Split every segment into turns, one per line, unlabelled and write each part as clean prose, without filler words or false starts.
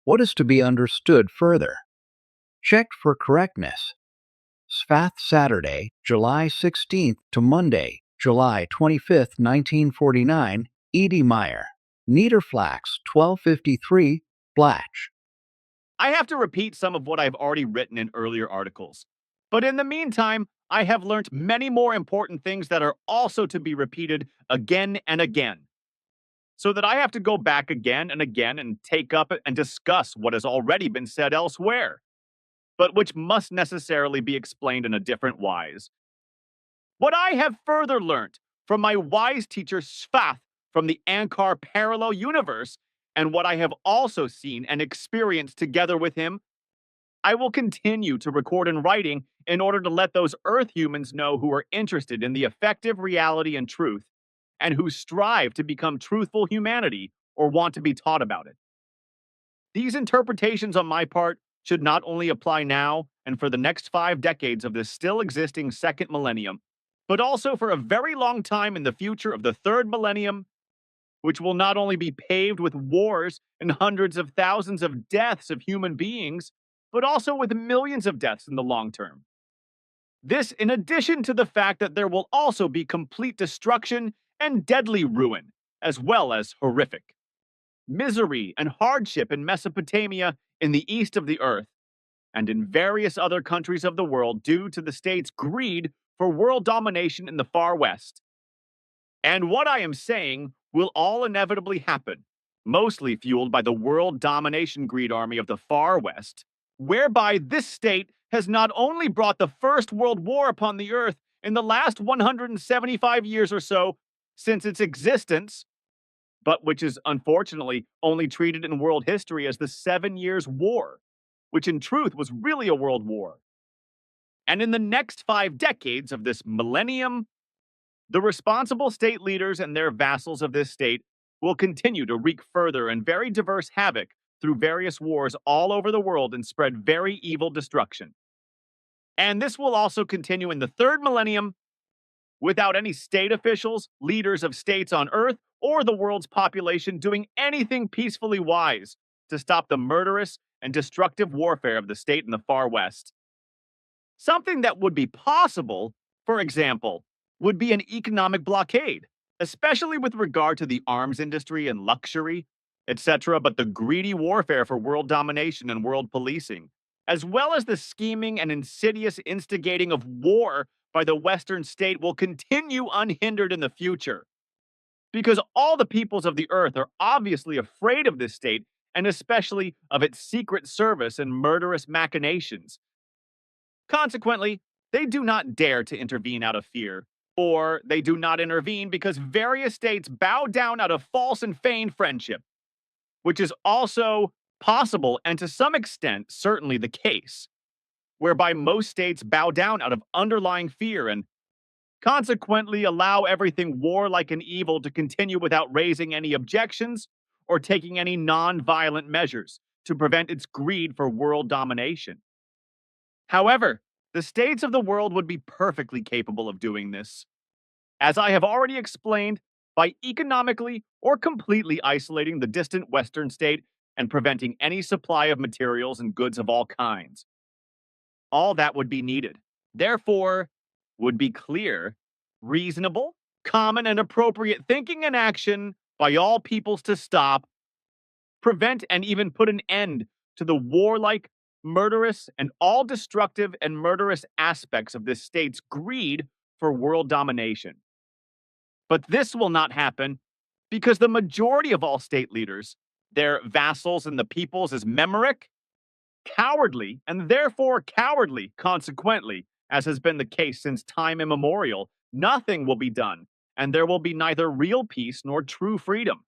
What is to be understood further? Checked for correctness. Sfath, Saturday, July 16th to Monday, July 25th, 1949, Meier. Niederflachs, 1253, Blatch.
I have to repeat some of what I've already written in earlier articles. But in the meantime, I have learned many more important things that are also to be repeated again and again, so that I have to go back again and again and take up and discuss what has already been said elsewhere, but which must necessarily be explained in a different wise. What I have further learnt from my wise teacher Sfath from the ANKAR parallel universe, and what I have also seen and experienced together with him, I will continue to record in writing in order to let those Earth humans know who are interested in the effective reality and truth, and who strive to become truthful humanity or want to be taught about it. These interpretations on my part should not only apply now and for the next 5 decades of this still existing second millennium, but also for a very long time in the future of the third millennium, which will not only be paved with wars and hundreds of thousands of deaths of human beings, but also with millions of deaths in the long term. This, in addition to the fact that there will also be complete destruction and deadly ruin, as well as horrific misery and hardship in Mesopotamia in the east of the earth, and in various other countries of the world due to the state's greed for world domination in the far west. And what I am saying will all inevitably happen, mostly fueled by the world domination greed army of the far west, whereby this state has not only brought the First World War upon the earth in the last 175 years or so since its existence, but which is unfortunately only treated in world history as the 7 Years' War, which in truth was really a world war. And in the next 5 decades of this millennium, the responsible state leaders and their vassals of this state will continue to wreak further and very diverse havoc through various wars all over the world and spread very evil destruction. And this will also continue in the third millennium without any state officials, leaders of states on Earth, or the world's population doing anything peacefully wise to stop the murderous and destructive warfare of the state in the far west. Something that would be possible, for example, would be an economic blockade, especially with regard to the arms industry and luxury, etc., but the greedy warfare for world domination and world policing, as well as the scheming and insidious instigating of war by the Western state will continue unhindered in the future. Because all the peoples of the earth are obviously afraid of this state, and especially of its secret service and murderous machinations. Consequently, they do not dare to intervene out of fear, or they do not intervene because various states bow down out of false and feigned friendship, which is also possible and to some extent certainly the case, whereby most states bow down out of underlying fear and consequently allow everything warlike and evil to continue without raising any objections or taking any non-violent measures to prevent its greed for world domination. However, the states of the world would be perfectly capable of doing this, as I have already explained, by economically or completely isolating the distant Western state and preventing any supply of materials and goods of all kinds. All that would be needed. Therefore, would be clear, reasonable, common, and appropriate thinking and action by all peoples to stop, prevent, and even put an end to the warlike, murderous, and all destructive and murderous aspects of this state's greed for world domination. But this will not happen because the majority of all state leaders, their vassals and the peoples, is memoric, cowardly, and therefore cowardly, consequently, as has been the case since time immemorial, nothing will be done, and there will be neither real peace nor true freedom.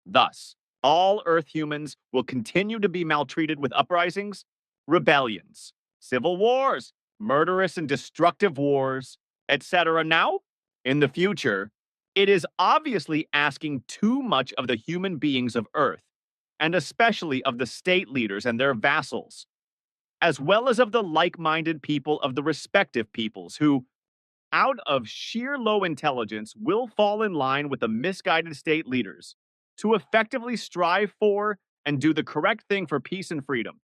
Thus, all Earth humans will continue to be maltreated with uprisings, rebellions, civil wars, murderous and destructive wars, etc. Now, in the future, it is obviously asking too much of the human beings of Earth, and especially of the state leaders and their vassals, as well as of the like-minded people of the respective peoples who, out of sheer low intelligence, will fall in line with the misguided state leaders to effectively strive for and do the correct thing for peace and freedom.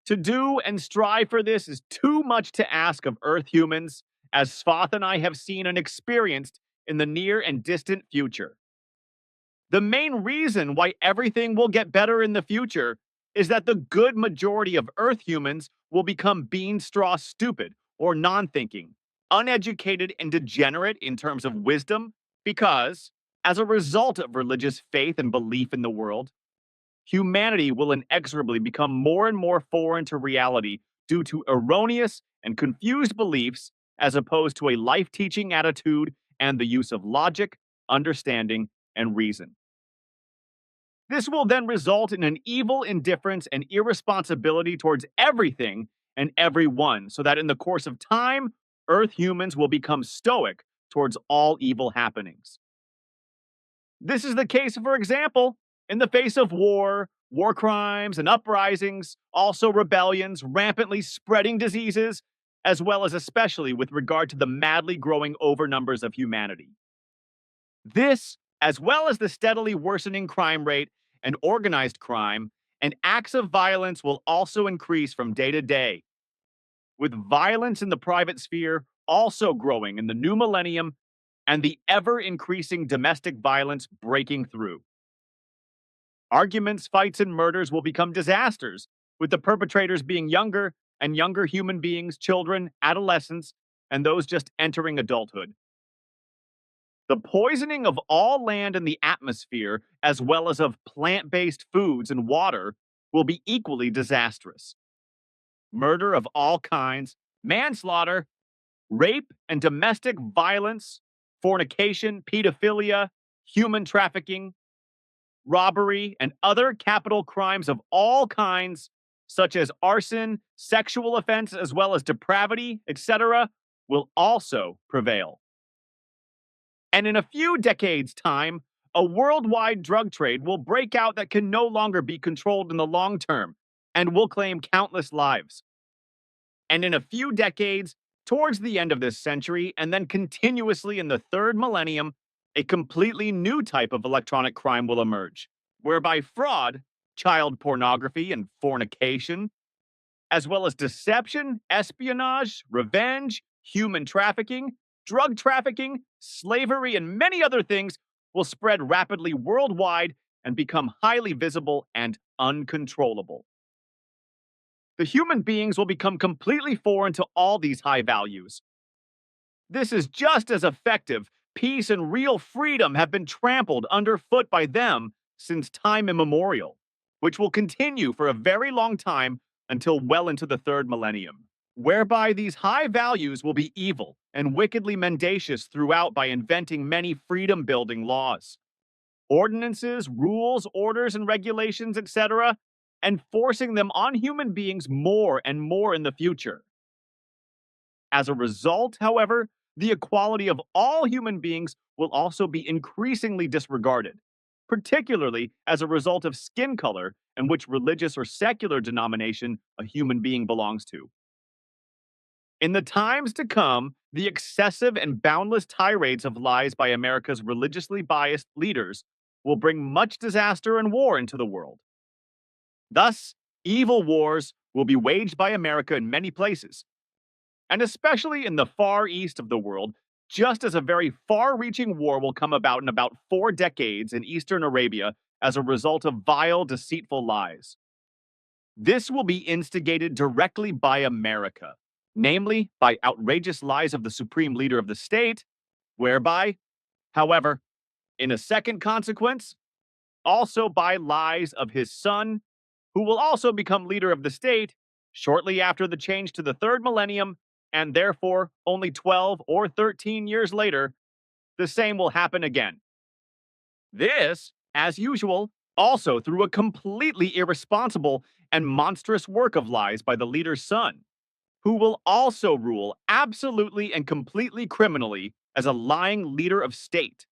To do and strive for this is too much to ask of Earth humans, as Sfath and I have seen and experienced in the near and distant future. The main reason why everything will get better in the future is that the good majority of Earth humans will become bean straw stupid or non thinking, uneducated, and degenerate in terms of wisdom, because, as a result of religious faith and belief in the world, humanity will inexorably become more and more foreign to reality due to erroneous and confused beliefs, as opposed to a life teaching attitude and the use of logic, understanding, and reason. This will then result in an evil indifference and irresponsibility towards everything and everyone, so that in the course of time, Earth humans will become stoic towards all evil happenings. This is the case, for example, in the face of war crimes and uprisings, also rebellions, rampantly spreading diseases, as well as especially with regard to the madly growing overnumbers of humanity. This, as well as the steadily worsening crime rate and organized crime, and acts of violence will also increase from day to day, with violence in the private sphere also growing in the new millennium and the ever increasing domestic violence breaking through. Arguments, fights, and murders will become disasters, with the perpetrators being younger and younger human beings, children, adolescents, and those just entering adulthood. The poisoning of all land in the atmosphere, as well as of plant based foods and water, will be equally disastrous. Murder of all kinds, manslaughter, rape and domestic violence, fornication, pedophilia, human trafficking, robbery, and other capital crimes of all kinds, such as arson, sexual offense, as well as depravity, etc., will also prevail. And in a few decades' time, a worldwide drug trade will break out that can no longer be controlled in the long term and will claim countless lives. And in a few decades, towards the end of this century, and then continuously in the third millennium, a completely new type of electronic crime will emerge, whereby fraud, child pornography, and fornication, as well as deception, espionage, revenge, human trafficking, drug trafficking, slavery, and many other things will spread rapidly worldwide and become highly visible and uncontrollable. The human beings will become completely foreign to all these high values. This is just as effective. Peace and real freedom have been trampled underfoot by them since time immemorial, which will continue for a very long time until well into the third millennium, whereby these high values will be evil and wickedly mendacious throughout by inventing many freedom building laws, ordinances, rules, orders, and regulations, etc., and forcing them on human beings more and more in the future. As a result, however, the equality of all human beings will also be increasingly disregarded, particularly as a result of skin color and which religious or secular denomination a human being belongs to. In the times to come, the excessive and boundless tirades of lies by America's religiously biased leaders will bring much disaster and war into the world. Thus, evil wars will be waged by America in many places, and especially in the far east of the world, just as a very far reaching war will come about in about 4 decades in eastern Arabia as a result of vile, deceitful lies. This will be instigated directly by America, namely by outrageous lies of the supreme leader of the state, whereby, however, in a second consequence, also by lies of his son, who will also become leader of the state shortly after the change to the third millennium, and therefore only 12 or 13 years later, the same will happen again. This, as usual, also through a completely irresponsible and monstrous work of lies by the leader's son, who will also rule absolutely and completely criminally as a lying leader of state,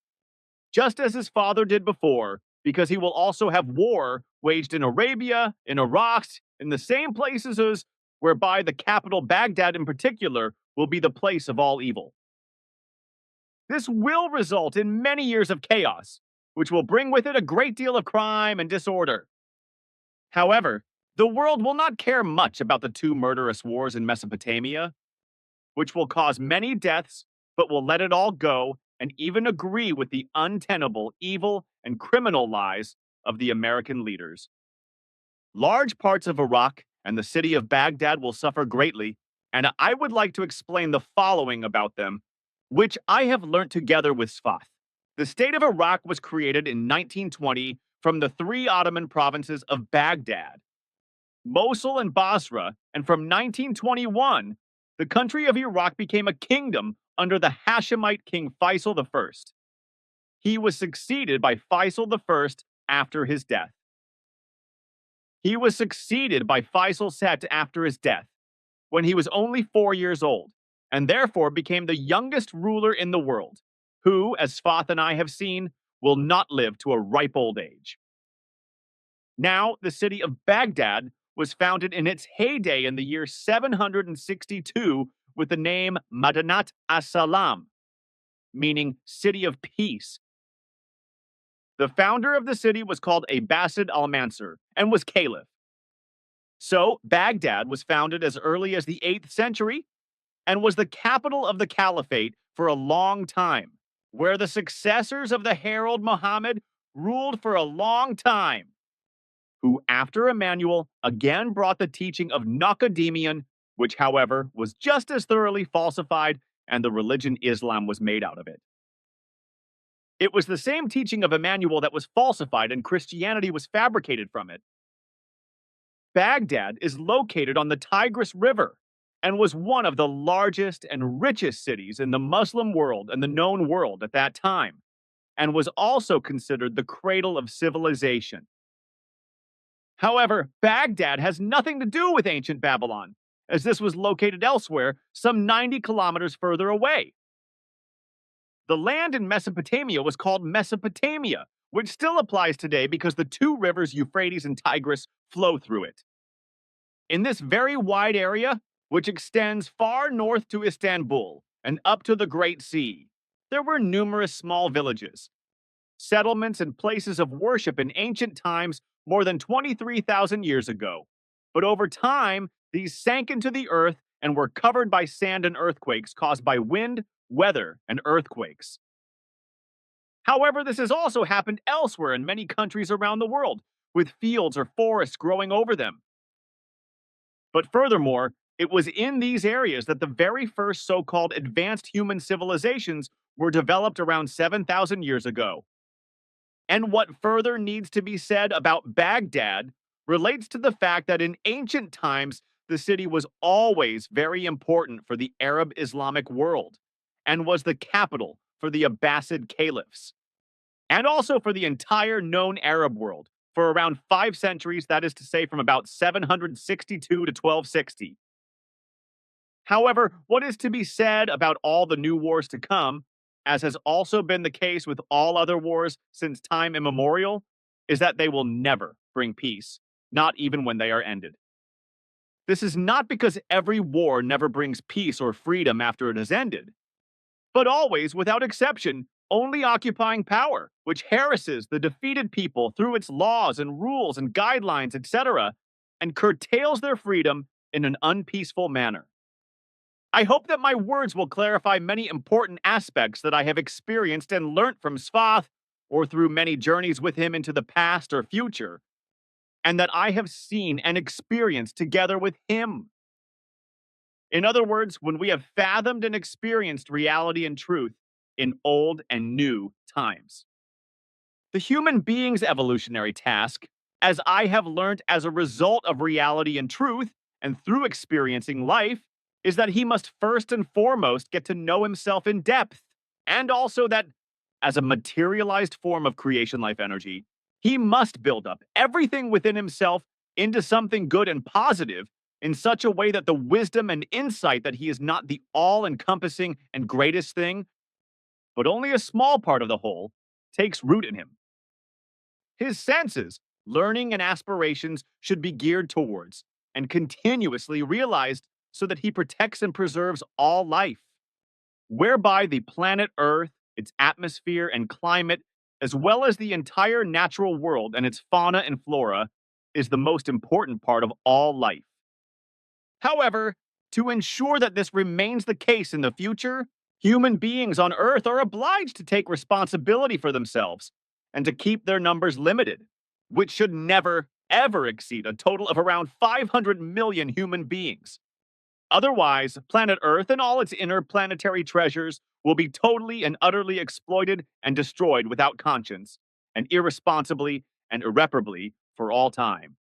just as his father did before, because he will also have war waged in Arabia, in Iraq, in the same places as whereby the capital Baghdad in particular will be the place of all evil. This will result in many years of chaos, which will bring with it a great deal of crime and disorder. However, the world will not care much about the two murderous wars in Mesopotamia, which will cause many deaths, but will let it all go and even agree with the untenable, evil, and criminal lies of the American leaders. Large parts of Iraq and the city of Baghdad will suffer greatly, and I would like to explain the following about them, which I have learnt together with Sfath. The state of Iraq was created in 1920 from the three Ottoman provinces of Baghdad, Mosul, and Basra, and from 1921, the country of Iraq became a kingdom under the Hashemite king Faisal I. He was succeeded by Faisal I after his death. He was succeeded by Faisal Set after his death, when he was only 4 years old, and therefore became the youngest ruler in the world, who, as Sfath and I have seen, will not live to a ripe old age. Now, the city of Baghdad was founded in its heyday in the year 762 with the name Madinat as-Salam, meaning city of peace. The founder of the city was called Abbasid al-Mansur and was caliph. So, Baghdad was founded as early as the 8th century and was the capital of the caliphate for a long time, where the successors of the herald Muhammad ruled for a long time, who, after Emmanuel, again brought the teaching of Naqademian, which, however, was just as thoroughly falsified, and the religion Islam was made out of it. It was the same teaching of Emmanuel that was falsified, and Christianity was fabricated from it. Baghdad is located on the Tigris River and was one of the largest and richest cities in the Muslim world and the known world at that time, and was also considered the cradle of civilization. However, Baghdad has nothing to do with ancient Babylon, as this was located elsewhere, some 90 kilometers further away. The land in Mesopotamia was called Mesopotamia, which still applies today because the two rivers Euphrates and Tigris flow through it. In this very wide area, which extends far north to Istanbul and up to the Great Sea, there were numerous small villages, settlements, and places of worship in ancient times more than 23,000 years ago. But over time, these sank into the earth and were covered by sand and earthquakes caused by wind, weather, and earthquakes. However, this has also happened elsewhere in many countries around the world, with fields or forests growing over them. But furthermore, it was in these areas that the very first so-called advanced human civilizations were developed around 7,000 years ago. And what further needs to be said about Baghdad relates to the fact that in ancient times, the city was always very important for the Arab Islamic world and was the capital for the Abbasid caliphs, and also for the entire known Arab world for around 5 centuries, that is to say from about 762 to 1260. However, what is to be said about all the new wars to come, as has also been the case with all other wars since time immemorial, is that they will never bring peace, not even when they are ended. This is not because every war never brings peace or freedom after it has ended, but always, without exception, only occupying power, which harasses the defeated people through its laws and rules and guidelines, etc., and curtails their freedom in an unpeaceful manner. I hope that my words will clarify many important aspects that I have experienced and learnt from Sfath, or through many journeys with him into the past or future, and that I have seen and experienced together with him. In other words, when we have fathomed and experienced reality and truth in old and new times. The human being's evolutionary task, as I have learned as a result of reality and truth, and through experiencing life, is that he must first and foremost get to know himself in depth, and also that, as a materialized form of creation life energy, he must build up everything within himself into something good and positive in such a way that the wisdom and insight that he is not the all-encompassing and greatest thing, but only a small part of the whole, takes root in him. His senses, learning, and aspirations should be geared towards and continuously realized so that he protects and preserves all life, whereby the planet Earth, its atmosphere and climate, as well as the entire natural world and its fauna and flora, is the most important part of all life. However, to ensure that this remains the case in the future, human beings on Earth are obliged to take responsibility for themselves and to keep their numbers limited, which should never, ever exceed a total of around 500 million human beings. Otherwise, planet Earth and all its interplanetary treasures will be totally and utterly exploited and destroyed without conscience, and irresponsibly and irreparably for all time.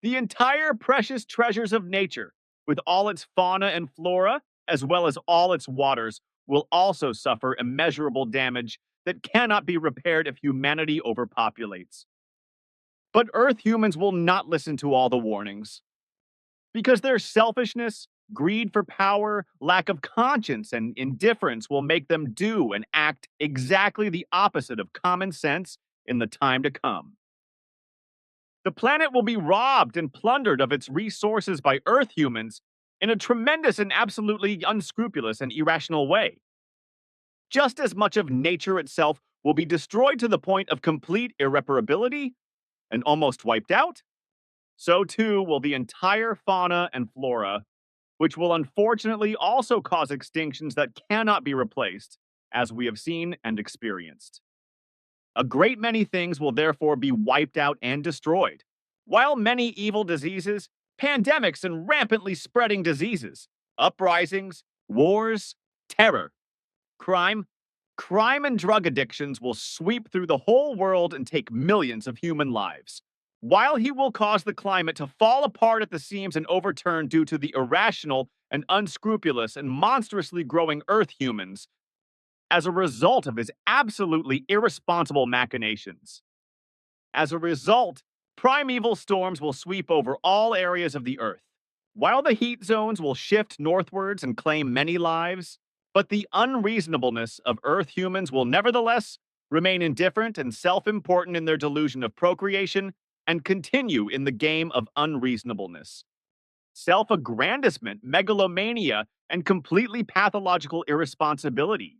The entire precious treasures of nature, with all its fauna and flora, as well as all its waters, will also suffer immeasurable damage that cannot be repaired if humanity overpopulates. But Earth humans will not listen to all the warnings, because their selfishness, greed for power, lack of conscience, and indifference will make them do and act exactly the opposite of common sense in the time to come. The planet will be robbed and plundered of its resources by Earth humans in a tremendous and absolutely unscrupulous and irrational way. Just as much of nature itself will be destroyed to the point of complete irreparability and almost wiped out, so too will the entire fauna and flora, which will unfortunately also cause extinctions that cannot be replaced, as we have seen and experienced. A great many things will therefore be wiped out and destroyed, while many evil diseases, pandemics, and rampantly spreading diseases, uprisings, wars, terror, crime, crime and drug addictions will sweep through the whole world and take millions of human lives. While he will cause the climate to fall apart at the seams and overturn due to the irrational and unscrupulous and monstrously growing Earth humans, as a result of his absolutely irresponsible machinations. As a result, primeval storms will sweep over all areas of the Earth, while the heat zones will shift northwards and claim many lives. But the unreasonableness of Earth humans will nevertheless remain indifferent and self important in their delusion of procreation and continue in the game of unreasonableness, self aggrandizement, megalomania, and completely pathological irresponsibility.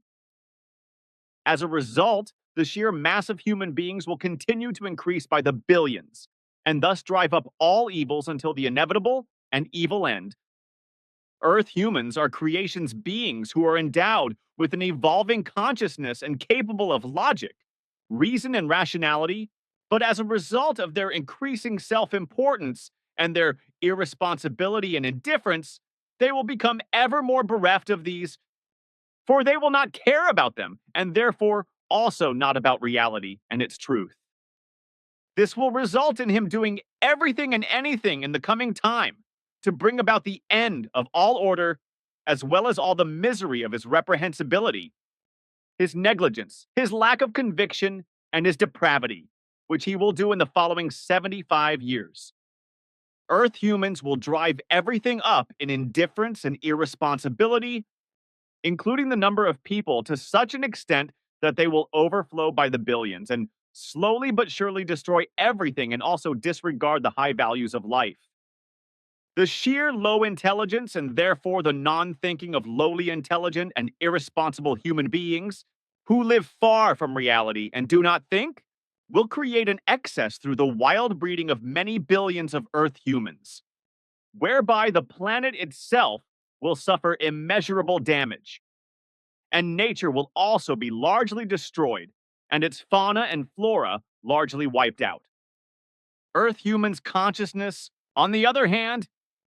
As a result, the sheer mass of human beings will continue to increase by the billions, and thus drive up all evils until the inevitable and evil end. Earth humans are creation's beings who are endowed with an evolving consciousness and capable of logic, reason, and rationality, but as a result of their increasing self importance and their irresponsibility and indifference, they will become ever more bereft of these, for they will not care about them, and therefore also not about reality and its truth. This will result in him doing everything and anything in the coming time to bring about the end of all order, as well as all the misery of his reprehensibility, his negligence, his lack of conviction, and his depravity, which he will do in the following 75 years. Earth humans will drive everything up in indifference and irresponsibility, including the number of people, to such an extent that they will overflow by the billions and slowly but surely destroy everything and also disregard the high values of life. The sheer low intelligence and therefore the non thinking of lowly intelligent and irresponsible human beings who live far from reality and do not think will create an excess through the wild breeding of many billions of Earth humans, whereby the planet itself will suffer immeasurable damage, and nature will also be largely destroyed, and its fauna and flora largely wiped out. Earth humans' consciousness, on the other hand,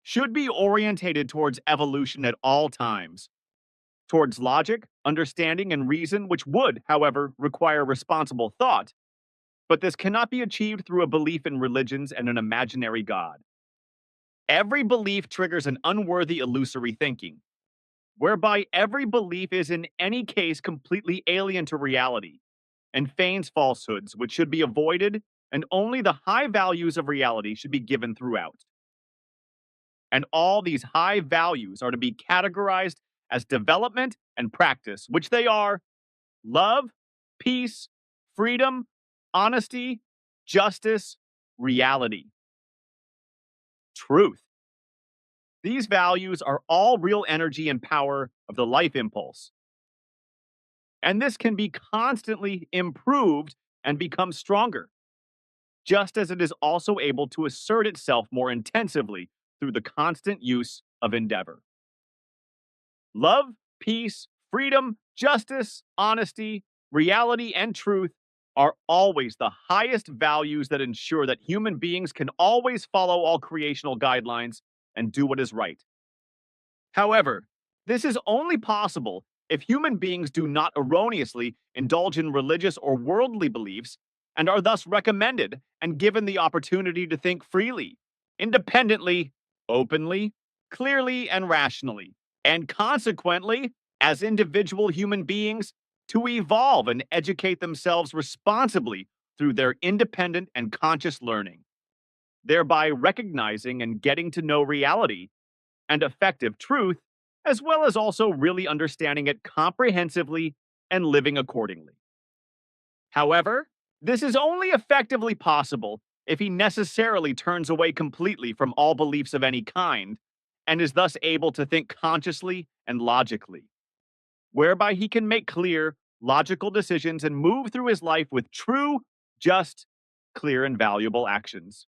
should be orientated towards evolution at all times, towards logic, understanding, and reason, which would, however, require responsible thought. But this cannot be achieved through a belief in religions and an imaginary God. Every belief triggers an unworthy, illusory thinking, whereby every belief is in any case completely alien to reality and feigns falsehoods which should be avoided, and only the high values of reality should be given throughout. And all these high values are to be categorized as development and practice, which they are love, peace, freedom, honesty, justice, reality, truth. These values are all real energy and power of the life impulse. and this can be constantly improved and become stronger, just as it is also able to assert itself more intensively through the constant use of endeavor. Love, peace, freedom, justice, honesty, reality, and truth are always the highest values that ensure that human beings can always follow all creational guidelines and do what is right. However, this is only possible if human beings do not erroneously indulge in religious or worldly beliefs and are thus recommended and given the opportunity to think freely, independently, openly, clearly, and rationally, and consequently, as individual human beings, to evolve and educate themselves responsibly through their independent and conscious learning, thereby recognizing and getting to know reality and effective truth, as well as also really understanding it comprehensively and living accordingly. However, this is only effectively possible if he necessarily turns away completely from all beliefs of any kind and is thus able to think consciously and logically, whereby he can make clear, logical decisions and move through his life with true, just, clear, and valuable actions.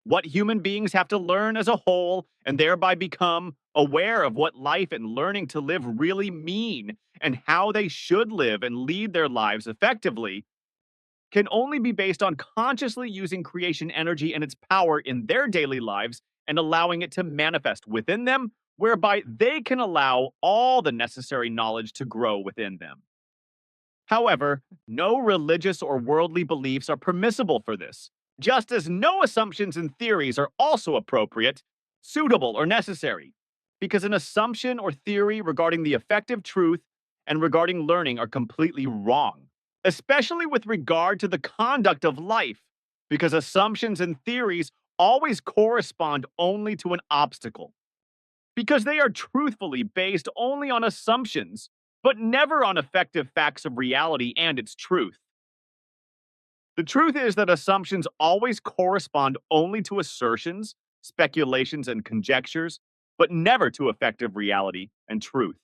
What human beings have to learn as a whole and thereby become aware of what life and learning to live really mean and how they should live and lead their lives effectively can only be based on consciously using creation energy and its power in their daily lives and allowing it to manifest within them, whereby they can allow all the necessary knowledge to grow within them. However, no religious or worldly beliefs are permissible for this, just as no assumptions and theories are also appropriate, suitable, or necessary, because an assumption or theory regarding the effective truth and regarding learning are completely wrong, especially with regard to the conduct of life, because assumptions and theories always correspond only to an obstacle, because they are truthfully based only on assumptions but never on effective facts of reality and its truth. The truth is that assumptions always correspond only to assertions, speculations, and conjectures, but never to effective reality and truth.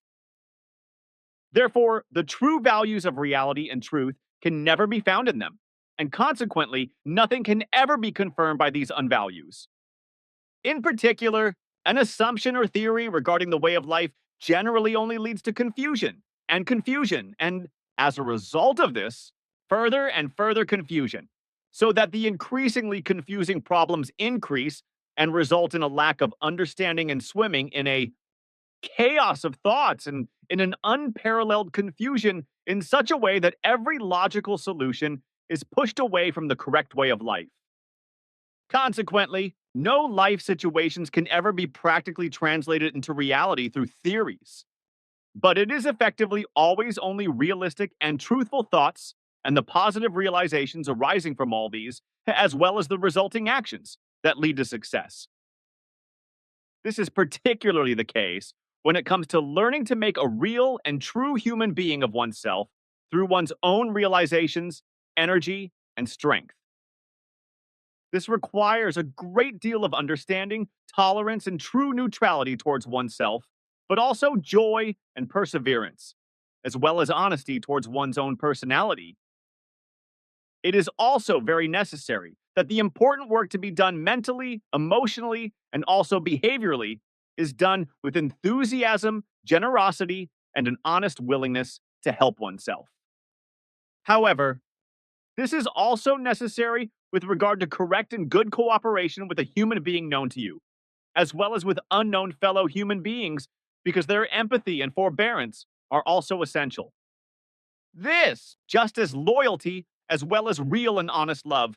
Therefore, the true values of reality and truth can never be found in them, and consequently, nothing can ever be confirmed by these unvalues. In particular, an assumption or theory regarding the way of life generally only leads to confusion, and as a result of this, further and further confusion, so that the increasingly confusing problems increase and result in a lack of understanding and swimming in a chaos of thoughts and in an unparalleled confusion in such a way that every logical solution is pushed away from the correct way of life. Consequently, no life situations can ever be practically translated into reality through theories. But it is effectively always only realistic and truthful thoughts and the positive realizations arising from all these, as well as the resulting actions that lead to success. This is particularly the case when it comes to learning to make a real and true human being of oneself through one's own realizations, energy, and strength. This requires a great deal of understanding, tolerance, and true neutrality towards oneself, but also joy and perseverance, as well as honesty towards one's own personality. It is also very necessary that the important work to be done mentally, emotionally, and also behaviorally is done with enthusiasm, generosity, and an honest willingness to help oneself. However, this is also necessary with regard to correct and good cooperation with a human being known to you, as well as with unknown fellow human beings, because their empathy and forbearance are also essential. This, just as loyalty, as well as real and honest love,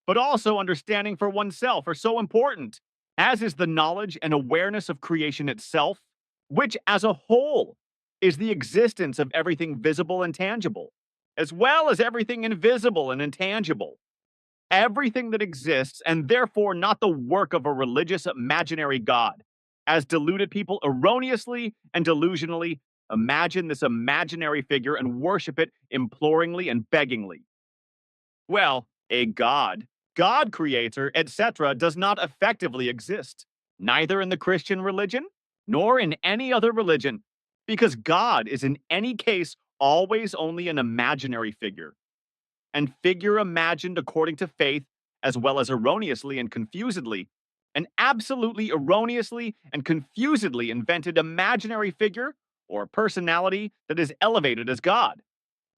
but also understanding for oneself, are so important, as is the knowledge and awareness of creation itself, which as a whole is the existence of everything visible and tangible, as well as everything invisible and intangible. Everything that exists, and therefore not the work of a religious imaginary God, as deluded people erroneously and delusionally imagine this imaginary figure and worship it imploringly and beggingly. Well, a God creator, etc., does not effectively exist, neither in the Christian religion nor in any other religion, because God is in any case always only an imaginary figure, and figure imagined according to faith, as well as erroneously and confusedly. An absolutely erroneously and confusedly invented imaginary figure or personality that is elevated as God,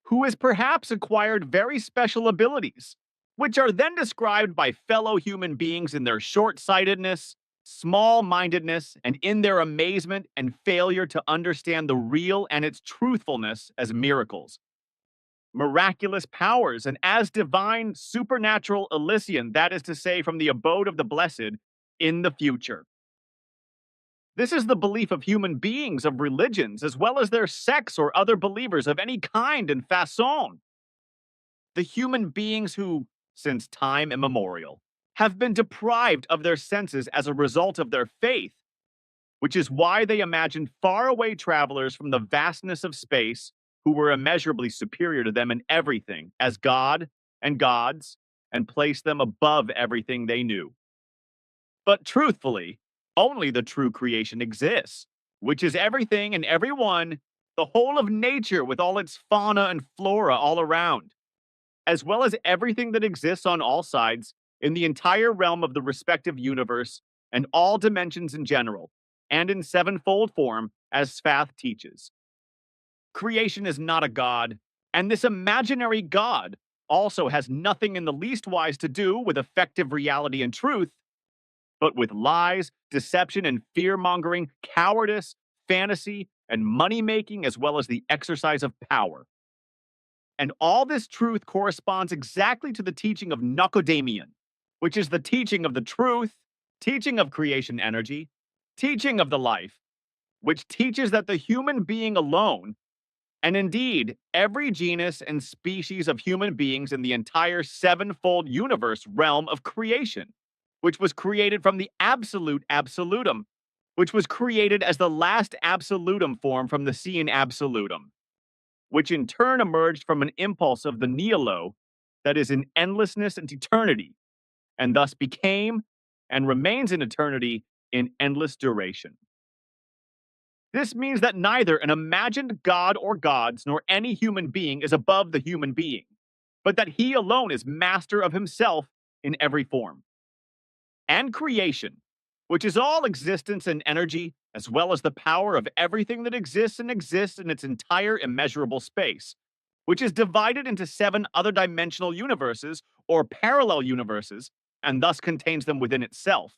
who has perhaps acquired very special abilities, which are then described by fellow human beings in their short sightedness, small mindedness, and in their amazement and failure to understand the real and its truthfulness as miracles, miraculous powers, and as divine supernatural Elysian, that is to say, from the abode of the blessed, in the future. This is the belief of human beings of religions, as well as their sects or other believers of any kind and façon. The human beings who, since time immemorial, have been deprived of their senses as a result of their faith, which is why they imagined faraway travelers from the vastness of space who were immeasurably superior to them in everything as God and gods and placed them above everything they knew. But truthfully, only the true creation exists, which is everything and everyone, the whole of nature with all its fauna and flora all around, as well as everything that exists on all sides in the entire realm of the respective universe and all dimensions in general, and in sevenfold form, as Sfath teaches. Creation is not a god, and this imaginary god also has nothing in the least wise to do with effective reality and truth, but with lies, deception, and fear mongering, cowardice, fantasy, and money making, as well as the exercise of power. And all this truth corresponds exactly to the teaching of Nocodamian, which is the teaching of the truth, teaching of creation energy, teaching of the life, which teaches that the human being alone, and indeed every genus and species of human beings in the entire sevenfold universe realm of creation, which was created from the absolute absolutum, which was created as the last absolutum form from the seeing absolutum, which in turn emerged from an impulse of the nihilo that is in endlessness and eternity, and thus became and remains in eternity in endless duration. This means that neither an imagined god or gods nor any human being is above the human being, but that he alone is master of himself in every form. And creation, which is all existence and energy, as well as the power of everything that exists and exists in its entire immeasurable space, which is divided into 7 other dimensional universes or parallel universes, and thus contains them within itself,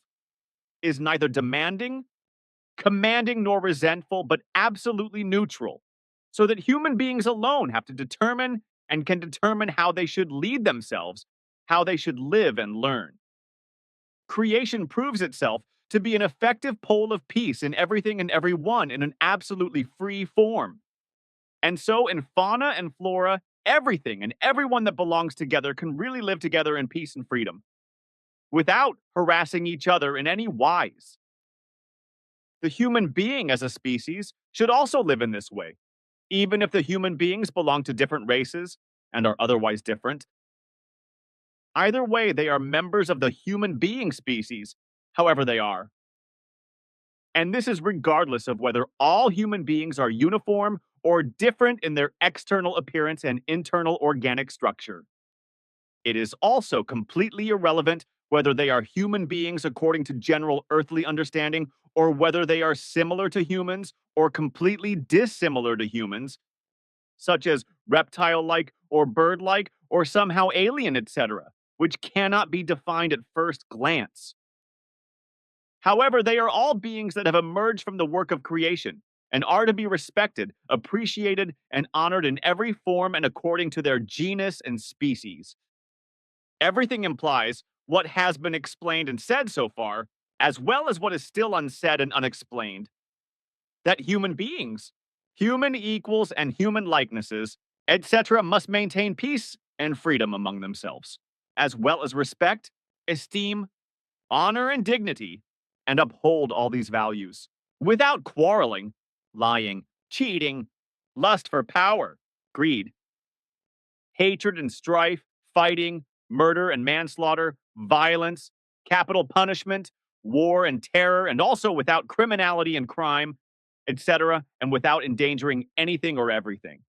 is neither demanding, commanding, nor resentful, but absolutely neutral, so that human beings alone have to determine and can determine how they should lead themselves, how they should live and learn. Creation proves itself to be an effective pole of peace in everything and everyone in an absolutely free form. And so, in fauna and flora, everything and everyone that belongs together can really live together in peace and freedom without harassing each other in any wise. The human being as a species should also live in this way, even if the human beings belong to different races and are otherwise different. Either way, they are members of the human being species, however they are. And this is regardless of whether all human beings are uniform or different in their external appearance and internal organic structure. It is also completely irrelevant whether they are human beings according to general earthly understanding or whether they are similar to humans or completely dissimilar to humans, such as reptile like or bird like or somehow alien, etc., which cannot be defined at first glance. However, they are all beings that have emerged from the work of creation and are to be respected, appreciated, and honored in every form and according to their genus and species. Everything implies what has been explained and said so far, as well as what is still unsaid and unexplained, that human beings, human equals and human likenesses, etc., must maintain peace and freedom among themselves, as well as respect, esteem, honor, and dignity, and uphold all these values without quarreling, lying, cheating, lust for power, greed, hatred and strife, fighting, murder and manslaughter, violence, capital punishment, war and terror, and also without criminality and crime, etc., and without endangering anything or everything.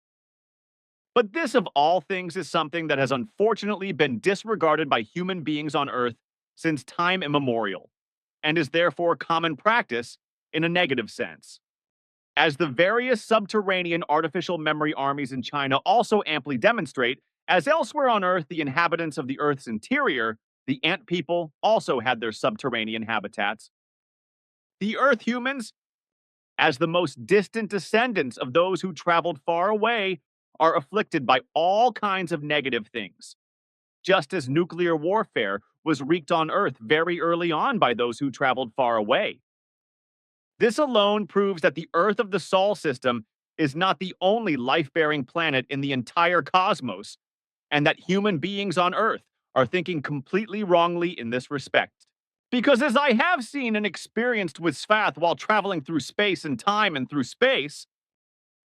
But this, of all things, is something that has unfortunately been disregarded by human beings on Earth since time immemorial, and is therefore common practice in a negative sense. As the various subterranean artificial memory armies in China also amply demonstrate, as elsewhere on Earth, the inhabitants of the Earth's interior, the ant people, also had their subterranean habitats. The Earth humans, as the most distant descendants of those who traveled far away, are afflicted by all kinds of negative things, just as nuclear warfare was wreaked on Earth very early on by those who traveled far away. This alone proves that the Earth of the Sol system is not the only life bearing planet in the entire cosmos, and that human beings on Earth are thinking completely wrongly in this respect. Because as I have seen and experienced with Sfath while traveling through space and time and through space,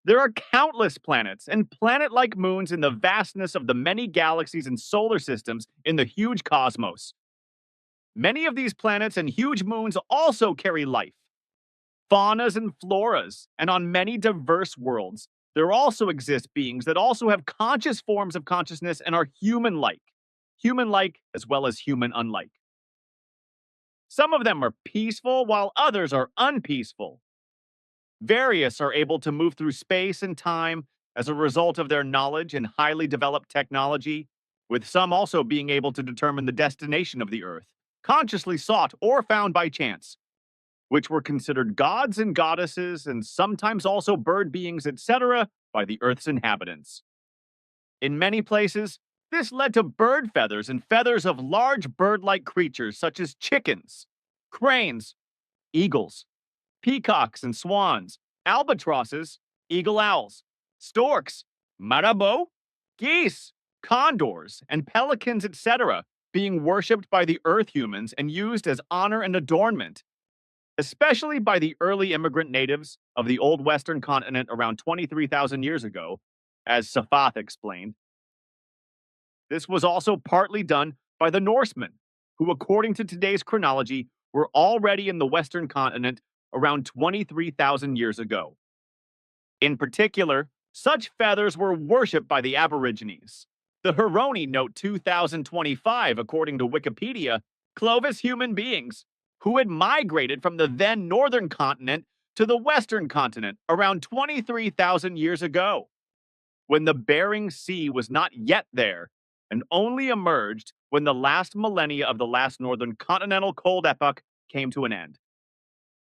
there are countless planets and planet like moons in the vastness of the many galaxies and solar systems in the huge cosmos. Many of these planets and huge moons also carry life, faunas and floras, and on many diverse worlds, there also exist beings that also have conscious forms of consciousness and are human like as well as human unlike. Some of them are peaceful while others are unpeaceful. Various are able to move through space and time as a result of their knowledge and highly developed technology, with some also being able to determine the destination of the Earth, consciously sought or found by chance, which were considered gods and goddesses and sometimes also bird beings, etc., by the Earth's inhabitants. In many places, this led to bird feathers and feathers of large bird-like creatures such as chickens, cranes, eagles, peacocks and swans, albatrosses, eagle owls, storks, marabou, geese, condors, and pelicans, etc., being worshipped by the Earth humans and used as honor and adornment, especially by the early immigrant natives of the old Western continent around 23,000 years ago, as Sfath explained. This was also partly done by the Norsemen, who, according to today's chronology, were already in the Western continent around 23,000 years ago. In particular, such feathers were worshipped by the Aborigines. The Huroni note 2025, according to Wikipedia, Clovis human beings who had migrated from the then northern continent to the western continent around 23,000 years ago, when the Bering Sea was not yet there and only emerged when the last millennia of the last northern continental cold epoch came to an end.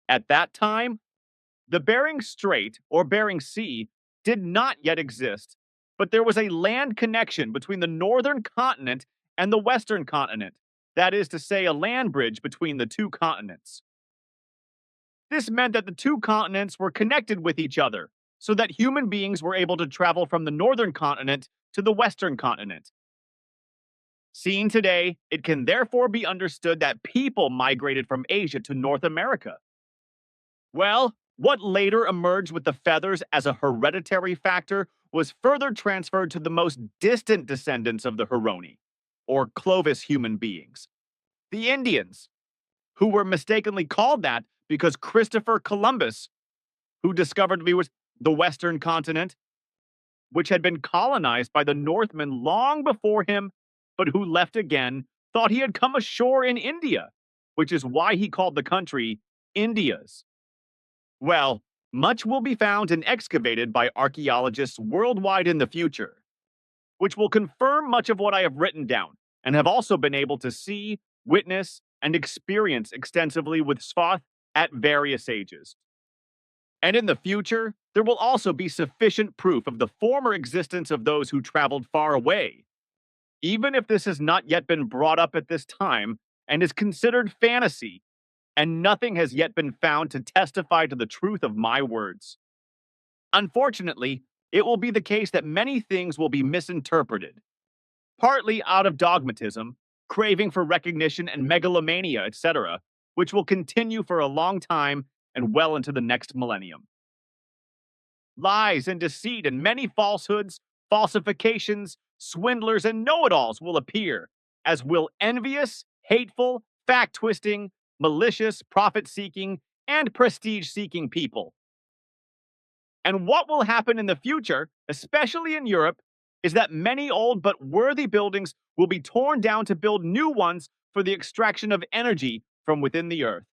At that time, the Bering Strait, or Bering Sea, did not yet exist, but there was a land connection between the northern continent and the western continent, that is to say, a land bridge between the two continents. This meant that the two continents were connected with each other, so that human beings were able to travel from the northern continent to the western continent. Seen today, it can therefore be understood that people migrated from Asia to North America. Well, what later emerged with the feathers as a hereditary factor was further transferred to the most distant descendants of the Huroni, or Clovis human beings, the Indians, who were mistakenly called that because Christopher Columbus, who discovered the Western continent, which had been colonized by the Northmen long before him, but who left again, thought he had come ashore in India, which is why he called the country India's. Well, much will be found and excavated by archaeologists worldwide in the future, which will confirm much of what I have written down and have also been able to see, witness, and experience extensively with Sfath at various ages. And in the future, there will also be sufficient proof of the former existence of those who traveled far away, even if this has not yet been brought up at this time and is considered fantasy, and nothing has yet been found to testify to the truth of my words. Unfortunately, it will be the case that many things will be misinterpreted, partly out of dogmatism, craving for recognition, and megalomania, etc., which will continue for a long time and well into the next millennium. Lies and deceit and many falsehoods, falsifications, swindlers, and know-it-alls will appear, as will envious, hateful, fact-twisting, malicious, profit-seeking, and prestige-seeking people. And what will happen in the future, especially in Europe, is that many old but worthy buildings will be torn down to build new ones for the extraction of energy from within the earth.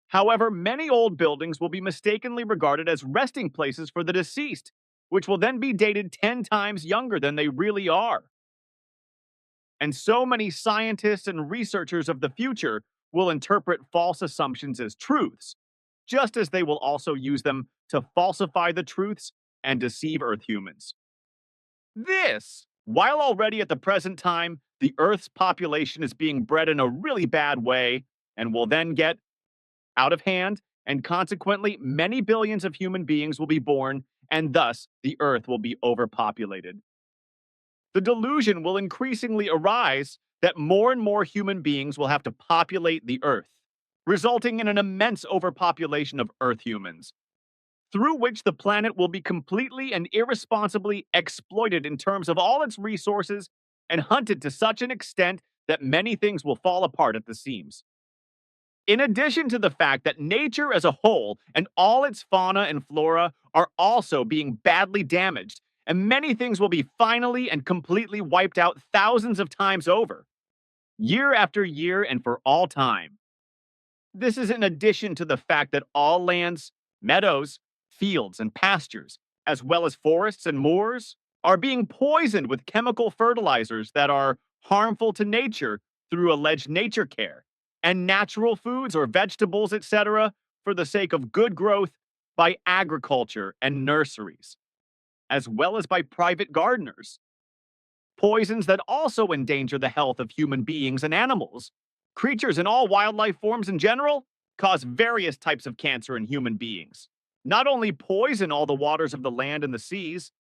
However, many old buildings will be mistakenly regarded as resting places for the deceased, which will then be dated 10 times younger than they really are. And so many scientists and researchers of the future will interpret false assumptions as truths, just as they will also use them to falsify the truths and deceive Earth humans. This, while already at the present time, the Earth's population is being bred in a really bad way and will then get out of hand, and consequently, many billions of human beings will be born, and thus the Earth will be overpopulated. The delusion will increasingly arise that more and more human beings will have to populate the Earth, resulting in an immense overpopulation of Earth humans, through which the planet will be completely and irresponsibly exploited in terms of all its resources and hunted to such an extent that many things will fall apart at the seams. In addition to the fact that nature as a whole and all its fauna and flora are also being badly damaged, and many things will be finally and completely wiped out thousands of times over, year after year and for all time. This is in addition to the fact that all lands, meadows, fields, and pastures, as well as forests and moors, are being poisoned with chemical fertilizers that are harmful to nature through alleged nature care, and natural foods or vegetables, etc., for the sake of good growth by agriculture and nurseries, as well as by private gardeners. Poisons that also endanger the health of human beings and animals. Creatures and all wildlife forms in general cause various types of cancer in human beings. Not only poison all the waters of the land and the seas,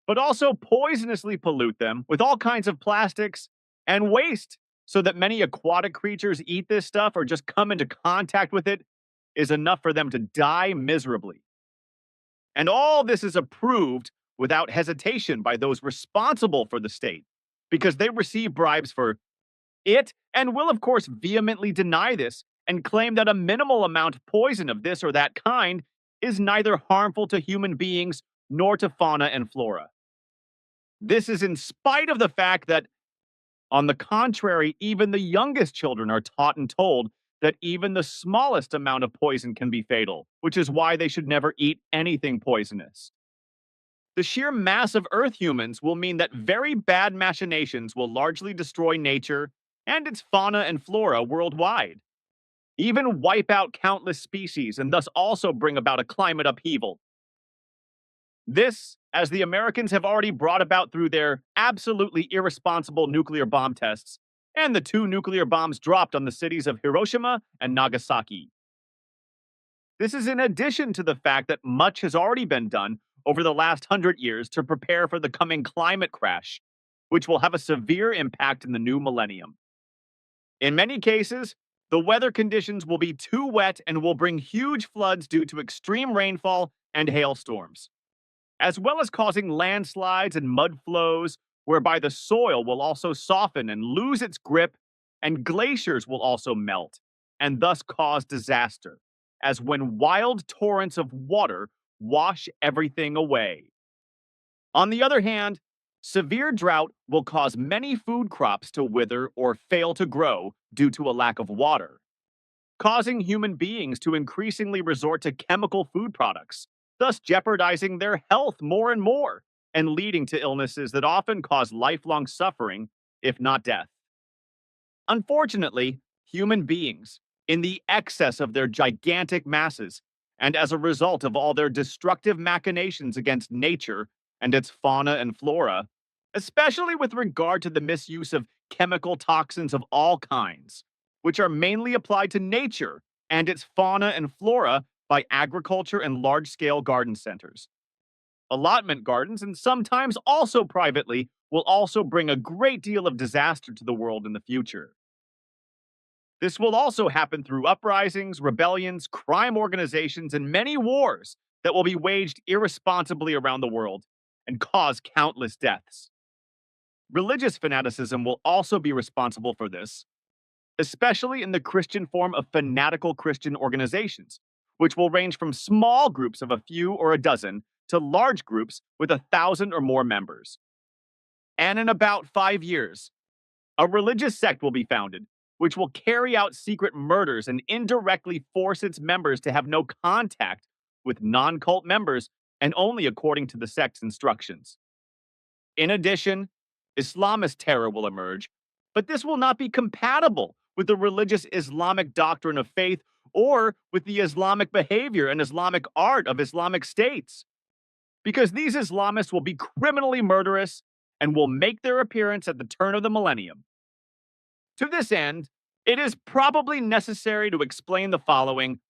but also poisonously pollute them with all kinds of plastics and waste, so that many aquatic creatures eat this stuff or just come into contact with it is enough for them to die miserably. And all this is approved without hesitation by those responsible for the state, because they receive bribes for it and will, of course, vehemently deny this and claim that a minimal amount of poison of this or that kind is neither harmful to human beings nor to fauna and flora. This is in spite of the fact that, on the contrary, even the youngest children are taught and told that even the smallest amount of poison can be fatal, which is why they should never eat anything poisonous. The sheer mass of Earth humans will mean that very bad machinations will largely destroy nature and its fauna and flora worldwide, even wipe out countless species and thus also bring about a climate upheaval. This, as the Americans have already brought about through their absolutely irresponsible nuclear bomb tests and the 2 nuclear bombs dropped on the cities of Hiroshima and Nagasaki. This is in addition to the fact that much has already been done over the last 100 years to prepare for the coming climate crash, which will have a severe impact in the new millennium. In many cases, the weather conditions will be too wet and will bring huge floods due to extreme rainfall and hailstorms, as well as causing landslides and mud flows, whereby the soil will also soften and lose its grip, and glaciers will also melt, and thus cause disaster, as when wild torrents of water wash everything away. On the other hand, severe drought will cause many food crops to wither or fail to grow due to a lack of water, causing human beings to increasingly resort to chemical food products, thus jeopardizing their health more and more, and leading to illnesses that often cause lifelong suffering, if not death. Unfortunately, human beings, in the excess of their gigantic masses, and as a result of all their destructive machinations against nature and its fauna and flora, especially with regard to the misuse of chemical toxins of all kinds, which are mainly applied to nature and its fauna and flora by agriculture and large-scale garden centers. Allotment gardens, and sometimes also privately, will also bring a great deal of disaster to the world in the future. This will also happen through uprisings, rebellions, crime organizations, and many wars that will be waged irresponsibly around the world and cause countless deaths. Religious fanaticism will also be responsible for this, especially in the Christian form of fanatical Christian organizations, which will range from small groups of a few or a dozen to large groups with 1,000 or more members. And in about 5 years, a religious sect will be founded, which will carry out secret murders and indirectly force its members to have no contact with non cult members and only according to the sect's instructions. In addition, Islamist terror will emerge, but this will not be compatible with the religious Islamic doctrine of faith or with the Islamic behavior and Islamic art of Islamic states, because these Islamists will be criminally murderous and will make their appearance at the turn of the millennium. To this end, it is probably necessary to explain the following.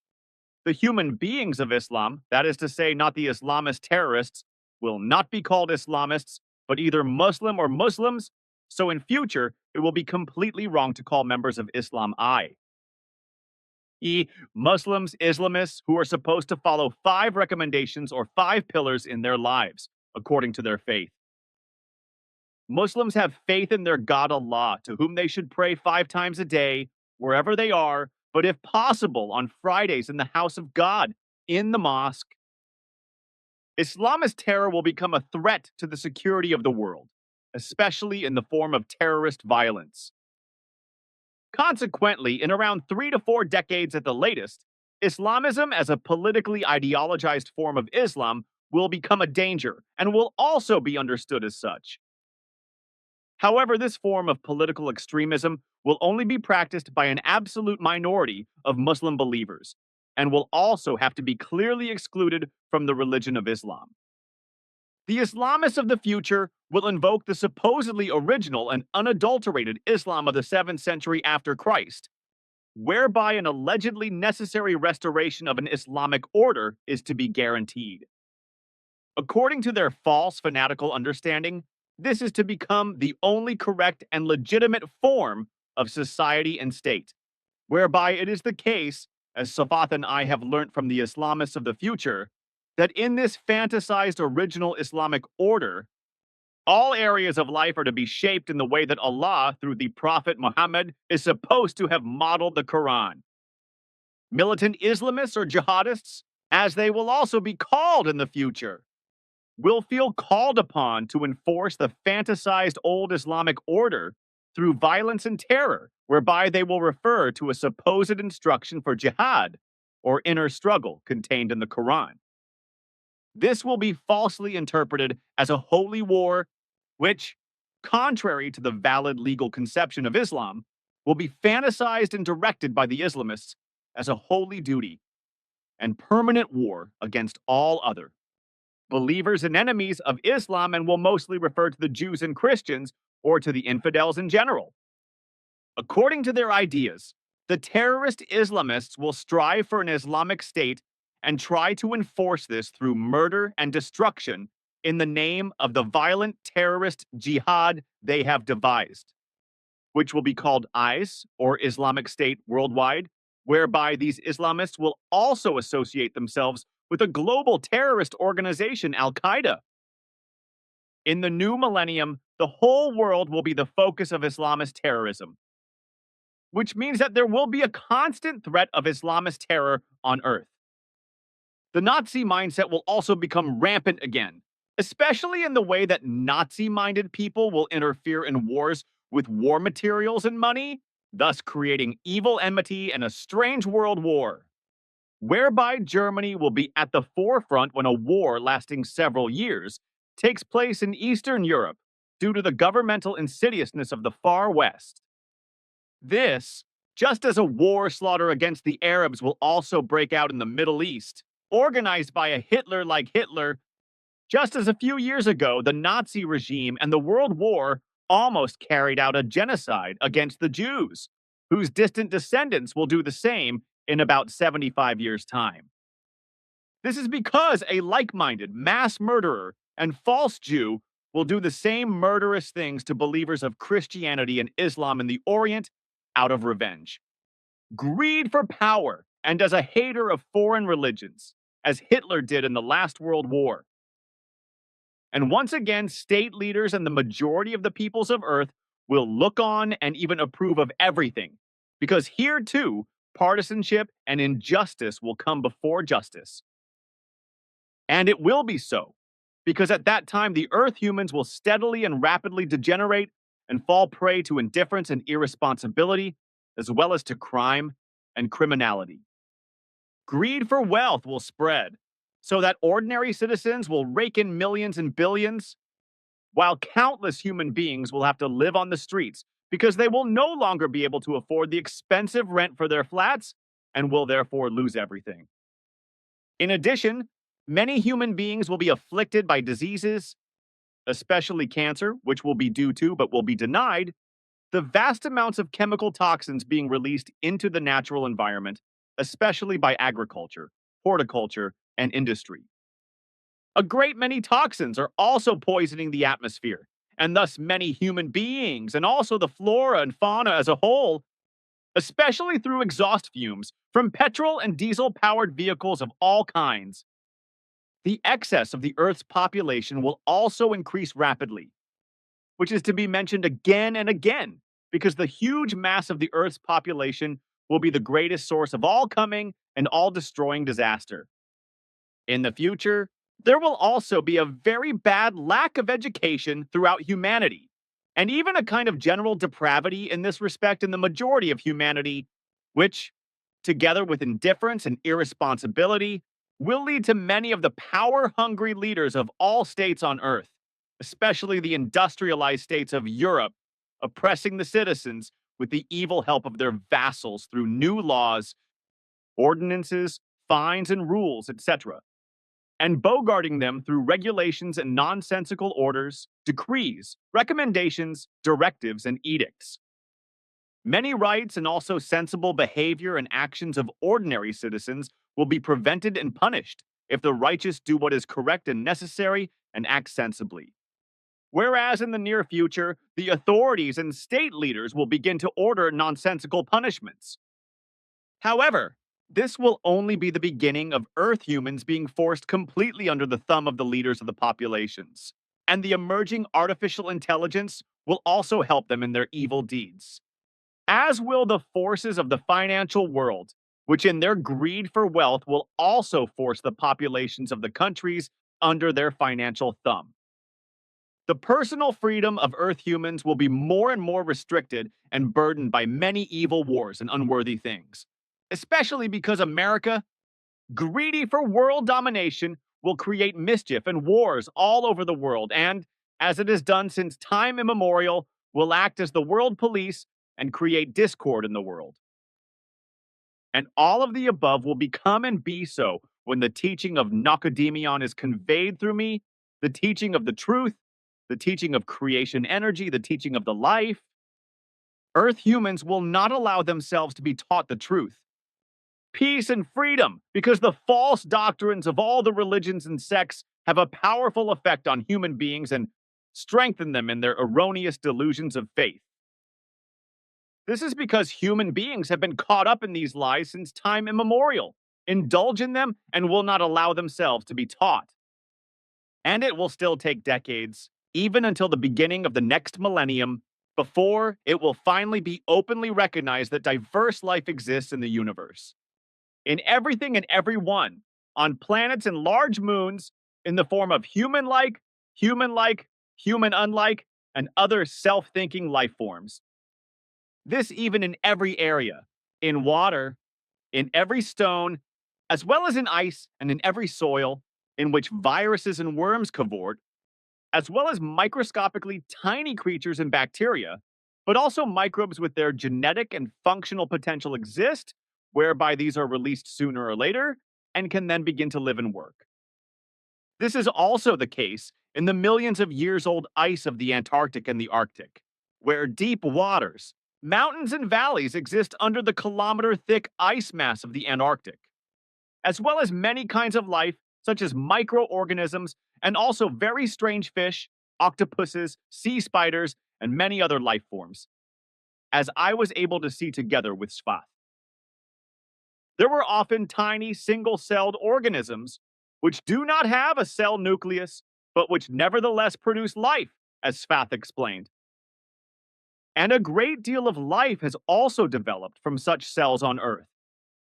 The human beings of Islam, that is to say, not the Islamist terrorists, will not be called Islamists, but either Muslim or Muslims, so in future, it will be completely wrong to call members of Islam Muslims, Islamists who are supposed to follow 5 recommendations or 5 pillars in their lives, according to their faith. Muslims have faith in their God Allah, to whom they should pray 5 times a day, wherever they are, but if possible, on Fridays in the house of God, in the mosque. Islamist terror will become a threat to the security of the world, especially in the form of terrorist violence. Consequently, in around 3 to 4 decades at the latest, Islamism as a politically ideologized form of Islam will become a danger and will also be understood as such. However, this form of political extremism will only be practiced by an absolute minority of Muslim believers and will also have to be clearly excluded from the religion of Islam. The Islamists of the future will invoke the supposedly original and unadulterated Islam of the 7th century after Christ, whereby an allegedly necessary restoration of an Islamic order is to be guaranteed. According to their false fanatical understanding, this is to become the only correct and legitimate form of society and state, whereby it is the case, as Sfath and I have learnt from the Islamists of the future, that in this fantasized original Islamic order, all areas of life are to be shaped in the way that Allah, through the Prophet Muhammad, is supposed to have modeled the Quran. Militant Islamists or jihadists, as they will also be called in the future, will feel called upon to enforce the fantasized old Islamic order through violence and terror, whereby they will refer to a supposed instruction for jihad, or inner struggle, contained in the Quran. This will be falsely interpreted as a holy war, which, contrary to the valid legal conception of Islam, will be fantasized and directed by the Islamists as a holy duty and permanent war against all other believers and enemies of Islam, and will mostly refer to the Jews and Christians or to the infidels in general. According to their ideas, the terrorist Islamists will strive for an Islamic state and try to enforce this through murder and destruction in the name of the violent terrorist jihad they have devised, which will be called IS, or Islamic State worldwide, whereby these Islamists will also associate themselves with a global terrorist organization, Al Qaeda. In the new millennium, the whole world will be the focus of Islamist terrorism, which means that there will be a constant threat of Islamist terror on Earth. The Nazi mindset will also become rampant again, especially in the way that Nazi-minded people will interfere in wars with war materials and money, thus creating evil enmity and a strange world war, whereby Germany will be at the forefront when a war lasting several years takes place in Eastern Europe due to the governmental insidiousness of the far West. This, just as a war slaughter against the Arabs will also break out in the Middle East, organized by a Hitler like Hitler, just as a few years ago the Nazi regime and the World War almost carried out a genocide against the Jews, whose distant descendants will do the same in about 75 years' time. This is because a like-minded mass murderer and false Jew will do the same murderous things to believers of Christianity and Islam in the Orient out of revenge. Greed for power and as a hater of foreign religions, as Hitler did in the last World War. And once again, state leaders and the majority of the peoples of Earth will look on and even approve of everything, because here too, partisanship and injustice will come before justice. And it will be so, because at that time the Earth humans will steadily and rapidly degenerate and fall prey to indifference and irresponsibility, as well as to crime and criminality. Greed for wealth will spread, so that ordinary citizens will rake in millions and billions, while countless human beings will have to live on the streets because they will no longer be able to afford the expensive rent for their flats and will therefore lose everything. In addition, many human beings will be afflicted by diseases, especially cancer, which will be due to but will be denied the vast amounts of chemical toxins being released into the natural environment, especially by agriculture, horticulture, and industry. A great many toxins are also poisoning the atmosphere, and thus many human beings, and also the flora and fauna as a whole, especially through exhaust fumes from petrol and diesel powered vehicles of all kinds. The excess of the Earth's population will also increase rapidly, which is to be mentioned again and again, because the huge mass of the Earth's population will be the greatest source of all coming and all destroying disaster. In the future, there will also be a very bad lack of education throughout humanity, and even a kind of general depravity in this respect in the majority of humanity, which, together with indifference and irresponsibility, will lead to many of the power hungry leaders of all states on Earth, especially the industrialized states of Europe, oppressing the citizens with the evil help of their vassals through new laws, ordinances, fines, and rules, etc., and bogarting them through regulations and nonsensical orders, decrees, recommendations, directives, and edicts. Many rights and also sensible behavior and actions of ordinary citizens will be prevented and punished if the righteous do what is correct and necessary and act sensibly. Whereas in the near future, the authorities and state leaders will begin to order nonsensical punishments. However, this will only be the beginning of Earth humans being forced completely under the thumb of the leaders of the populations, and the emerging artificial intelligence will also help them in their evil deeds. As will the forces of the financial world, which in their greed for wealth will also force the populations of the countries under their financial thumb. The personal freedom of Earth humans will be more and more restricted and burdened by many evil wars and unworthy things, especially because America, greedy for world domination, will create mischief and wars all over the world and, as it has done since time immemorial, will act as the world police and create discord in the world. And all of the above will become and be so when the teaching of Nakademion is conveyed through me, the teaching of the truth, the teaching of creation energy, the teaching of the life. Earth humans will not allow themselves to be taught the truth. Peace and freedom, because the false doctrines of all the religions and sects have a powerful effect on human beings and strengthen them in their erroneous delusions of faith. This is because human beings have been caught up in these lies since time immemorial, indulge in them, and will not allow themselves to be taught. And it will still take decades, even until the beginning of the next millennium, before it will finally be openly recognized that diverse life exists in the universe. In everything and everyone, on planets and large moons, in the form of human-like, human-unlike, and other self-thinking life forms. This even in every area, in water, in every stone, as well as in ice and in every soil, in which viruses and worms cavort, as well as microscopically tiny creatures and bacteria, but also microbes with their genetic and functional potential exist, whereby these are released sooner or later and can then begin to live and work. This is also the case in the millions of years old ice of the Antarctic and the Arctic, where deep waters, mountains, and valleys exist under the kilometer thick ice mass of the Antarctic, as well as many kinds of life, such as microorganisms and also very strange fish, octopuses, sea spiders, and many other life forms, as I was able to see together with Sfath. There were often tiny single-celled organisms which do not have a cell nucleus, but which nevertheless produce life, as Sfath explained. And a great deal of life has also developed from such cells on Earth,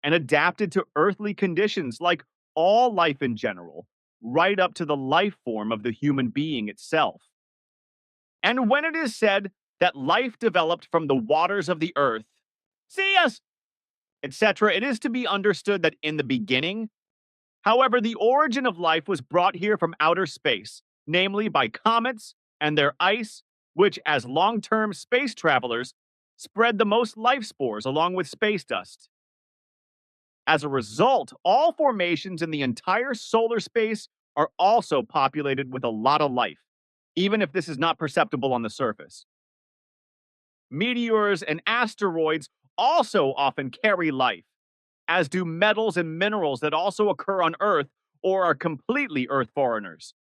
and adapted to earthly conditions like all life in general, right up to the life form of the human being itself. And when it is said that life developed from the waters of the earth, see us, etc., it is to be understood that in the beginning, however, the origin of life was brought here from outer space, namely by comets and their ice, which, as long term space travelers, spread the most life spores along with space dust. As a result, all formations in the entire solar space are also populated with a lot of life, even if this is not perceptible on the surface. Meteors and asteroids also often carry life, as do metals and minerals that also occur on Earth or are completely Earth foreigners.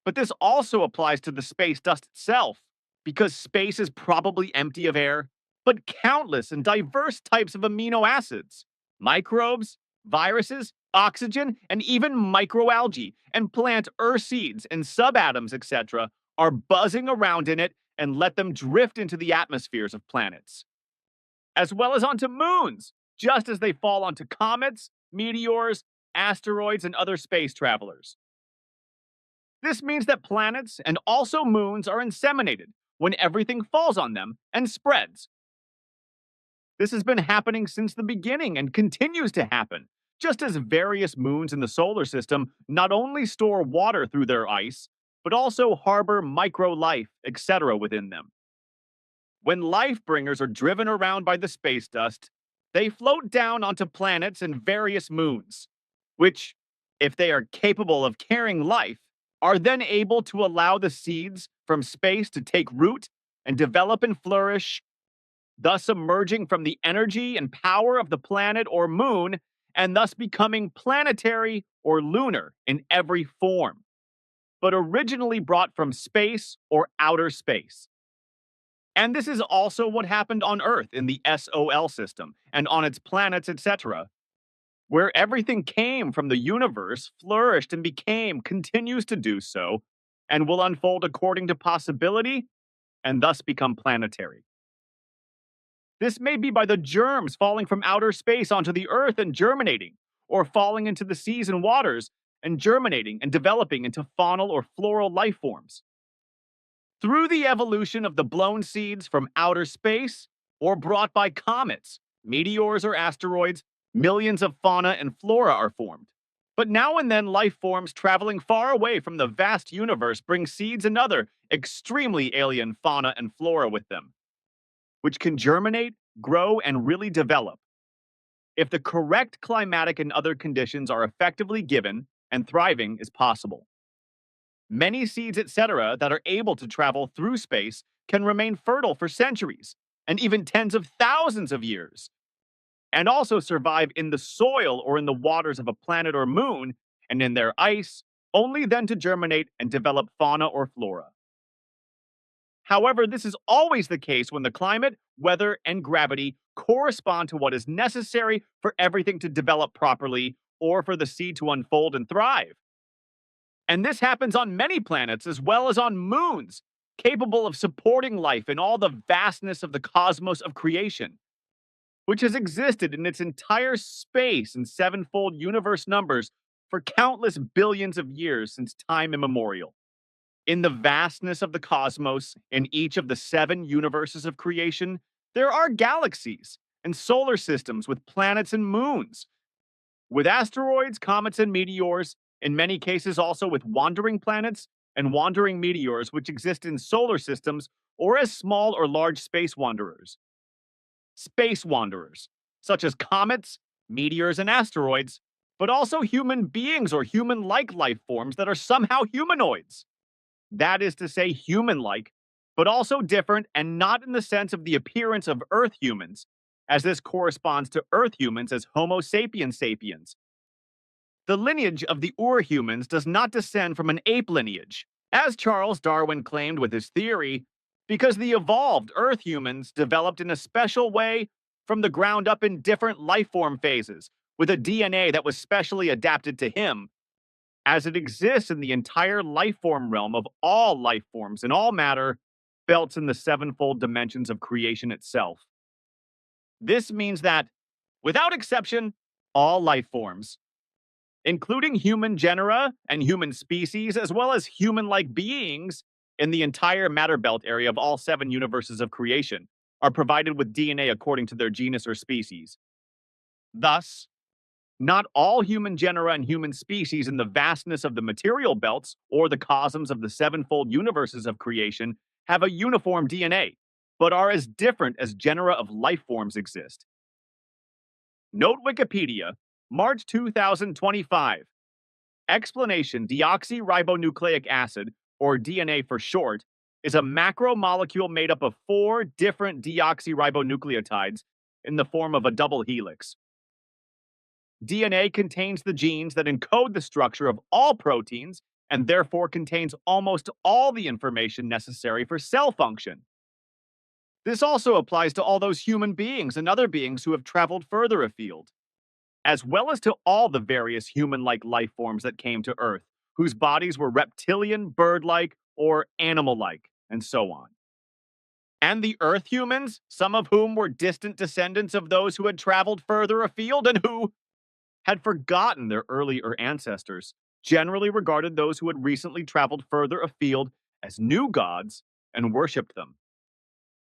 But this also applies to the space dust itself, because space is probably empty of air, but countless and diverse types of amino acids, microbes, viruses, oxygen, and even microalgae and plant earth seeds and subatoms, etc., are buzzing around in it and let them drift into the atmospheres of planets, as well as onto moons, just as they fall onto comets, meteors, asteroids, and other space travelers. This means that planets and also moons are inseminated when everything falls on them and spreads. This has been happening since the beginning and continues to happen, just as various moons in the solar system not only store water through their ice, but also harbor micro life, etc., within them. When life bringers are driven around by the space dust, they float down onto planets and various moons, which, if they are capable of carrying life, are then able to allow the seeds from space to take root and develop and flourish, thus emerging from the energy and power of the planet or moon, and thus becoming planetary or lunar in every form, but originally brought from space or outer space. And this is also what happened on Earth in the SOL system and on its planets, etc., where everything came from the universe, flourished, and continues to do so, and will unfold according to possibility, and thus become planetary. This may be by the germs falling from outer space onto the Earth and germinating, or falling into the seas and waters and germinating and developing into faunal or floral life forms. Through the evolution of the blown seeds from outer space, or brought by comets, meteors, or asteroids, millions of fauna and flora are formed. But now and then, life forms traveling far away from the vast universe bring seeds and other extremely alien fauna and flora with them, which can germinate, grow, and really develop. If the correct climatic and other conditions are effectively given, and thriving is possible. Many seeds, etc., that are able to travel through space can remain fertile for centuries and even tens of thousands of years, and also survive in the soil or in the waters of a planet or moon and in their ice, only then to germinate and develop fauna or flora. However, this is always the case when the climate, weather, and gravity correspond to what is necessary for everything to develop properly or for the seed to unfold and thrive. And this happens on many planets as well as on moons, capable of supporting life in all the vastness of the cosmos of creation, which has existed in its entire space in sevenfold universe numbers for countless billions of years since time immemorial. In the vastness of the cosmos, in each of the 7 universes of creation, there are galaxies and solar systems with planets and moons, with asteroids, comets, and meteors, in many cases also with wandering planets and wandering meteors which exist in solar systems or as small or large space wanderers. Space wanderers, such as comets, meteors, and asteroids, but also human beings or human like life forms that are somehow humanoids. That is to say, human like, but also different and not in the sense of the appearance of Earth humans, as this corresponds to Earth humans as Homo sapiens sapiens. The lineage of the Ur humans does not descend from an ape lineage, as Charles Darwin claimed with his theory, because the evolved Earth humans developed in a special way from the ground up in different life form phases, with a DNA that was specially adapted to him, as it exists in the entire life form realm of all life forms and all matter, felt in the sevenfold dimensions of creation itself. This means that, without exception, all life forms, including human genera and human species, as well as human-like beings in the entire matter belt area of all 7 universes of creation, are provided with DNA according to their genus or species. Thus, not all human genera and human species in the vastness of the material belts or the cosms of the sevenfold universes of creation have a uniform DNA, but are as different as genera of life forms exist. Note Wikipedia, March 2025. Explanation: deoxyribonucleic acid, or DNA for short, is a macromolecule made up of 4 different deoxyribonucleotides in the form of a double helix. DNA contains the genes that encode the structure of all proteins and therefore contains almost all the information necessary for cell function. This also applies to all those human beings and other beings who have traveled further afield, as well as to all the various human-like life forms that came to Earth, whose bodies were reptilian, bird-like, or animal-like, and so on. And the Earth humans, some of whom were distant descendants of those who had traveled further afield and who had forgotten their earlier ancestors, generally regarded those who had recently traveled further afield as new gods and worshipped them.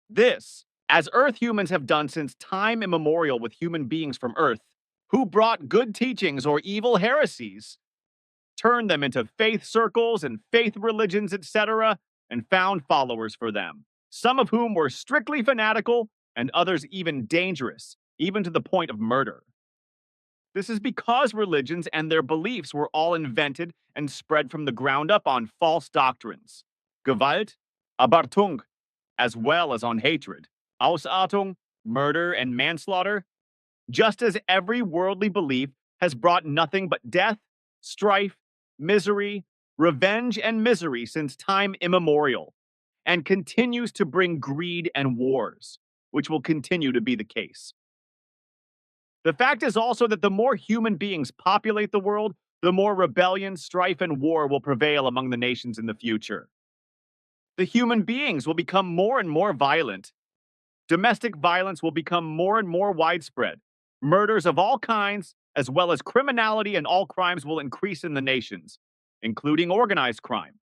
This, as Earth humans have done since time immemorial with human beings from Earth, who brought good teachings or evil heresies, turned them into faith circles and faith religions, etc., and found followers for them, some of whom were strictly fanatical and others even dangerous, even to the point of murder. This is because religions and their beliefs were all invented and spread from the ground up on false doctrines, Gewalt, Abartung, as well as on hatred, Ausartung, murder, and manslaughter, just as every worldly belief has brought nothing but death, strife, misery, revenge, and misery since time immemorial, and continues to bring greed and wars, which will continue to be the case. The fact is also that the more human beings populate the world, the more rebellion, strife, and war will prevail among the nations in the future. The human beings will become more and more violent. Domestic violence will become more and more widespread. Murders of all kinds, as well as criminality and all crimes, will increase in the nations, including organized crime.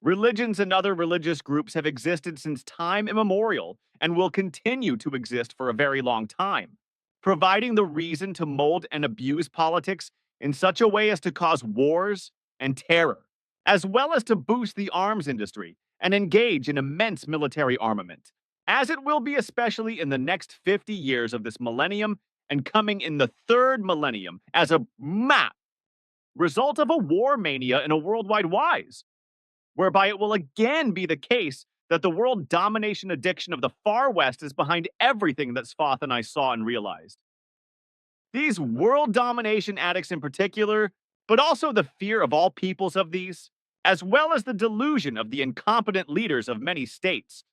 Religions and other religious groups have existed since time immemorial and will continue to exist for a very long time, providing the reason to mold and abuse politics in such a way as to cause wars and terror, as well as to boost the arms industry and engage in immense military armament, as it will be especially in the next 50 years of this millennium and coming in the 3rd millennium as a result of a war mania and a worldwide wise, whereby it will again be the case that the world domination addiction of the far west is behind everything that Sfath and I saw and realized. These world domination addicts in particular, but also the fear of all peoples of these, as well as the delusion of the incompetent leaders of many states,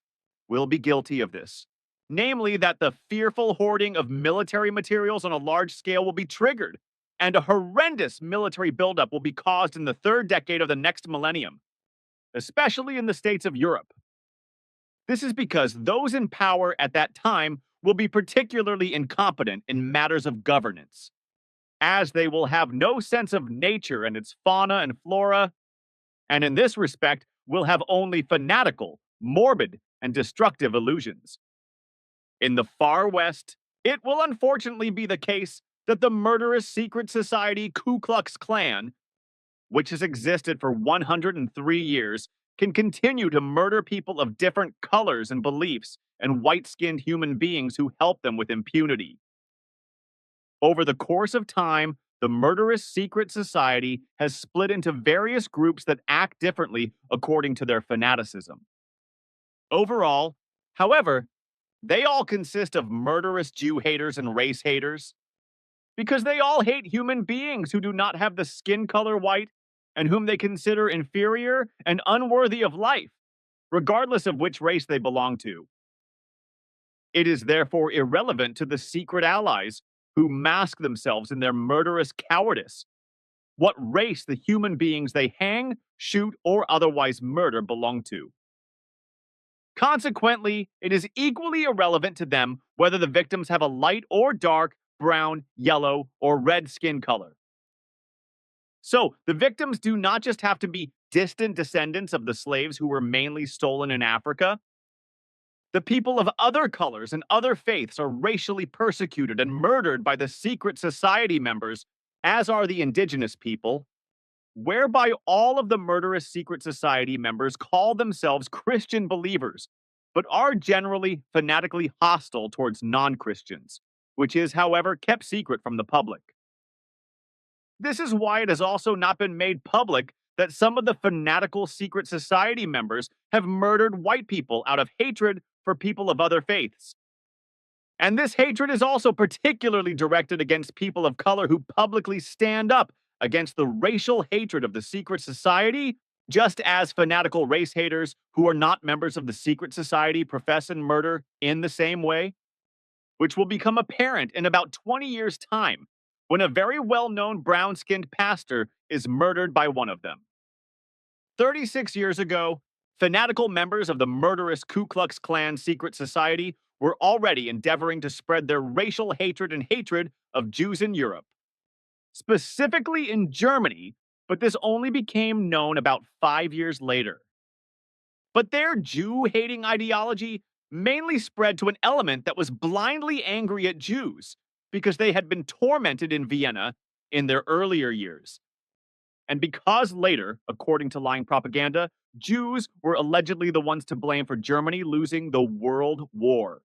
will be guilty of this. Namely, that the fearful hoarding of military materials on a large scale will be triggered, and a horrendous military buildup will be caused in the 3rd decade of the next millennium, especially in the states of Europe. This is because those in power at that time will be particularly incompetent in matters of governance, as they will have no sense of nature and its fauna and flora, and in this respect will have only fanatical, morbid, and destructive illusions. In the far west, it will unfortunately be the case that the murderous secret society Ku Klux Klan, which has existed for 103 years, can continue to murder people of different colors and beliefs and white-skinned human beings who help them with impunity. Over the course of time, the murderous secret society has split into various groups that act differently according to their fanaticism. Overall, however, they all consist of murderous Jew haters and race haters, because they all hate human beings who do not have the skin color white and whom they consider inferior and unworthy of life, regardless of which race they belong to. It is therefore irrelevant to the secret allies who mask themselves in their murderous cowardice what race the human beings they hang, shoot, or otherwise murder belong to. Consequently, it is equally irrelevant to them whether the victims have a light or dark, brown, yellow, or red skin color. So the victims do not just have to be distant descendants of the slaves who were mainly stolen in Africa. The people of other colors and other faiths are racially persecuted and murdered by the secret society members, as are the indigenous people, whereby all of the murderous secret society members call themselves Christian believers, but are generally fanatically hostile towards non Christians, which is, however, kept secret from the public. This is why it has also not been made public that some of the fanatical secret society members have murdered white people out of hatred for people of other faiths. And this hatred is also particularly directed against people of color who publicly stand up against the racial hatred of the secret society, just as fanatical race haters who are not members of the secret society profess and murder in the same way, which will become apparent in about 20 years' time when a very well-known brown-skinned pastor is murdered by one of them. 36 years ago, fanatical members of the murderous Ku Klux Klan secret society were already endeavoring to spread their racial hatred and hatred of Jews in Europe, specifically in Germany, but this only became known about 5 years later. But their Jew-hating ideology mainly spread to an element that was blindly angry at Jews because they had been tormented in Vienna in their earlier years. And because later, according to lying propaganda, Jews were allegedly the ones to blame for Germany losing the World War.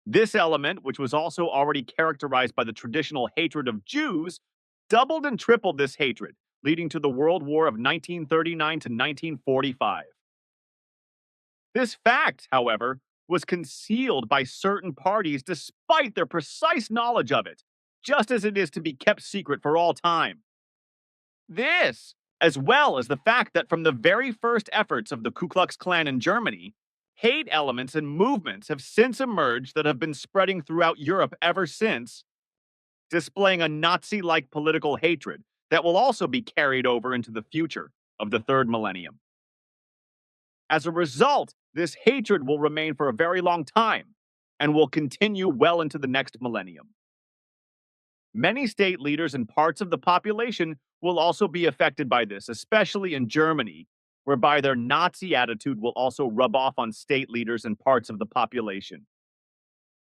This element, which was also already characterized by the traditional hatred of Jews, doubled and tripled this hatred, leading to the World War of 1939 to 1945. This fact, however, was concealed by certain parties despite their precise knowledge of it, just as it is to be kept secret for all time. This, as well as the fact that from the very first efforts of the Ku Klux Klan in Germany, hate elements and movements have since emerged that have been spreading throughout Europe ever since, displaying a Nazi-like political hatred that will also be carried over into the future of the third millennium. As a result, this hatred will remain for a very long time and will continue well into the next millennium. Many state leaders and parts of the population will also be affected by this, especially in Germany, whereby their Nazi attitude will also rub off on state leaders and parts of the population.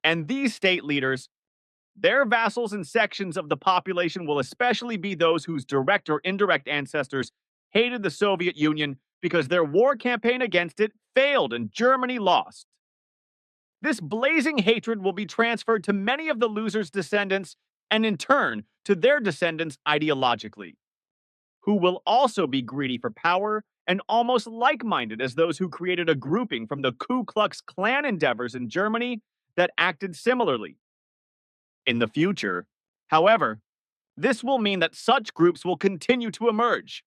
And these state leaders, their vassals and sections of the population will especially be those whose direct or indirect ancestors hated the Soviet Union because their war campaign against it failed and Germany lost. This blazing hatred will be transferred to many of the losers' descendants and in turn to their descendants ideologically, who will also be greedy for power and almost like-minded as those who created a grouping from the Ku Klux Klan endeavors in Germany that acted similarly. In the future, however, this will mean that such groups will continue to emerge,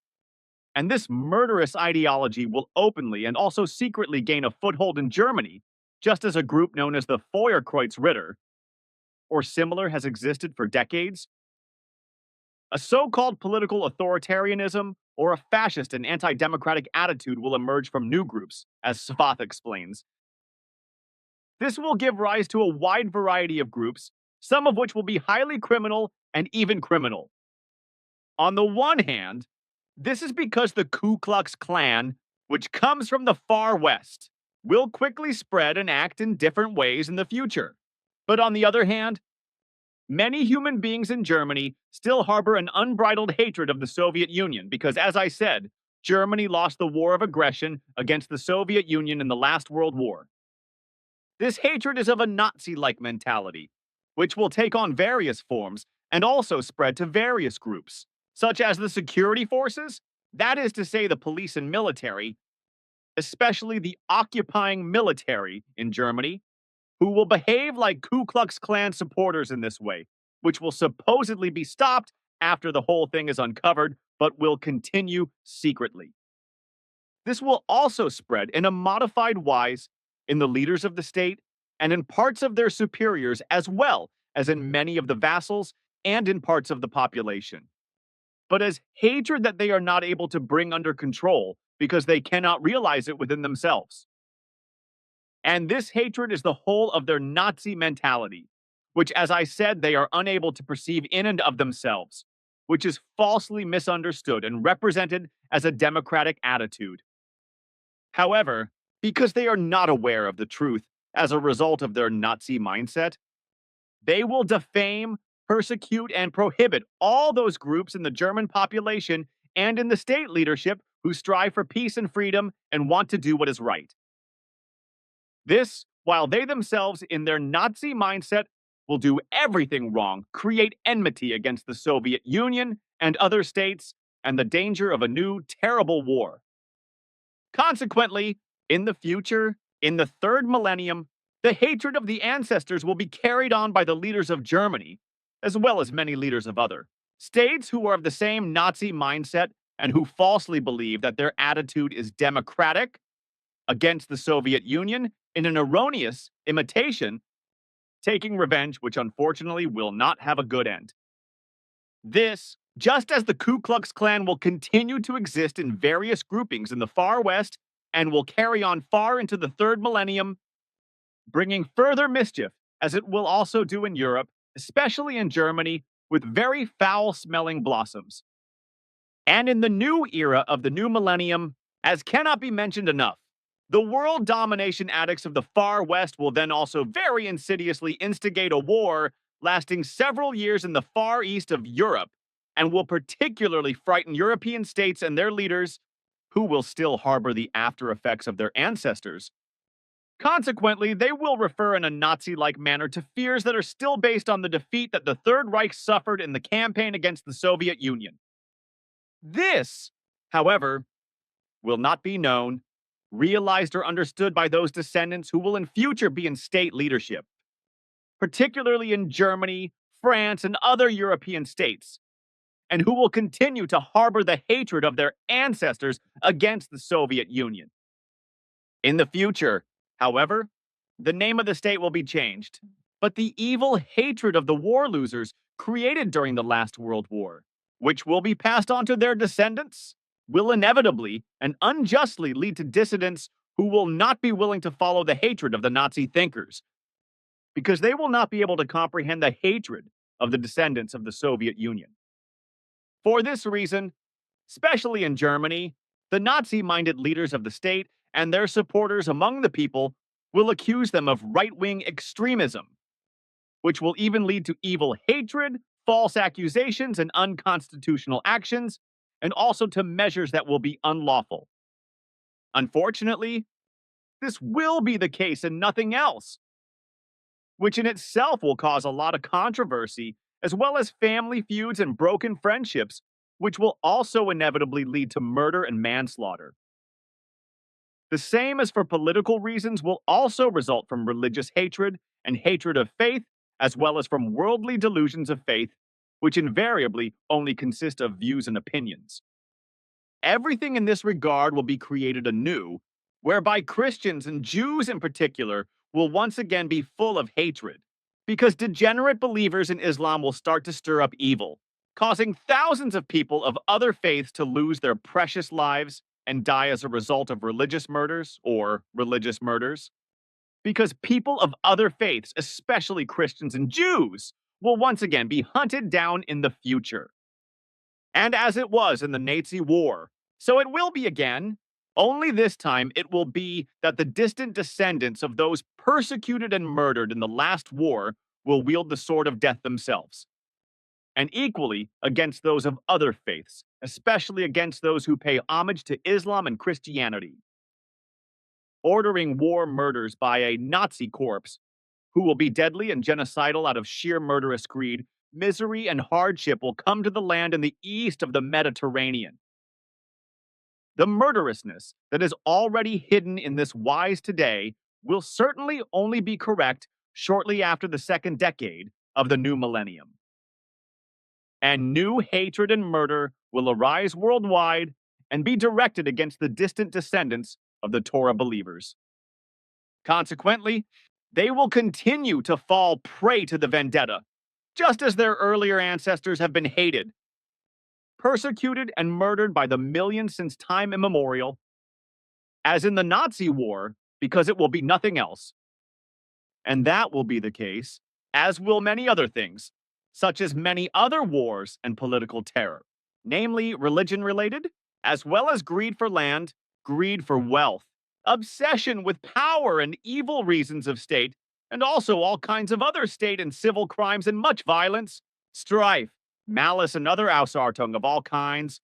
and this murderous ideology will openly and also secretly gain a foothold in Germany, just as a group known as the Feuerkreuzritter, or similar, has existed for decades. A so-called political authoritarianism or a fascist and anti-democratic attitude will emerge from new groups, as Sfath explains. This will give rise to a wide variety of groups, some of which will be highly criminal and even criminal. On the one hand, this is because the Ku Klux Klan, which comes from the far west, will quickly spread and act in different ways in the future. But on the other hand, many human beings in Germany still harbor an unbridled hatred of the Soviet Union because, as I said, Germany lost the war of aggression against the Soviet Union in the last World War. This hatred is of a Nazi-like mentality, which will take on various forms and also spread to various groups, such as the security forces, that is to say the police and military, especially the occupying military in Germany, who will behave like Ku Klux Klan supporters in this way, which will supposedly be stopped after the whole thing is uncovered, but will continue secretly. This will also spread in a modified wise in the leaders of the state and in parts of their superiors, as well as in many of the vassals and in parts of the population. But as hatred that they are not able to bring under control because they cannot realize it within themselves. And this hatred is the whole of their Nazi mentality, which, as I said, they are unable to perceive in and of themselves, which is falsely misunderstood and represented as a democratic attitude. However, because they are not aware of the truth as a result of their Nazi mindset, they will defame, persecute, and prohibit all those groups in the German population and in the state leadership who strive for peace and freedom and want to do what is right. This, while they themselves, in their Nazi mindset, will do everything wrong, create enmity against the Soviet Union and other states, and the danger of a new, terrible war. Consequently, in the future, in the third millennium, the hatred of the ancestors will be carried on by the leaders of Germany, as well as many leaders of other states who are of the same Nazi mindset and who falsely believe that their attitude is democratic against the Soviet Union in an erroneous imitation, taking revenge, which unfortunately will not have a good end. This, just as the Ku Klux Klan will continue to exist in various groupings in the far west and will carry on far into the third millennium, bringing further mischief, as it will also do in Europe, especially in Germany, with very foul-smelling blossoms. And in the new era of the new millennium, as cannot be mentioned enough, the world domination addicts of the far west will then also very insidiously instigate a war lasting several years in the far east of Europe, and will particularly frighten European states and their leaders, who will still harbor the after effects of their ancestors. Consequently, they will refer in a Nazi-like manner to fears that are still based on the defeat that the Third Reich suffered in the campaign against the Soviet Union. This, however, will not be known, realized, or understood by those descendants who will in future be in state leadership, particularly in Germany, France, and other European states, and who will continue to harbor the hatred of their ancestors against the Soviet Union. In the future, however, the name of the state will be changed, but the evil hatred of the war losers created during the last World War, which will be passed on to their descendants, will inevitably and unjustly lead to dissidents who will not be willing to follow the hatred of the Nazi thinkers, because they will not be able to comprehend the hatred of the descendants of the Soviet Union. For this reason, especially in Germany, the Nazi-minded leaders of the state and their supporters among the people will accuse them of right-wing extremism, which will even lead to evil hatred, false accusations, and unconstitutional actions, and also to measures that will be unlawful. Unfortunately, this will be the case and nothing else, which in itself will cause a lot of controversy, as well as family feuds and broken friendships, which will also inevitably lead to murder and manslaughter. The same as for political reasons will also result from religious hatred and hatred of faith, as well as from worldly delusions of faith, which invariably only consist of views and opinions. Everything in this regard will be created anew, whereby Christians and Jews in particular will once again be full of hatred, because degenerate believers in Islam will start to stir up evil, causing thousands of people of other faiths to lose their precious lives and die as a result of religious murders or religious murders. Because people of other faiths, especially Christians and Jews, will once again be hunted down in the future. And as it was in the Nazi war, so it will be again, only this time it will be that the distant descendants of those persecuted and murdered in the last war will wield the sword of death themselves, and equally against those of other faiths, especially against those who pay homage to Islam and Christianity. Ordering war murders by a Nazi corpse, who will be deadly and genocidal out of sheer murderous greed, misery and hardship will come to the land in the east of the Mediterranean. The murderousness that is already hidden in this wise today will certainly only be correct shortly after the second decade of the new millennium. And new hatred and murder will arise worldwide and be directed against the distant descendants of the Torah believers. Consequently, they will continue to fall prey to the vendetta, just as their earlier ancestors have been hated, persecuted, and murdered by the millions since time immemorial, as in the Nazi war, because it will be nothing else. And that will be the case, as will many other things, such as many other wars and political terror, namely religion related, as well as greed for land, greed for wealth, obsession with power and evil reasons of state, and also all kinds of other state and civil crimes and much violence, strife, malice, and other Ausartung of all kinds,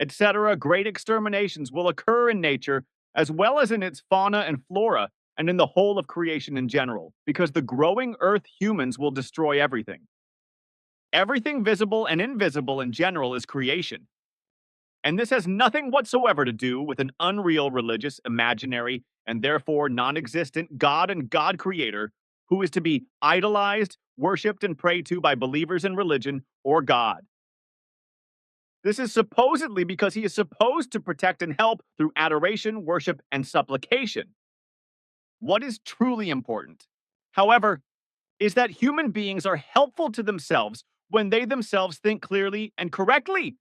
etc. Great exterminations will occur in nature as well as in its fauna and flora and in the whole of creation in general, because the growing earth humans will destroy everything. Everything visible and invisible in general is creation. And this has nothing whatsoever to do with an unreal religious, imaginary, and therefore non existent God and God creator who is to be idolized, worshipped, and prayed to by believers in religion or God. This is supposedly because he is supposed to protect and help through adoration, worship, and supplication. What is truly important, however, is that human beings are helpful to themselves when they themselves think clearly and correctly,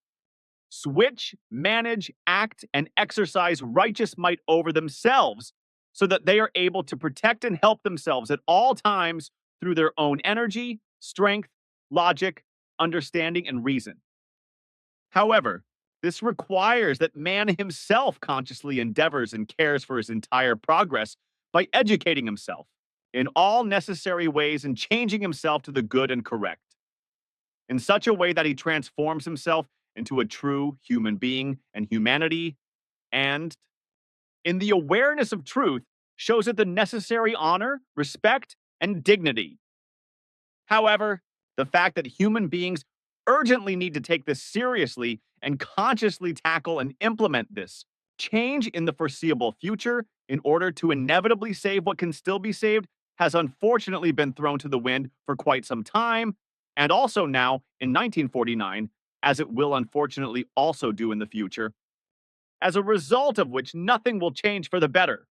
switch, manage, act, and exercise righteous might over themselves so that they are able to protect and help themselves at all times through their own energy, strength, logic, understanding, and reason. However, this requires that man himself consciously endeavors and cares for his entire progress by educating himself in all necessary ways and changing himself to the good and correct, in such a way that he transforms himself into a true human being and humanity, and, in the awareness of truth, shows it the necessary honor, respect, and dignity. However, the fact that human beings urgently need to take this seriously and consciously tackle and implement this change in the foreseeable future in order to inevitably save what can still be saved has unfortunately been thrown to the wind for quite some time, and also now in 1949, as it will unfortunately also do in the future, as a result of which nothing will change for the better.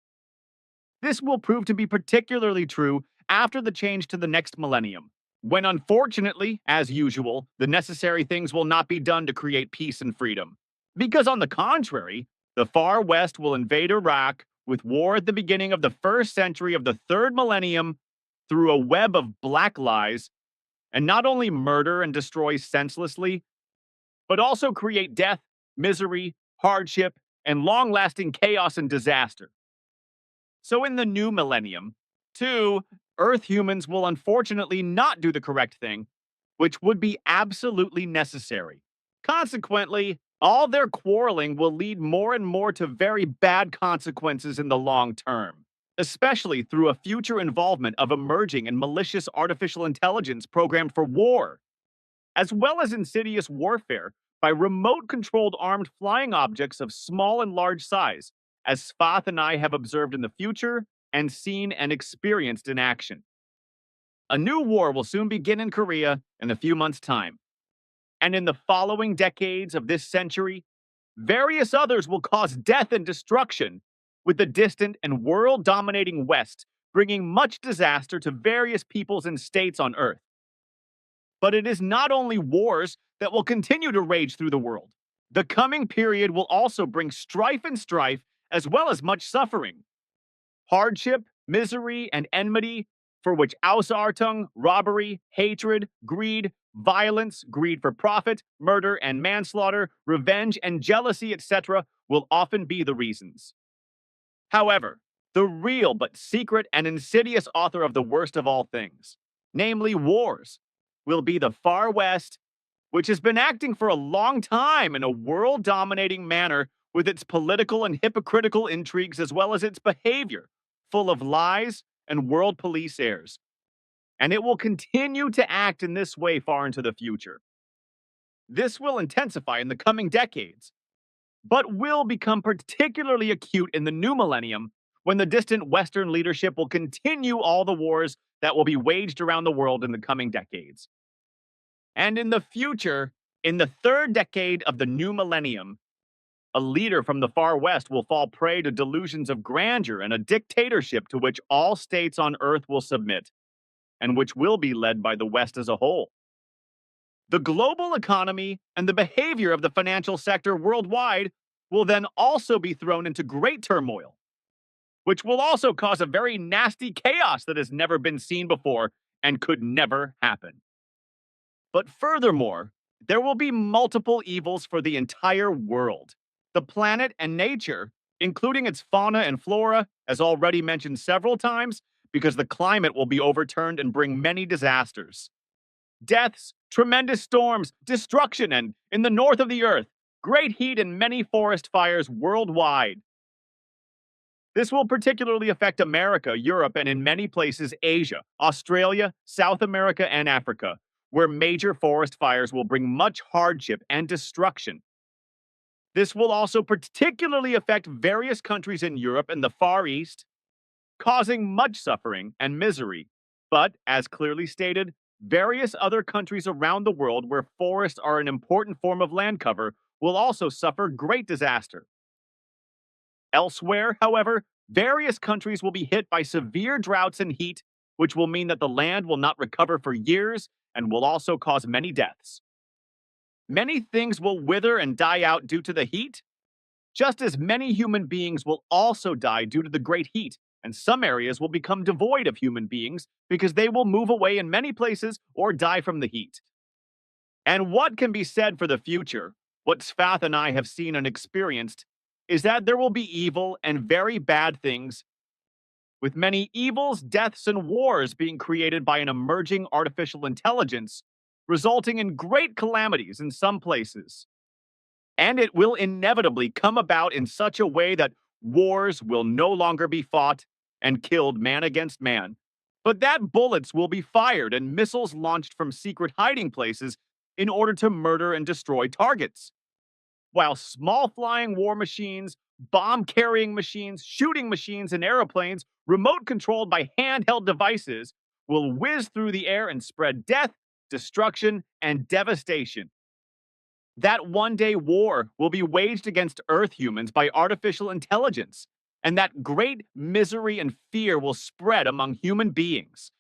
This will prove to be particularly true after the change to the next millennium, when unfortunately, as usual, the necessary things will not be done to create peace and freedom. Because on the contrary, the far west will invade Iraq with war at the beginning of the first century of the third millennium through a web of black lies, and not only murder and destroy senselessly, but also create death, misery, hardship, and long lasting chaos and disaster. So, in the new millennium, too, Earth humans will unfortunately not do the correct thing, which would be absolutely necessary. Consequently, all their quarreling will lead more and more to very bad consequences in the long term, especially through a future involvement of emerging and malicious artificial intelligence programmed for war, as well as insidious warfare by remote controlled armed flying objects of small and large size, as Sfath and I have observed in the future and seen and experienced in action. A new war will soon begin in Korea in a few months' time. And in the following decades of this century, various others will cause death and destruction, with the distant and world dominating West bringing much disaster to various peoples and states on Earth. But it is not only wars that will continue to rage through the world. The coming period will also bring strife and strife, as well as much suffering, hardship, misery, and enmity, for which Ausartung, robbery, hatred, greed, violence, greed for profit, murder and manslaughter, revenge and jealousy, etc., will often be the reasons. However, the real but secret and insidious author of the worst of all things, namely wars, will be the Far West, which has been acting for a long time in a world dominating manner with its political and hypocritical intrigues as well as its behavior, full of lies and world police airs. And it will continue to act in this way far into the future. This will intensify in the coming decades, but will become particularly acute in the new millennium when the distant Western leadership will continue all the wars that will be waged around the world in the coming decades. And in the future, in the third decade of the new millennium, a leader from the far west will fall prey to delusions of grandeur and a dictatorship to which all states on earth will submit, and which will be led by the West as a whole. The global economy and the behavior of the financial sector worldwide will then also be thrown into great turmoil, which will also cause a very nasty chaos that has never been seen before and could never happen. But furthermore, there will be multiple evils for the entire world. The planet and nature, including its fauna and flora, as already mentioned several times, because the climate will be overturned and bring many disasters. Deaths, tremendous storms, destruction, and, in the north of the earth, great heat and many forest fires worldwide. This will particularly affect America, Europe, and in many places Asia, Australia, South America, and Africa, where major forest fires will bring much hardship and destruction. This will also particularly affect various countries in Europe and the Far East, causing much suffering and misery. But, as clearly stated, various other countries around the world where forests are an important form of land cover will also suffer great disaster. Elsewhere, however, various countries will be hit by severe droughts and heat, which will mean that the land will not recover for years and will also cause many deaths. Many things will wither and die out due to the heat, just as many human beings will also die due to the great heat, and some areas will become devoid of human beings because they will move away in many places or die from the heat. And what can be said for the future, what Sfath and I have seen and experienced, is that there will be evil and very bad things, with many evils, deaths, and wars being created by an emerging artificial intelligence, resulting in great calamities in some places. And it will inevitably come about in such a way that wars will no longer be fought and killed man against man, but that bullets will be fired and missiles launched from secret hiding places in order to murder and destroy targets. While small flying war machines, bomb carrying machines, shooting machines, and aeroplanes, remote controlled by handheld devices, will whiz through the air and spread death, destruction, and devastation. That one-day war will be waged against Earth humans by artificial intelligence, and that great misery and fear will spread among human beings,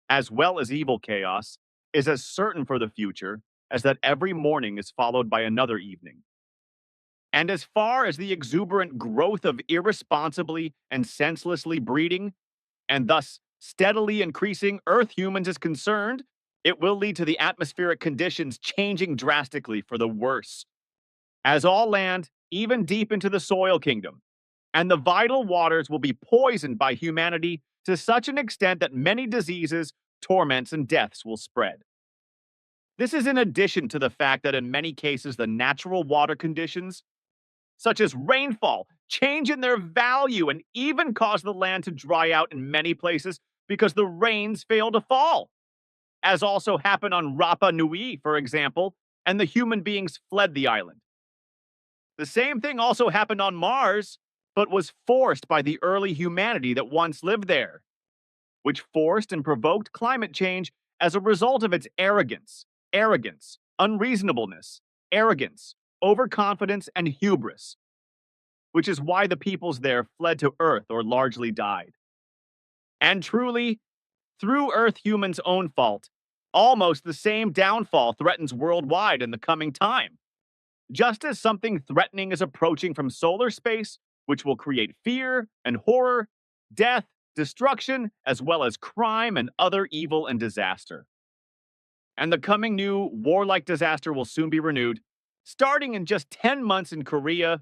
as well as evil chaos, is as certain for the future as that every morning is followed by another evening. And as far as the exuberant growth of irresponsibly and senselessly breeding, and thus steadily increasing Earth humans is concerned, it will lead to the atmospheric conditions changing drastically for the worse, as all land, even deep into the soil kingdom, and the vital waters will be poisoned by humanity to such an extent that many diseases, torments, and deaths will spread. This is in addition to the fact that in many cases the natural water conditions, such as rainfall, change in their value and even cause the land to dry out in many places because the rains fail to fall, as also happened on Rapa Nui, for example, and the human beings fled the island. The same thing also happened on Mars, but was forced by the early humanity that once lived there, which forced and provoked climate change as a result of its arrogance, unreasonableness, arrogance, overconfidence, and hubris, which is why the peoples there fled to Earth or largely died. And truly, through Earth humans' own fault, almost the same downfall threatens worldwide in the coming time. Just as something threatening is approaching from solar space, which will create fear and horror, death, destruction, as well as crime and other evil and disaster. And the coming new warlike disaster will soon be renewed, starting in just 10 months in Korea,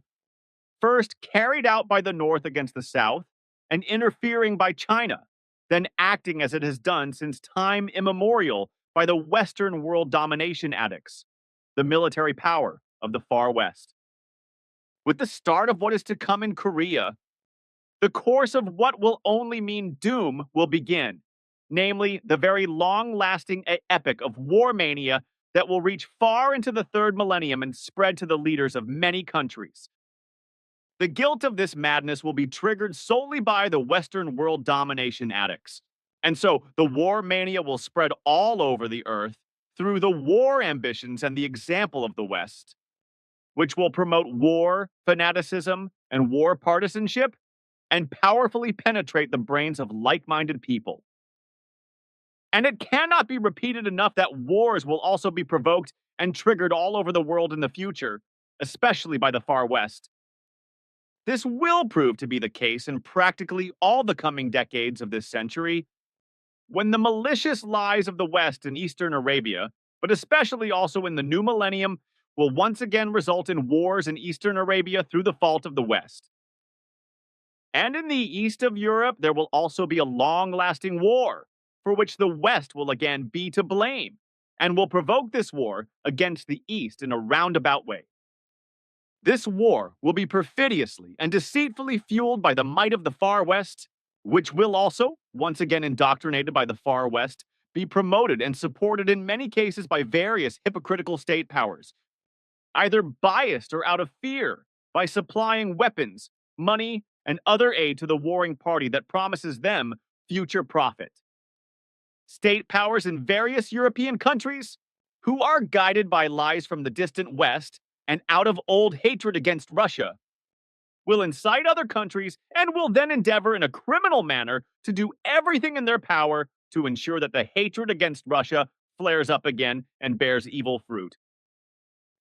first carried out by the North against the South, and interfering by China, then acting as it has done since time immemorial by the Western world domination addicts, the military power of the Far West. With the start of what is to come in Korea, the course of what will only mean doom will begin, namely the very long-lasting epic of war mania that will reach far into the third millennium and spread to the leaders of many countries. The guilt of this madness will be triggered solely by the Western world domination addicts. And so the war mania will spread all over the earth through the war ambitions and the example of the West, which will promote war, fanaticism, and war partisanship, and powerfully penetrate the brains of like-minded people. And it cannot be repeated enough that wars will also be provoked and triggered all over the world in the future, especially by the Far West. This will prove to be the case in practically all the coming decades of this century, when the malicious lies of the West and Eastern Arabia, but especially also in the new millennium, will once again result in wars in Eastern Arabia through the fault of the West. And in the east of Europe, there will also be a long lasting war, for which the West will again be to blame, and will provoke this war against the East in a roundabout way. This war will be perfidiously and deceitfully fueled by the might of the far West, which will also, once again indoctrinated by the far West, be promoted and supported in many cases by various hypocritical state powers, either biased or out of fear, by supplying weapons, money, and other aid to the warring party that promises them future profit. State powers in various European countries, who are guided by lies from the distant West and out of old hatred against Russia, will incite other countries and will then endeavor in a criminal manner to do everything in their power to ensure that the hatred against Russia flares up again and bears evil fruit.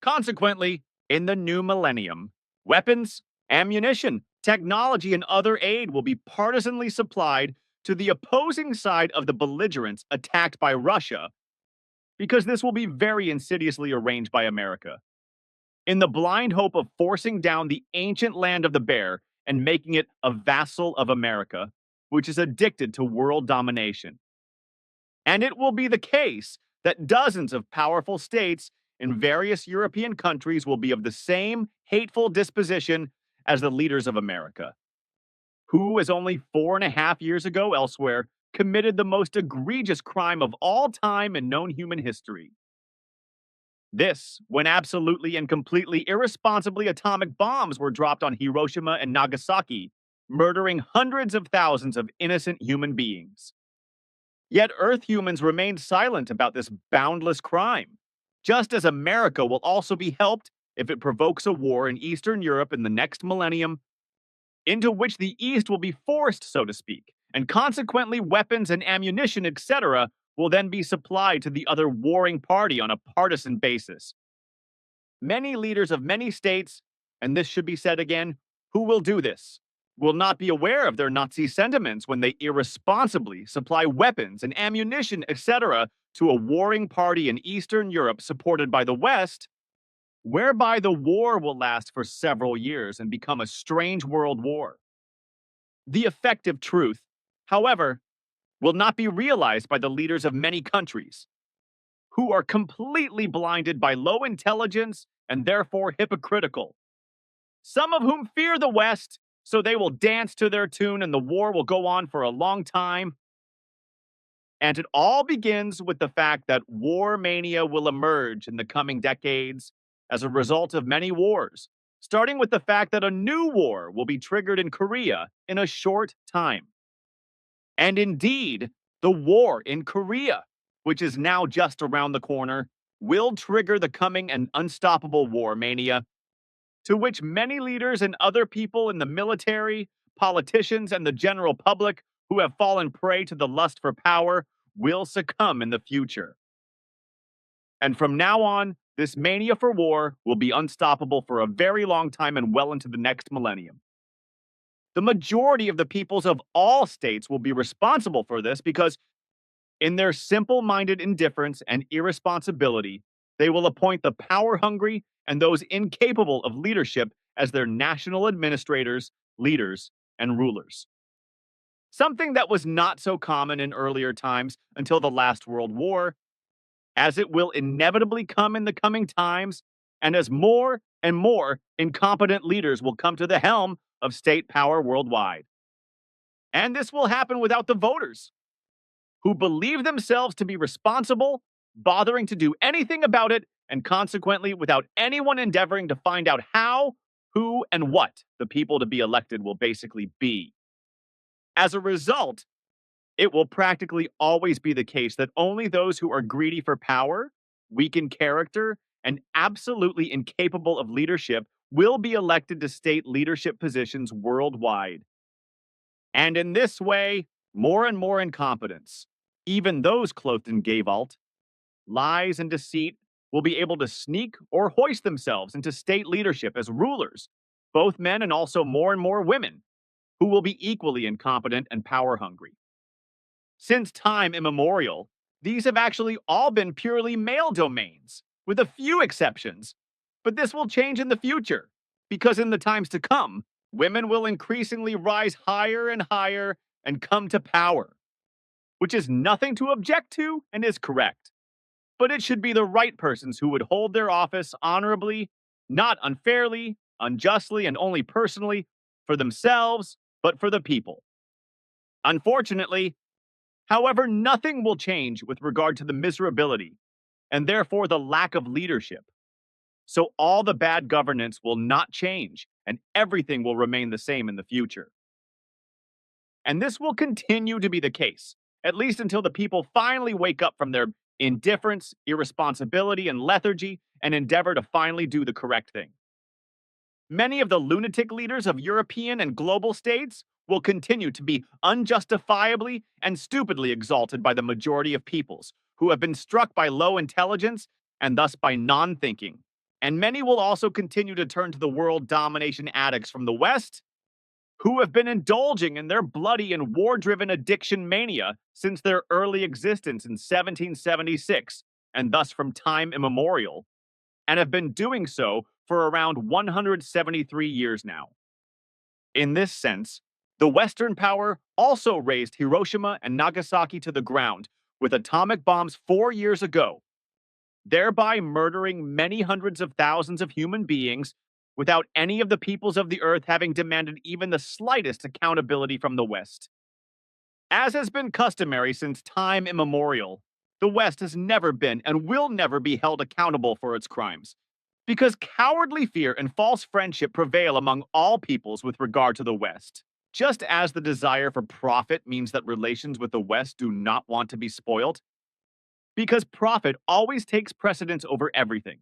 Consequently, in the new millennium, weapons, ammunition, technology, and other aid will be partisanly supplied to the opposing side of the belligerents attacked by Russia, because this will be very insidiously arranged by America, in the blind hope of forcing down the ancient land of the bear and making it a vassal of America, which is addicted to world domination. And it will be the case that dozens of powerful states in various European countries will be of the same hateful disposition as the leaders of America, who, as only 4.5 years ago elsewhere, committed the most egregious crime of all time in known human history. This, when absolutely and completely irresponsibly atomic bombs were dropped on Hiroshima and Nagasaki, murdering hundreds of thousands of innocent human beings. Yet Earth humans remained silent about this boundless crime, just as America will also be helped if it provokes a war in Eastern Europe in the next millennium, into which the East will be forced, so to speak, and consequently weapons and ammunition, etc., will then be supplied to the other warring party on a partisan basis. Many leaders of many states, and this should be said again, who will do this, will not be aware of their Nazi sentiments when they irresponsibly supply weapons and ammunition, etc., to a warring party in Eastern Europe supported by the West, whereby the war will last for several years and become a strange world war. The effective truth, however, will not be realized by the leaders of many countries, who are completely blinded by low intelligence and therefore hypocritical, some of whom fear the West, so they will dance to their tune and the war will go on for a long time. And it all begins with the fact that war mania will emerge in the coming decades as a result of many wars, starting with the fact that a new war will be triggered in Korea in a short time. And indeed, the war in Korea, which is now just around the corner, will trigger the coming and unstoppable war mania, to which many leaders and other people in the military, politicians, and the general public who have fallen prey to the lust for power will succumb in the future. And from now on, this mania for war will be unstoppable for a very long time and well into the next millennium. The majority of the peoples of all states will be responsible for this because, in their simple minded indifference and irresponsibility, they will appoint the power hungry and those incapable of leadership as their national administrators, leaders, and rulers. Something that was not so common in earlier times until the last World War, as it will inevitably come in the coming times, and as more and more incompetent leaders will come to the helm of state power worldwide. And this will happen without the voters, who believe themselves to be responsible, bothering to do anything about it, and consequently without anyone endeavoring to find out how, who, and what the people to be elected will basically be. As a result, it will practically always be the case that only those who are greedy for power, weak in character, and absolutely incapable of leadership will be elected to state leadership positions worldwide. And in this way, more and more incompetence, even those clothed in Gewalt, lies, and deceit, will be able to sneak or hoist themselves into state leadership as rulers, both men and also more and more women, who will be equally incompetent and power hungry. Since time immemorial, These have actually all been purely male domains, with a few exceptions. But this will change in the future, because in the times to come, women will increasingly rise higher and higher and come to power, which is nothing to object to and is correct. But it should be the right persons who would hold their office honorably, not unfairly, unjustly, and only personally for themselves, but for the people. Unfortunately, however, nothing will change with regard to the miserability and therefore the lack of leadership. So all the bad governance will not change and everything will remain the same in the future. And this will continue to be the case, at least until the people finally wake up from their indifference, irresponsibility, and lethargy and endeavor to finally do the correct thing. Many of the lunatic leaders of European and global states will continue to be unjustifiably and stupidly exalted by the majority of peoples who have been struck by low intelligence and thus by non thinking. And many will also continue to turn to the world domination addicts from the West who have been indulging in their bloody and war driven addiction mania since their early existence in 1776, and thus from time immemorial, and have been doing so for around 173 years now. In this sense, the Western power also razed Hiroshima and Nagasaki to the ground with atomic bombs 4 years ago, thereby murdering many hundreds of thousands of human beings without any of the peoples of the earth having demanded even the slightest accountability from the West. As has been customary since time immemorial, the West has never been and will never be held accountable for its crimes, because cowardly fear and false friendship prevail among all peoples with regard to the West. Just as the desire for profit means that relations with the West do not want to be spoiled, because profit always takes precedence over everything.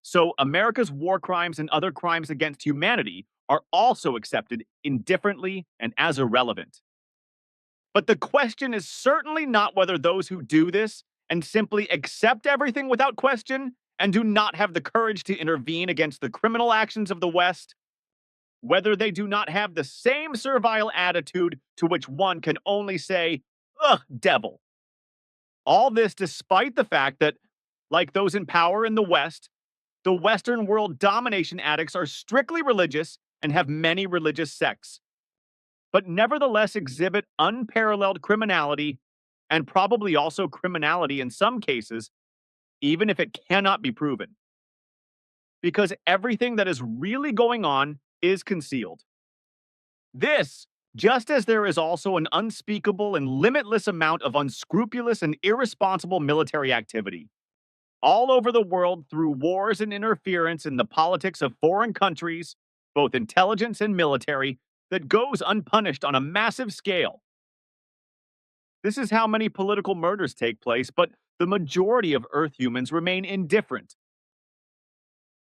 So, America's war crimes and other crimes against humanity are also accepted indifferently and as irrelevant. But the question is certainly not whether those who do this and simply accept everything without question and do not have the courage to intervene against the criminal actions of the West, whether they do not have the same servile attitude to which one can only say, ugh, devil. All this despite the fact that, like those in power in the West, the Western world domination addicts are strictly religious and have many religious sects, but nevertheless exhibit unparalleled criminality and probably also criminality in some cases, even if it cannot be proven. Because everything that is really going on is concealed. This, just as there is also an unspeakable and limitless amount of unscrupulous and irresponsible military activity all over the world through wars and interference in the politics of foreign countries, both intelligence and military, that goes unpunished on a massive scale. This is how many political murders take place, but the majority of Earth humans remain indifferent.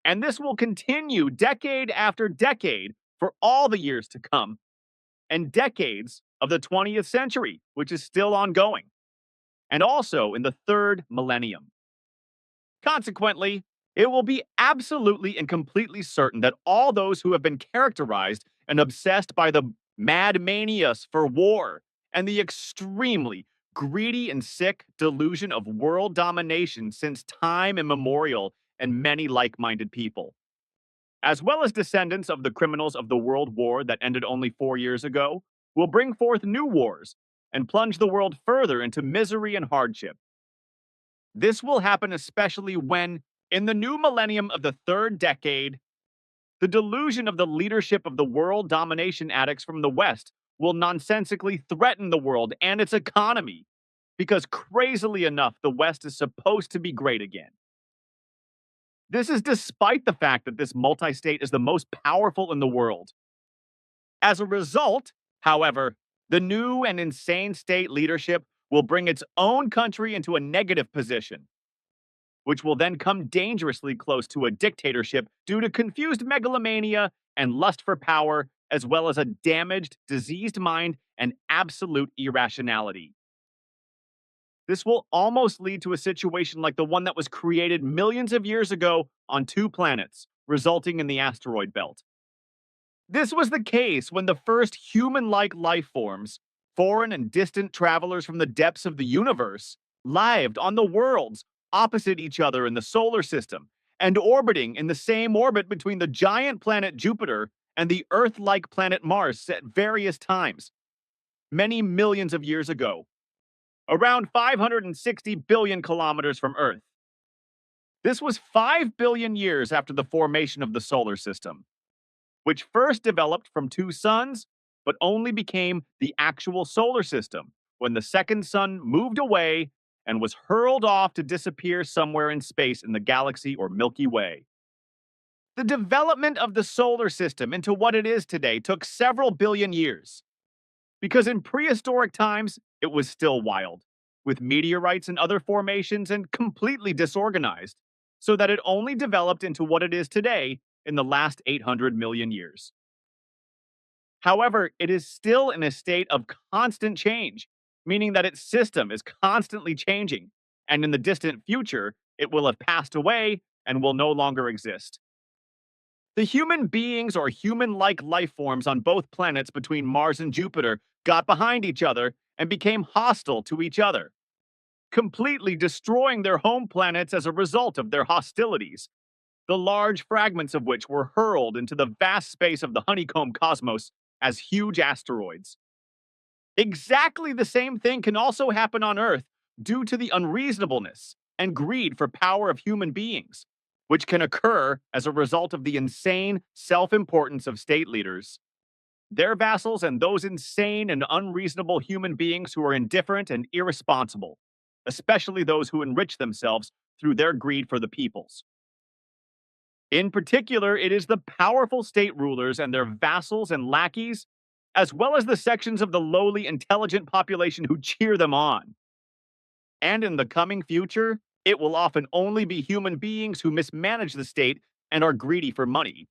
And this will continue decade after decade for all the years to come, and decades of the 20th century, which is still ongoing, and also in the third millennium. Consequently, it will be absolutely and completely certain that all those who have been characterized and obsessed by the mad manias for war and the extremely greedy and sick delusion of world domination since time immemorial and many like minded people, as well as descendants of the criminals of the World War that ended only 4 years ago, will bring forth new wars and plunge the world further into misery and hardship. This will happen especially when, in the new millennium of the third decade, the delusion of the leadership of the world domination addicts from the West will nonsensically threaten the world and its economy, because crazily enough, the West is supposed to be great again. This is despite the fact that this multi state is the most powerful in the world. As a result, however, the new and insane state leadership will bring its own country into a negative position, which will then come dangerously close to a dictatorship due to confused megalomania and lust for power, as well as a damaged, diseased mind and absolute irrationality. This will almost lead to a situation like the one that was created millions of years ago on two planets, resulting in the asteroid belt. This was the case when the first human like life forms, foreign and distant travelers from the depths of the universe, lived on the worlds opposite each other in the solar system and orbiting in the same orbit between the giant planet Jupiter and the Earth-like planet Mars at various times, many millions of years ago, around 560 billion kilometers from Earth. This was 5 billion years after the formation of the solar system, which first developed from two suns, but only became the actual solar system when the second sun moved away and was hurled off to disappear somewhere in space in the galaxy or Milky Way. The development of the solar system into what it is today took several billion years, because in prehistoric times, it was still wild, with meteorites and other formations and completely disorganized, so that it only developed into what it is today in the last 800 million years. However, it is still in a state of constant change, meaning that its system is constantly changing, and in the distant future, it will have passed away and will no longer exist. The human beings or human-like life forms on both planets between Mars and Jupiter got behind each other and became hostile to each other, completely destroying their home planets as a result of their hostilities, the large fragments of which were hurled into the vast space of the honeycomb cosmos as huge asteroids. Exactly the same thing can also happen on Earth due to the unreasonableness and greed for power of human beings, which can occur as a result of the insane self-importance of state leaders, their vassals, and those insane and unreasonable human beings who are indifferent and irresponsible, especially those who enrich themselves through their greed for the peoples. In particular, it is the powerful state rulers and their vassals and lackeys, as well as the sections of the lowly, intelligent population who cheer them on. And in the coming future, it will often only be human beings who mismanage the state and are greedy for money,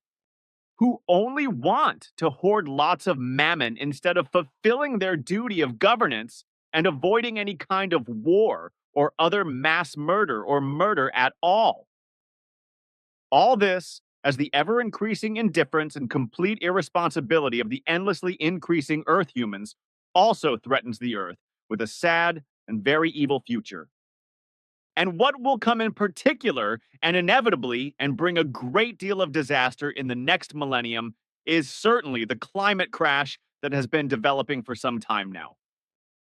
who only want to hoard lots of mammon instead of fulfilling their duty of governance and avoiding any kind of war or other mass murder or murder at all. All this as the ever-increasing indifference and complete irresponsibility of the endlessly increasing Earth humans also threatens the Earth with a sad and very evil future. And what will come in particular and inevitably and bring a great deal of disaster in the next millennium is certainly the climate crash that has been developing for some time now,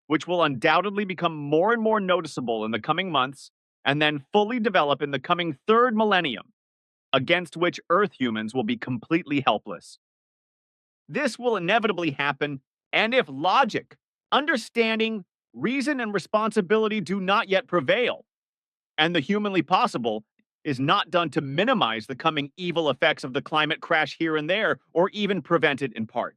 which will undoubtedly become more and more noticeable in the coming months and then fully develop in the coming third millennium, against which Earth humans will be completely helpless. This will inevitably happen, and if logic, understanding, reason, and responsibility do not yet prevail, and the humanly possible is not done to minimize the coming evil effects of the climate crash here and there, or even prevent it in part,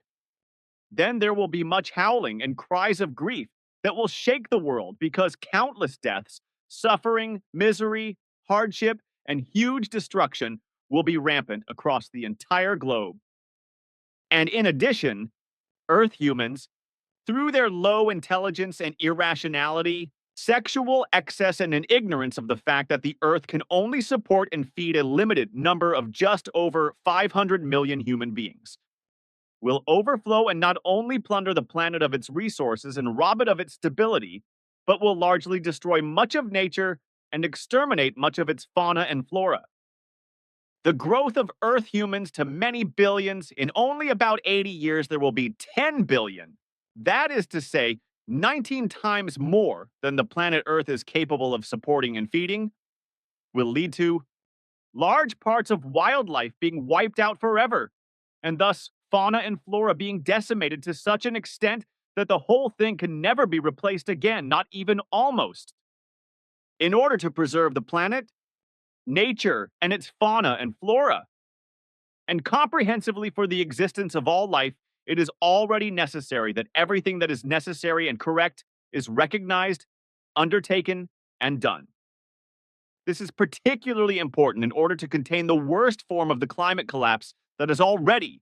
then there will be much howling and cries of grief that will shake the world because countless deaths, suffering, misery, hardship, and huge destruction will be rampant across the entire globe. And in addition, Earth humans, through their low intelligence and irrationality, sexual excess, and an ignorance of the fact that the Earth can only support and feed a limited number of just over 500 million human beings, will overflow and not only plunder the planet of its resources and rob it of its stability, but will largely destroy much of nature and exterminate much of its fauna and flora. The growth of Earth humans to many billions, in only about 80 years, there will be 10 billion. That is to say, 19 times more than the planet Earth is capable of supporting and feeding, will lead to large parts of wildlife being wiped out forever, and thus fauna and flora being decimated to such an extent that the whole thing can never be replaced again, not even almost. In order to preserve the planet, nature, and its fauna and flora, and comprehensively for the existence of all life, it is already necessary that everything that is necessary and correct is recognized, undertaken, and done. This is particularly important in order to contain the worst form of the climate collapse that has already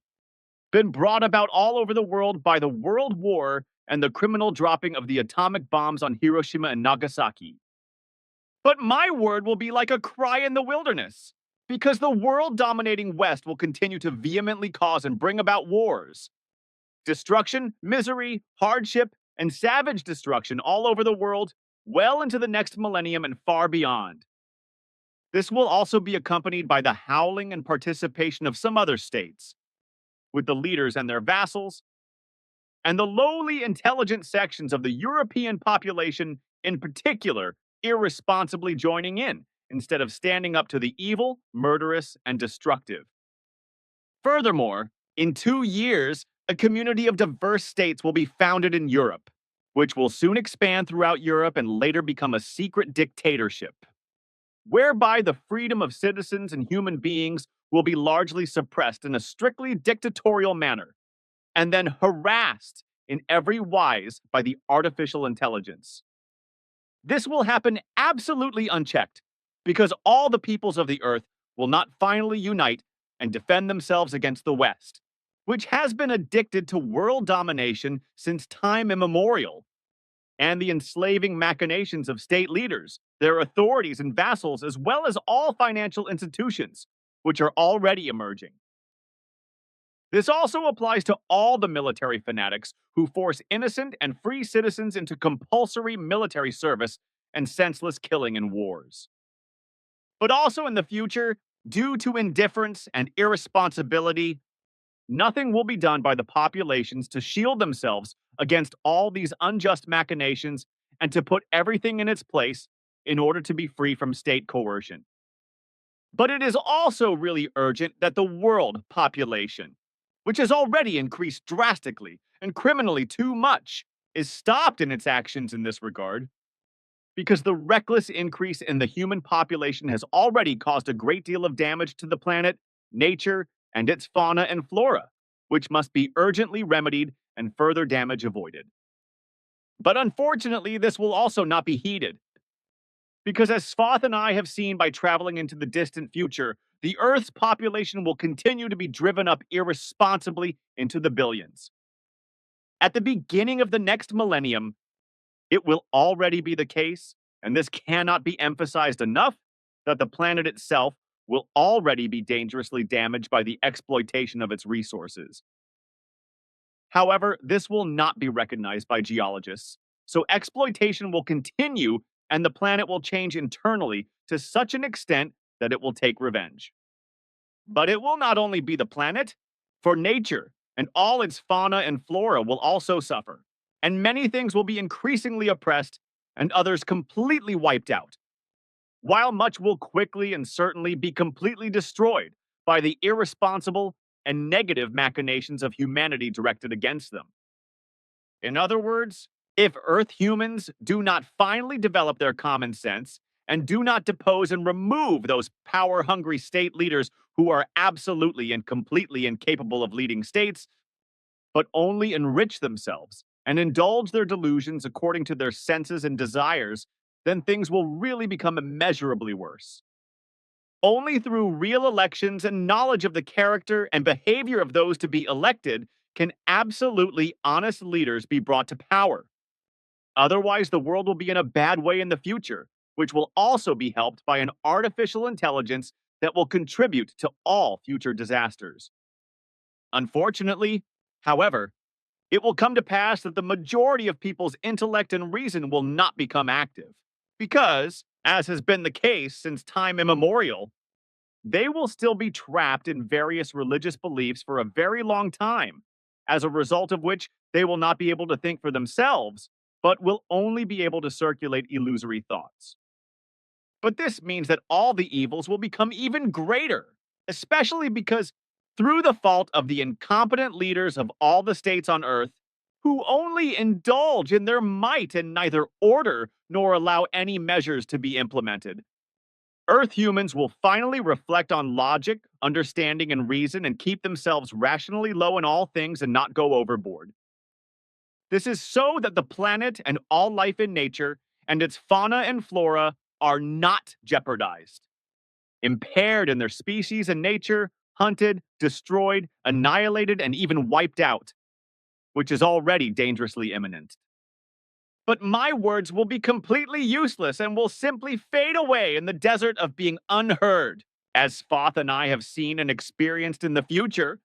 been brought about all over the world by the World War and the criminal dropping of the atomic bombs on Hiroshima and Nagasaki. But my word will be like a cry in the wilderness, because the world-dominating West will continue to vehemently cause and bring about wars, destruction, misery, hardship, and savage destruction all over the world well into the next millennium and far beyond. This will also be accompanied by the howling and participation of some other states, with the leaders and their vassals, and the lowly intelligent sections of the European population in particular irresponsibly joining in instead of standing up to the evil, murderous, and destructive. Furthermore, in 2 years, a community of diverse states will be founded in Europe, which will soon expand throughout Europe and later become a secret dictatorship, whereby the freedom of citizens and human beings will be largely suppressed in a strictly dictatorial manner, and then harassed in every wise by the artificial intelligence. This will happen absolutely unchecked, because all the peoples of the earth will not finally unite and defend themselves against the West, which has been addicted to world domination since time immemorial, and the enslaving machinations of state leaders, their authorities and vassals, as well as all financial institutions, which are already emerging. This also applies to all the military fanatics who force innocent and free citizens into compulsory military service and senseless killing in wars. But also in the future, due to indifference and irresponsibility, nothing will be done by the populations to shield themselves against all these unjust machinations and to put everything in its place in order to be free from state coercion. But it is also really urgent that the world population, which has already increased drastically and criminally too much, is stopped in its actions in this regard, because the reckless increase in the human population has already caused a great deal of damage to the planet, nature, and its fauna and flora, which must be urgently remedied and further damage avoided. But unfortunately, this will also not be heeded, because as Sfath and I have seen by traveling into the distant future, the Earth's population will continue to be driven up irresponsibly into the billions. At the beginning of the next millennium, it will already be the case, and this cannot be emphasized enough, that the planet itself will already be dangerously damaged by the exploitation of its resources. However, this will not be recognized by geologists, so exploitation will continue and the planet will change internally to such an extent that it will take revenge. But it will not only be the planet, for nature and all its fauna and flora will also suffer, and many things will be increasingly oppressed and others completely wiped out, while much will quickly and certainly be completely destroyed by the irresponsible and negative machinations of humanity directed against them. In other words, if Earth humans do not finally develop their common sense and do not depose and remove those power hungry state leaders who are absolutely and completely incapable of leading states, but only enrich themselves and indulge their delusions according to their senses and desires, then things will really become immeasurably worse. Only through real elections and knowledge of the character and behavior of those to be elected can absolutely honest leaders be brought to power. Otherwise, the world will be in a bad way in the future, which will also be helped by an artificial intelligence that will contribute to all future disasters. Unfortunately, however, it will come to pass that the majority of people's intellect and reason will not become active, because, as has been the case since time immemorial, they will still be trapped in various religious beliefs for a very long time, as a result of which they will not be able to think for themselves, but will only be able to circulate illusory thoughts. But this means that all the evils will become even greater, especially because, through the fault of the incompetent leaders of all the states on earth, who only indulge in their might and neither order nor allow any measures to be implemented, Earth humans will finally reflect on logic, understanding, and reason and keep themselves rationally low in all things and not go overboard. This is so that the planet and all life in nature and its fauna and flora are not jeopardized, impaired in their species and nature, hunted, destroyed, annihilated, and even wiped out, which is already dangerously imminent. But my words will be completely useless and will simply fade away in the desert of being unheard, as Sfath and I have seen and experienced in the future.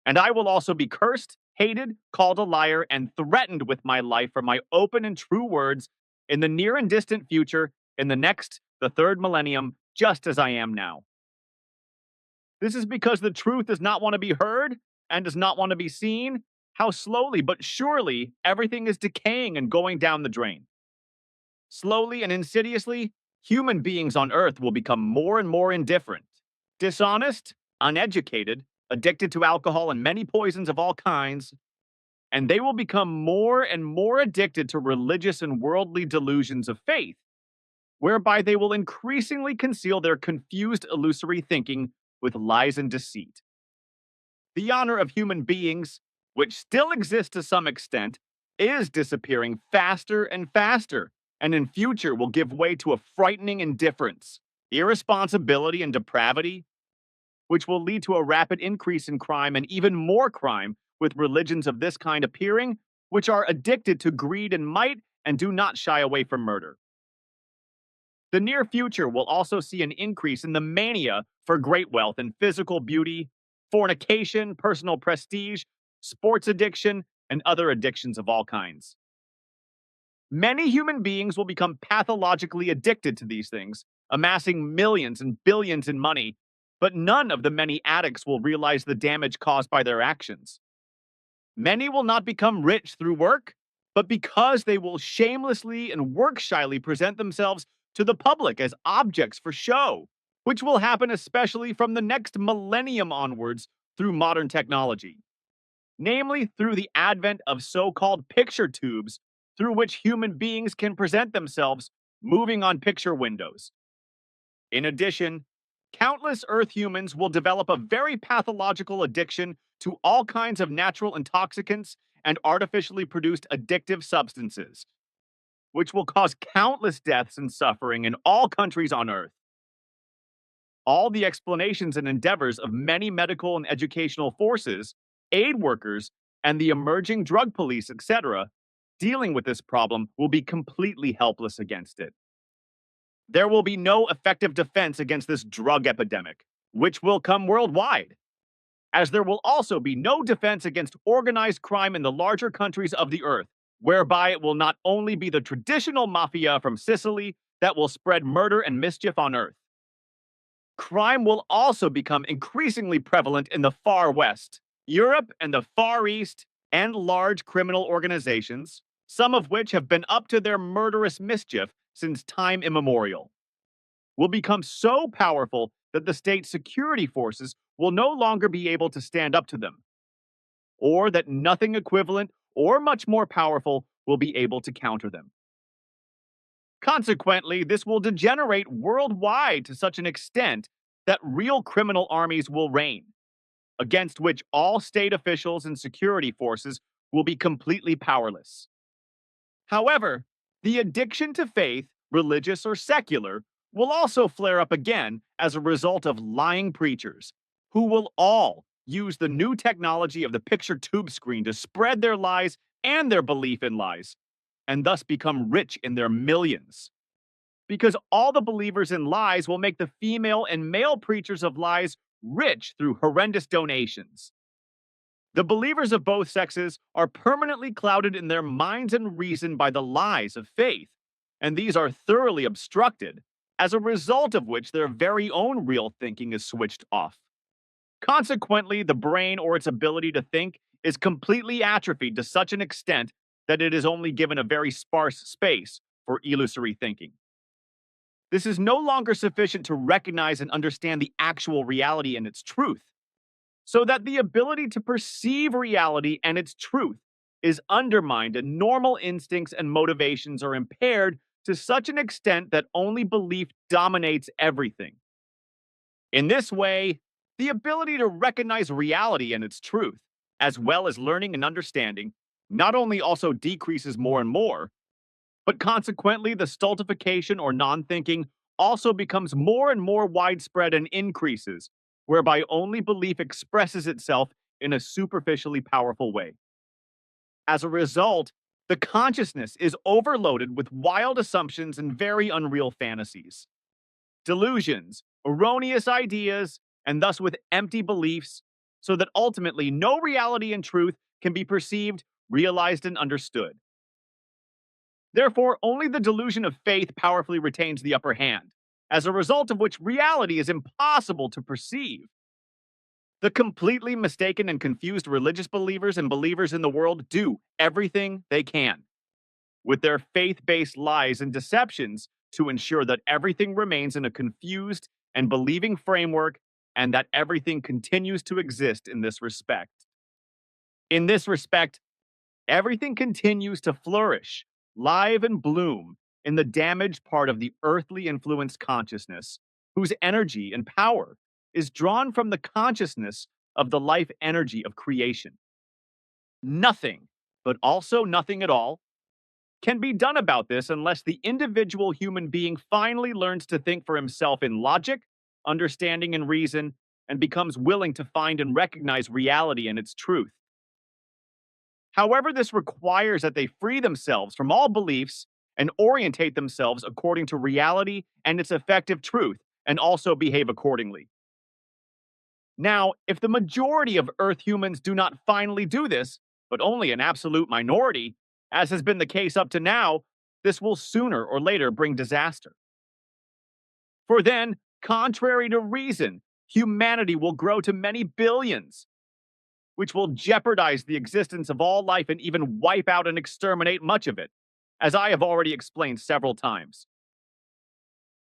And I will also be cursed, hated, called a liar, and threatened with my life for my open and true words in the near and distant future, in the third millennium, just as I am now. This is because the truth does not want to be heard and does not want to be seen. How slowly but surely everything is decaying and going down the drain. Slowly and insidiously, human beings on Earth will become more and more indifferent, dishonest, uneducated, addicted to alcohol and many poisons of all kinds, and they will become more and more addicted to religious and worldly delusions of faith, whereby they will increasingly conceal their confused, illusory thinking with lies and deceit. The honor of human beings, which still exists to some extent, is disappearing faster and faster, and in future will give way to a frightening indifference, irresponsibility, and depravity, which will lead to a rapid increase in crime and even more crime, with religions of this kind appearing, which are addicted to greed and might and do not shy away from murder. The near future will also see an increase in the mania for great wealth and physical beauty, fornication, personal prestige, sports addiction, and other addictions of all kinds. Many human beings will become pathologically addicted to these things, amassing millions and billions in money, but none of the many addicts will realize the damage caused by their actions. Many will not become rich through work, but because they will shamelessly and work shyly present themselves to the public as objects for show, which will happen especially from the next millennium onwards through modern technology, namely through the advent of so-called picture tubes through which human beings can present themselves moving on picture windows. In addition, countless Earth humans will develop a very pathological addiction to all kinds of natural intoxicants and artificially produced addictive substances, which will cause countless deaths and suffering in all countries on Earth. All the explanations and endeavors of many medical and educational forces, aid workers, and the emerging drug police, etc., dealing with this problem will be completely helpless against it. There will be no effective defense against this drug epidemic, which will come worldwide, as there will also be no defense against organized crime in the larger countries of the Earth, whereby it will not only be the traditional mafia from Sicily that will spread murder and mischief on Earth. Crime will also become increasingly prevalent in the Far West, Europe, and the Far East, and large criminal organizations, some of which have been up to their murderous mischief since time immemorial, will become so powerful that the state security forces will no longer be able to stand up to them, or that nothing equivalent or much more powerful will be able to counter them. Consequently, this will degenerate worldwide to such an extent that real criminal armies will reign, against which all state officials and security forces will be completely powerless. However, the addiction to faith, religious or secular, will also flare up again as a result of lying preachers, who will all use the new technology of the picture tube screen to spread their lies and their belief in lies, and thus become rich in their millions. Because all the believers in lies will make the female and male preachers of lies rich through horrendous donations. The believers of both sexes are permanently clouded in their minds and reason by the lies of faith, and these are thoroughly obstructed, as a result of which their very own real thinking is switched off. Consequently, the brain or its ability to think is completely atrophied to such an extent that it is only given a very sparse space for illusory thinking. This is no longer sufficient to recognize and understand the actual reality and its truth, so that the ability to perceive reality and its truth is undermined and normal instincts and motivations are impaired to such an extent that only belief dominates everything. In this way, the ability to recognize reality and its truth, as well as learning and understanding, not only also decreases more and more, but consequently the stultification or non-thinking also becomes more and more widespread and increases, whereby only belief expresses itself in a superficially powerful way. As a result, the consciousness is overloaded with wild assumptions and very unreal fantasies, delusions, erroneous ideas, and thus with empty beliefs, so that ultimately no reality and truth can be perceived, realized, and understood. Therefore, only the delusion of faith powerfully retains the upper hand, as a result of which reality is impossible to perceive. The completely mistaken and confused religious believers and believers in the world do everything they can, with their faith-based lies and deceptions, to ensure that everything remains in a confused and believing framework and that everything continues to exist in this respect. In this respect, everything continues to flourish, live and bloom in the damaged part of the earthly influenced consciousness, whose energy and power is drawn from the consciousness of the life energy of creation. Nothing, but also nothing at all, can be done about this unless the individual human being finally learns to think for himself in logic, understanding, and reason, and becomes willing to find and recognize reality and its truth. However, this requires that they free themselves from all beliefs and orientate themselves according to reality and its effective truth, and also behave accordingly. Now, if the majority of Earth humans do not finally do this, but only an absolute minority, as has been the case up to now, this will sooner or later bring disaster. For then, contrary to reason, humanity will grow to many billions, which will jeopardize the existence of all life and even wipe out and exterminate much of it, as I have already explained several times.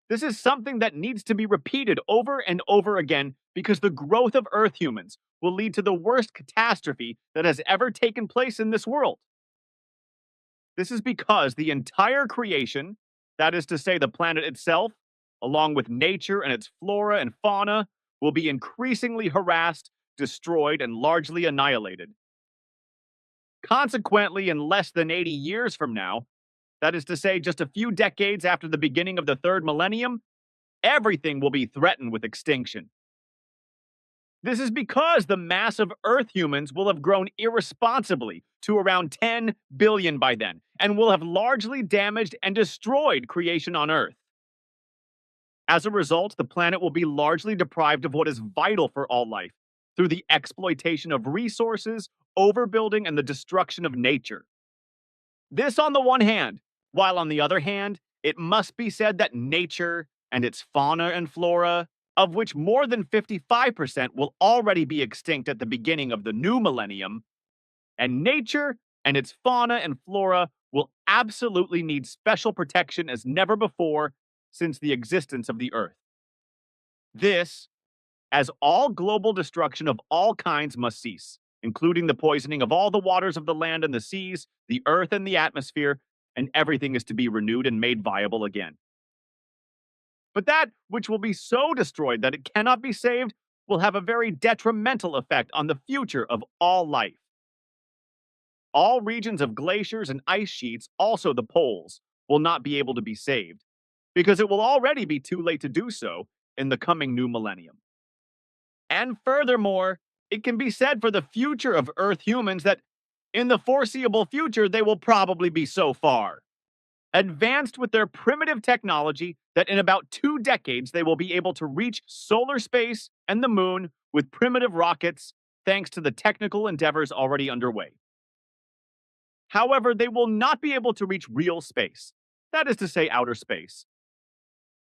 This is something that needs to be repeated over and over again because the growth of Earth humans will lead to the worst catastrophe that has ever taken place in this world. This is because the entire creation, that is to say, the planet itself, along with nature and its flora and fauna, will be increasingly harassed, destroyed, and largely annihilated. Consequently, in less than 80 years from now, that is to say, just a few decades after the beginning of the third millennium, everything will be threatened with extinction. This is because the mass of Earth humans will have grown irresponsibly to around 10 billion by then, and will have largely damaged and destroyed creation on Earth. As a result, the planet will be largely deprived of what is vital for all life through the exploitation of resources, overbuilding, and the destruction of nature. This on the one hand, while on the other hand, it must be said that nature and its fauna and flora, of which more than 55% will already be extinct at the beginning of the new millennium, and nature and its fauna and flora will absolutely need special protection as never before since the existence of the Earth. This, as all global destruction of all kinds must cease, including the poisoning of all the waters of the land and the seas, the earth and the atmosphere, and everything is to be renewed and made viable again. But that which will be so destroyed that it cannot be saved will have a very detrimental effect on the future of all life. All regions of glaciers and ice sheets, also the poles, will not be able to be saved, because it will already be too late to do so in the coming new millennium. And furthermore, it can be said for the future of Earth humans that in the foreseeable future they will probably be so far advanced with their primitive technology that in about 2 decades they will be able to reach solar space and the moon with primitive rockets, thanks to the technical endeavors already underway. However, they will not be able to reach real space, that is to say, outer space.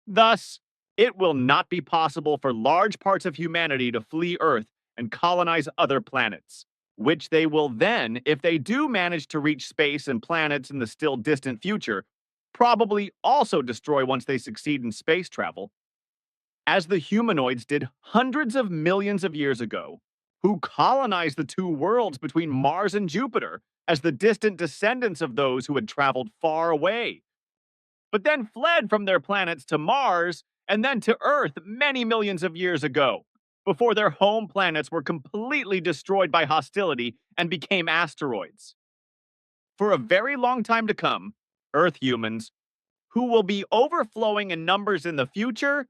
Thus, it will not be possible for large parts of humanity to flee Earth and colonize other planets, which they will then, if they do manage to reach space and planets in the still distant future, probably also destroy once they succeed in space travel, as the humanoids did hundreds of millions of years ago, who colonized the two worlds between Mars and Jupiter as the distant descendants of those who had traveled far away, but then fled from their planets to Mars and then to Earth many millions of years ago, before their home planets were completely destroyed by hostility and became asteroids. For a very long time to come, Earth humans, who will be overflowing in numbers in the future,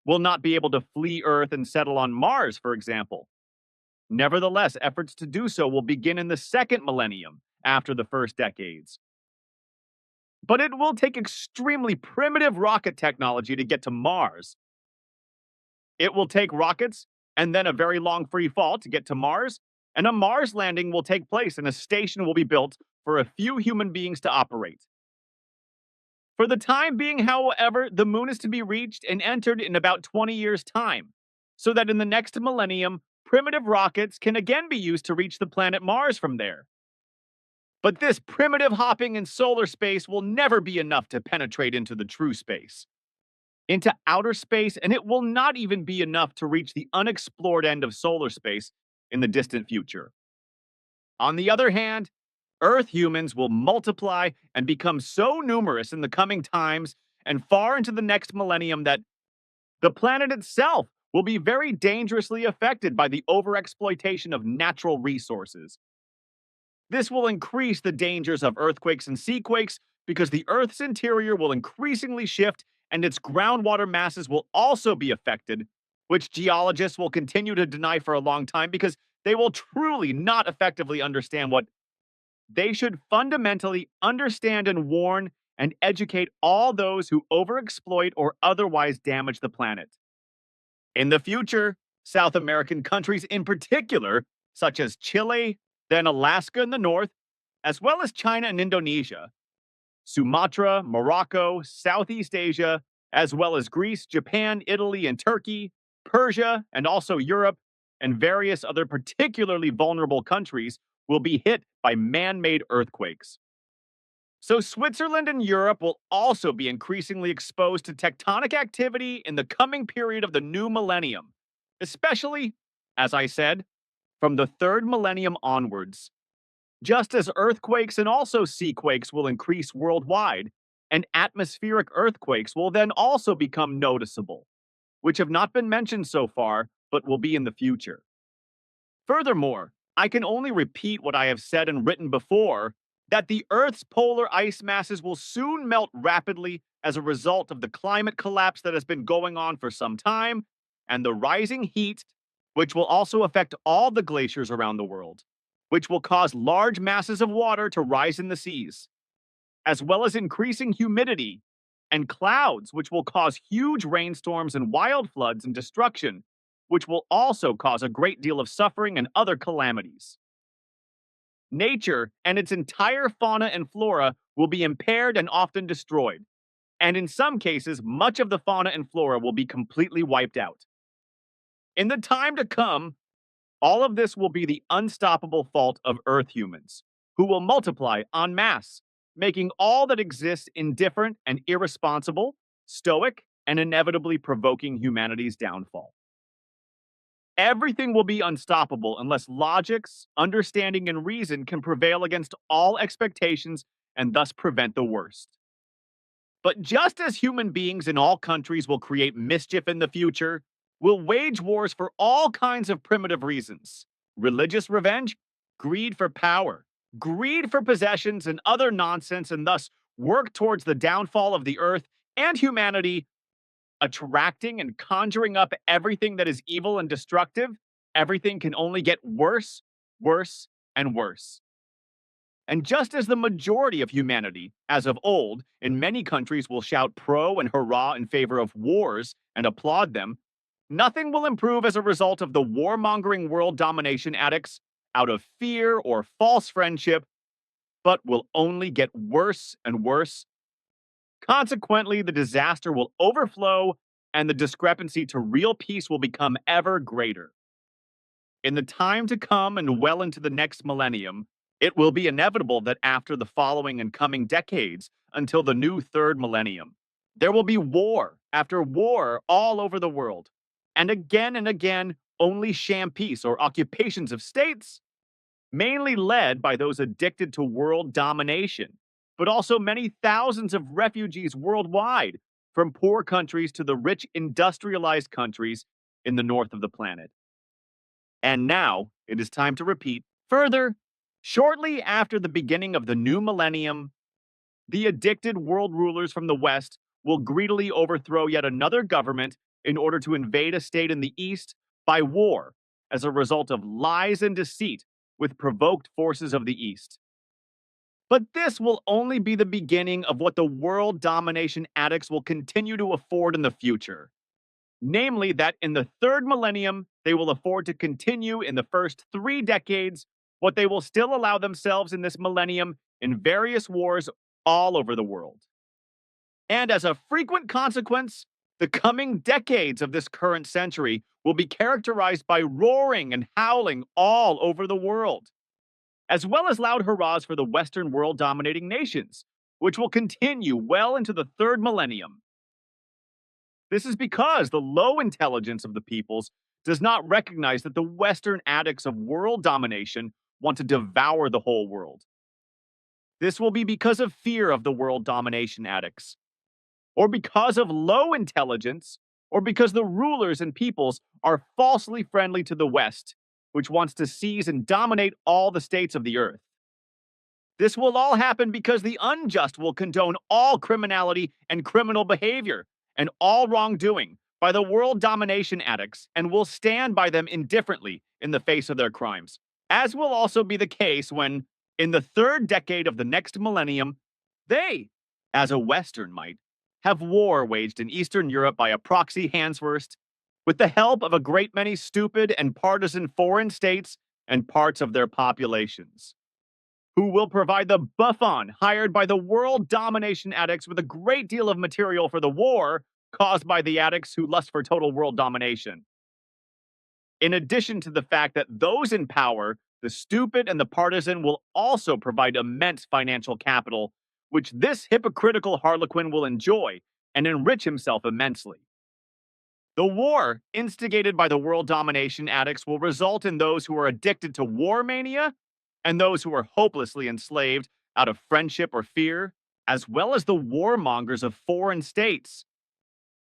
will not be able to flee Earth and settle on Mars, for example. Nevertheless, efforts to do so will begin in the second millennium after the first decades. But it will take extremely primitive rocket technology to get to Mars. It will take rockets and then a very long free fall to get to Mars, and a Mars landing will take place and a station will be built for a few human beings to operate. For the time being, however, the moon is to be reached and entered in about 20 years' time, so that in the next millennium, primitive rockets can again be used to reach the planet Mars from there. But this primitive hopping in solar space will never be enough to penetrate into the true space, into outer space, and it will not even be enough to reach the unexplored end of solar space in the distant future. On the other hand, Earth humans will multiply and become so numerous in the coming times and far into the next millennium that the planet itself will be very dangerously affected by the overexploitation of natural resources. This will increase the dangers of earthquakes and seaquakes because the Earth's interior will increasingly shift and its groundwater masses will also be affected, which geologists will continue to deny for a long time because they will truly not effectively understand what they should fundamentally understand and warn and educate all those who overexploit or otherwise damage the planet. In the future, South American countries in particular, such as Chile, then Alaska in the north, as well as China and Indonesia, Sumatra, Morocco, Southeast Asia, as well as Greece, Japan, Italy, and Turkey, Persia, and also Europe, and various other particularly vulnerable countries will be hit by man made earthquakes. So, Switzerland and Europe will also be increasingly exposed to tectonic activity in the coming period of the new millennium, especially, as I said, from the third millennium onwards. Just as earthquakes and also seaquakes will increase worldwide, and atmospheric earthquakes will then also become noticeable, which have not been mentioned so far, but will be in the future. Furthermore, I can only repeat what I have said and written before that the Earth's polar ice masses will soon melt rapidly as a result of the climate collapse that has been going on for some time and the rising heat, which will also affect all the glaciers around the world, which will cause large masses of water to rise in the seas, as well as increasing humidity and clouds, which will cause huge rainstorms and wild floods and destruction, which will also cause a great deal of suffering and other calamities. Nature and its entire fauna and flora will be impaired and often destroyed, and in some cases, much of the fauna and flora will be completely wiped out. In the time to come, all of this will be the unstoppable fault of Earth humans, who will multiply en masse, making all that exists indifferent and irresponsible, stoic, and inevitably provoking humanity's downfall. Everything will be unstoppable unless logics, understanding, and reason can prevail against all expectations and thus prevent the worst. But just as human beings in all countries will create mischief in the future, will wage wars for all kinds of primitive reasons: religious revenge, greed for power, greed for possessions, and other nonsense, and thus work towards the downfall of the earth and humanity, attracting and conjuring up everything that is evil and destructive. Everything can only get worse, worse, and worse. And just as the majority of humanity, as of old, in many countries will shout pro and hurrah in favor of wars and applaud them, nothing will improve as a result of the warmongering world domination addicts out of fear or false friendship, but will only get worse and worse. Consequently, the disaster will overflow and the discrepancy to real peace will become ever greater. In the time to come and well into the next millennium, it will be inevitable that after the following and coming decades until the new third millennium, there will be war after war all over the world. And again, only sham peace or occupations of states, mainly led by those addicted to world domination, but also many thousands of refugees worldwide, from poor countries to the rich industrialized countries in the north of the planet. And now it is time to repeat further. Shortly after the beginning of the new millennium, the addicted world rulers from the West will greedily overthrow yet another government in order to invade a state in the East by war as a result of lies and deceit with provoked forces of the East. But this will only be the beginning of what the world domination addicts will continue to afford in the future. Namely, that in the third millennium, they will afford to continue in the first 3 decades what they will still allow themselves in this millennium in various wars all over the world. And as a frequent consequence, the coming decades of this current century will be characterized by roaring and howling all over the world, as well as loud hurrahs for the Western world dominating nations, which will continue well into the third millennium. This is because the low intelligence of the peoples does not recognize that the Western addicts of world domination want to devour the whole world. This will be because of fear of the world domination addicts, or because of low intelligence, or because the rulers and peoples are falsely friendly to the West, which wants to seize and dominate all the states of the earth. This will all happen because the unjust will condone all criminality and criminal behavior and all wrongdoing by the world domination addicts and will stand by them indifferently in the face of their crimes, as will also be the case when, in the third decade of the next millennium, they, as a Western might, have war waged in Eastern Europe by a proxy Hanswurst, with the help of a great many stupid and partisan foreign states and parts of their populations, who will provide the Buffon hired by the world domination addicts with a great deal of material for the war caused by the addicts who lust for total world domination. In addition to the fact that those in power, the stupid and the partisan, will also provide immense financial capital, which this hypocritical harlequin will enjoy and enrich himself immensely. The war, instigated by the world domination addicts, will result in those who are addicted to war mania and those who are hopelessly enslaved out of friendship or fear, as well as the warmongers of foreign states,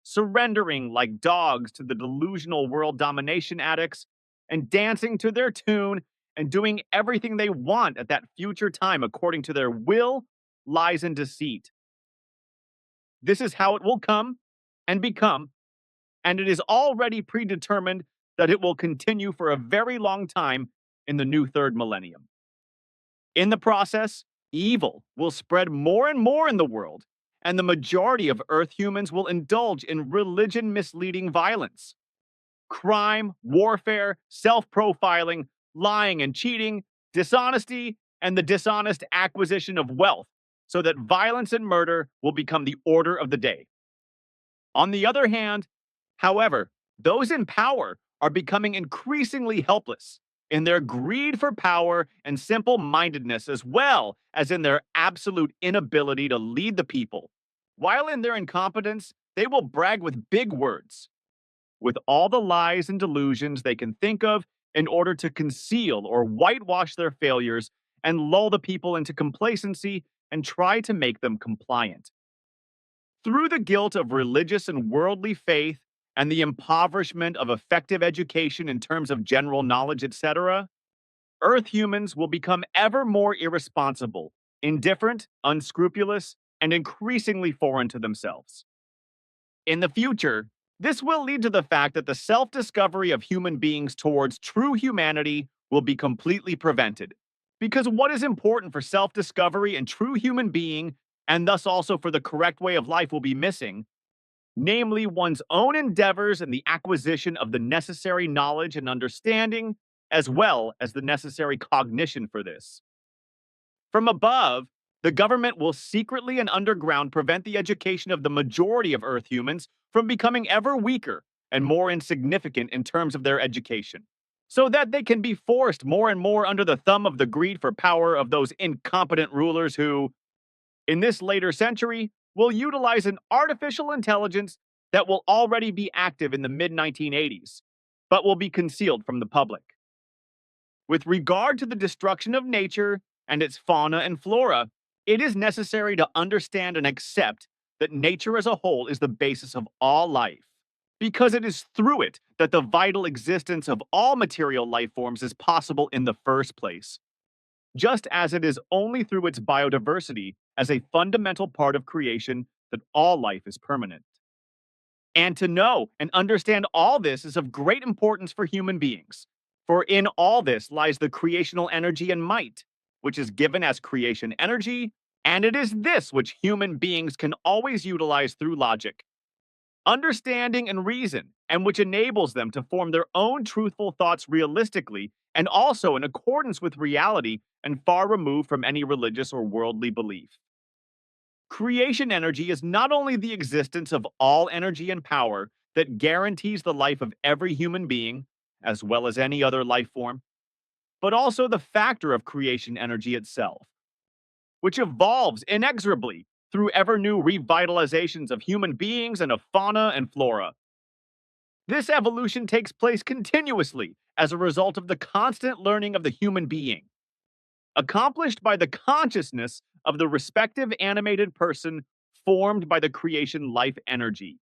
surrendering like dogs to the delusional world domination addicts and dancing to their tune and doing everything they want at that future time according to their will, lies, and deceit. This is how it will come and become, and it is already predetermined that it will continue for a very long time in the new third millennium. In the process, evil will spread more and more in the world, and the majority of Earth humans will indulge in religion misleading violence, crime, warfare, self profiling, lying and cheating, dishonesty, and the dishonest acquisition of wealth, so that violence and murder will become the order of the day. On the other hand, however, those in power are becoming increasingly helpless in their greed for power and simple mindedness, as well as in their absolute inability to lead the people. While in their incompetence, they will brag with big words, with all the lies and delusions they can think of in order to conceal or whitewash their failures and lull the people into complacency and try to make them compliant. Through the guilt of religious and worldly faith and the impoverishment of effective education in terms of general knowledge, etc., Earth humans will become ever more irresponsible, indifferent, unscrupulous, and increasingly foreign to themselves. In the future, this will lead to the fact that the self discovery of human beings towards true humanity will be completely prevented. Because what is important for self discovery and true human being, and thus also for the correct way of life, will be missing, namely one's own endeavors and the acquisition of the necessary knowledge and understanding, as well as the necessary cognition for this. From above, the government will secretly and underground prevent the education of the majority of Earth humans from becoming ever weaker and more insignificant in terms of their education, so that they can be forced more and more under the thumb of the greed for power of those incompetent rulers who, in this later century, will utilize an artificial intelligence that will already be active in the mid 1980s, but will be concealed from the public. With regard to the destruction of nature and its fauna and flora, it is necessary to understand and accept that nature as a whole is the basis of all life, because it is through it that the vital existence of all material life forms is possible in the first place, just as it is only through its biodiversity as a fundamental part of creation that all life is permanent. And to know and understand all this is of great importance for human beings, for in all this lies the creational energy and might, which is given as creation energy, and it is this which human beings can always utilize through logic, understanding, and reason, and which enables them to form their own truthful thoughts realistically and also in accordance with reality and far removed from any religious or worldly belief. Creation energy is not only the existence of all energy and power that guarantees the life of every human being, as well as any other life form, but also the factor of creation energy itself, which evolves inexorably through ever new revitalizations of human beings and of fauna and flora. This evolution takes place continuously as a result of the constant learning of the human being, accomplished by the consciousness of the respective animated person formed by the creation life energy,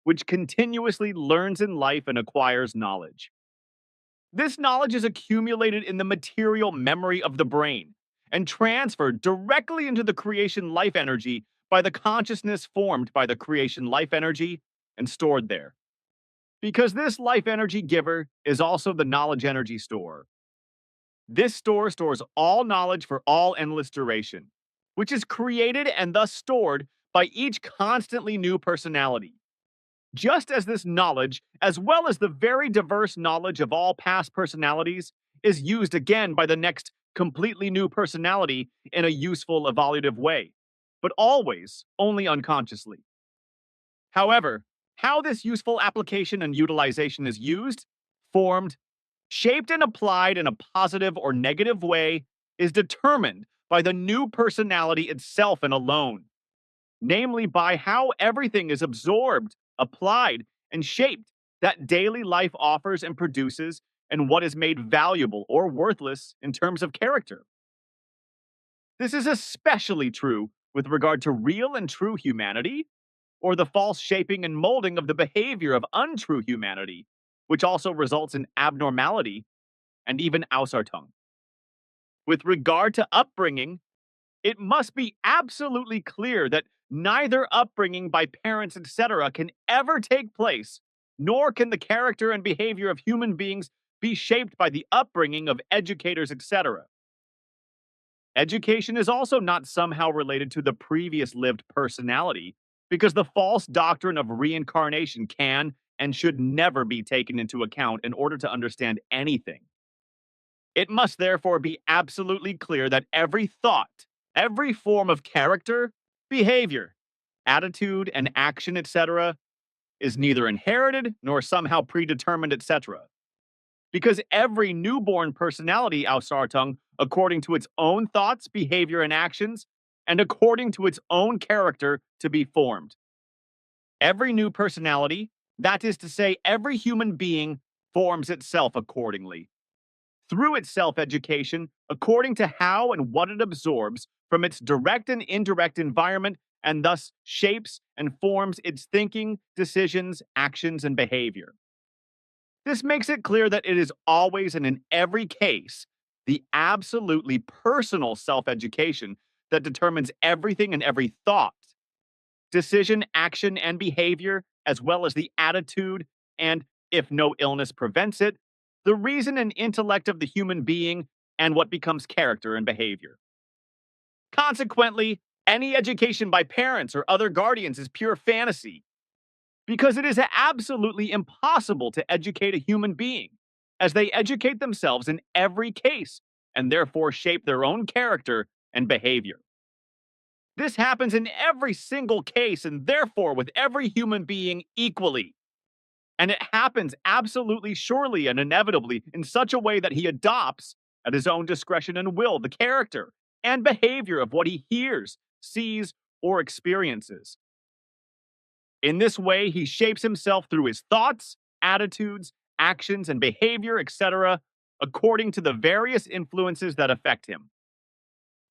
which continuously learns in life and acquires knowledge. This knowledge is accumulated in the material memory of the brain and transferred directly into the creation life energy by the consciousness formed by the creation life energy and stored there. Because this life energy giver is also the knowledge energy store. This store stores all knowledge for all endless duration, which is created and thus stored by each constantly new personality. Just as this knowledge, as well as the very diverse knowledge of all past personalities, is used again by the next completely new personality in a useful evolutive way, but always only unconsciously. However, how this useful application and utilization is used, formed, shaped, and applied in a positive or negative way is determined by the new personality itself and alone, namely by how everything is absorbed, applied, and shaped that daily life offers and produces, and what is made valuable or worthless in terms of character. This is especially true with regard to real and true humanity, or the false shaping and molding of the behavior of untrue humanity, which also results in abnormality and even Ausartung. With regard to upbringing, it must be absolutely clear that neither upbringing by parents, etc., can ever take place, nor can the character and behavior of human beings be shaped by the upbringing of educators, etc. Education is also not somehow related to the previous lived personality, because the false doctrine of reincarnation can and should never be taken into account in order to understand anything. It must therefore be absolutely clear that every thought, every form of character, behavior, attitude, and action, etc., is neither inherited nor somehow predetermined, etc. Because every newborn personality, Ausartung, according to its own thoughts, behavior, and actions, and according to its own character to be formed. Every new personality, that is to say, every human being, forms itself accordingly through its self education, according to how and what it absorbs from its direct and indirect environment, and thus shapes and forms its thinking, decisions, actions, and behavior. This makes it clear that it is always and in every case the absolutely personal self education that determines everything and every thought, decision, action, and behavior, as well as the attitude and, if no illness prevents it, the reason and intellect of the human being and what becomes character and behavior. Consequently, any education by parents or other guardians is pure fantasy, because it is absolutely impossible to educate a human being, as they educate themselves in every case and therefore shape their own character and behavior. This happens in every single case and therefore with every human being equally. And it happens absolutely surely and inevitably in such a way that he adopts, at his own discretion and will, the character and behavior of what he hears, sees, or experiences. In this way, he shapes himself through his thoughts, attitudes, actions, and behavior, etc., according to the various influences that affect him.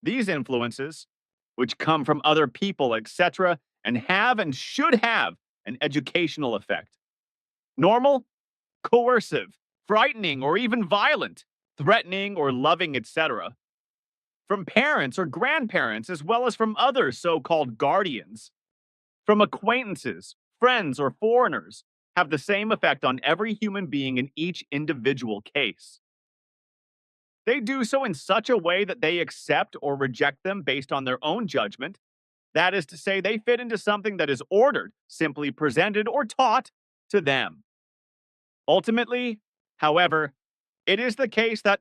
These influences, which come from other people, etc., and have and should have an educational effect. Normal, coercive, frightening, or even violent, threatening or loving, etc. From parents or grandparents, as well as from other so called guardians. From acquaintances, friends, or foreigners, have the same effect on every human being in each individual case. They do so in such a way that they accept or reject them based on their own judgment. That is to say, they fit into something that is ordered, simply presented, or taught to them. Ultimately, however, it is the case that,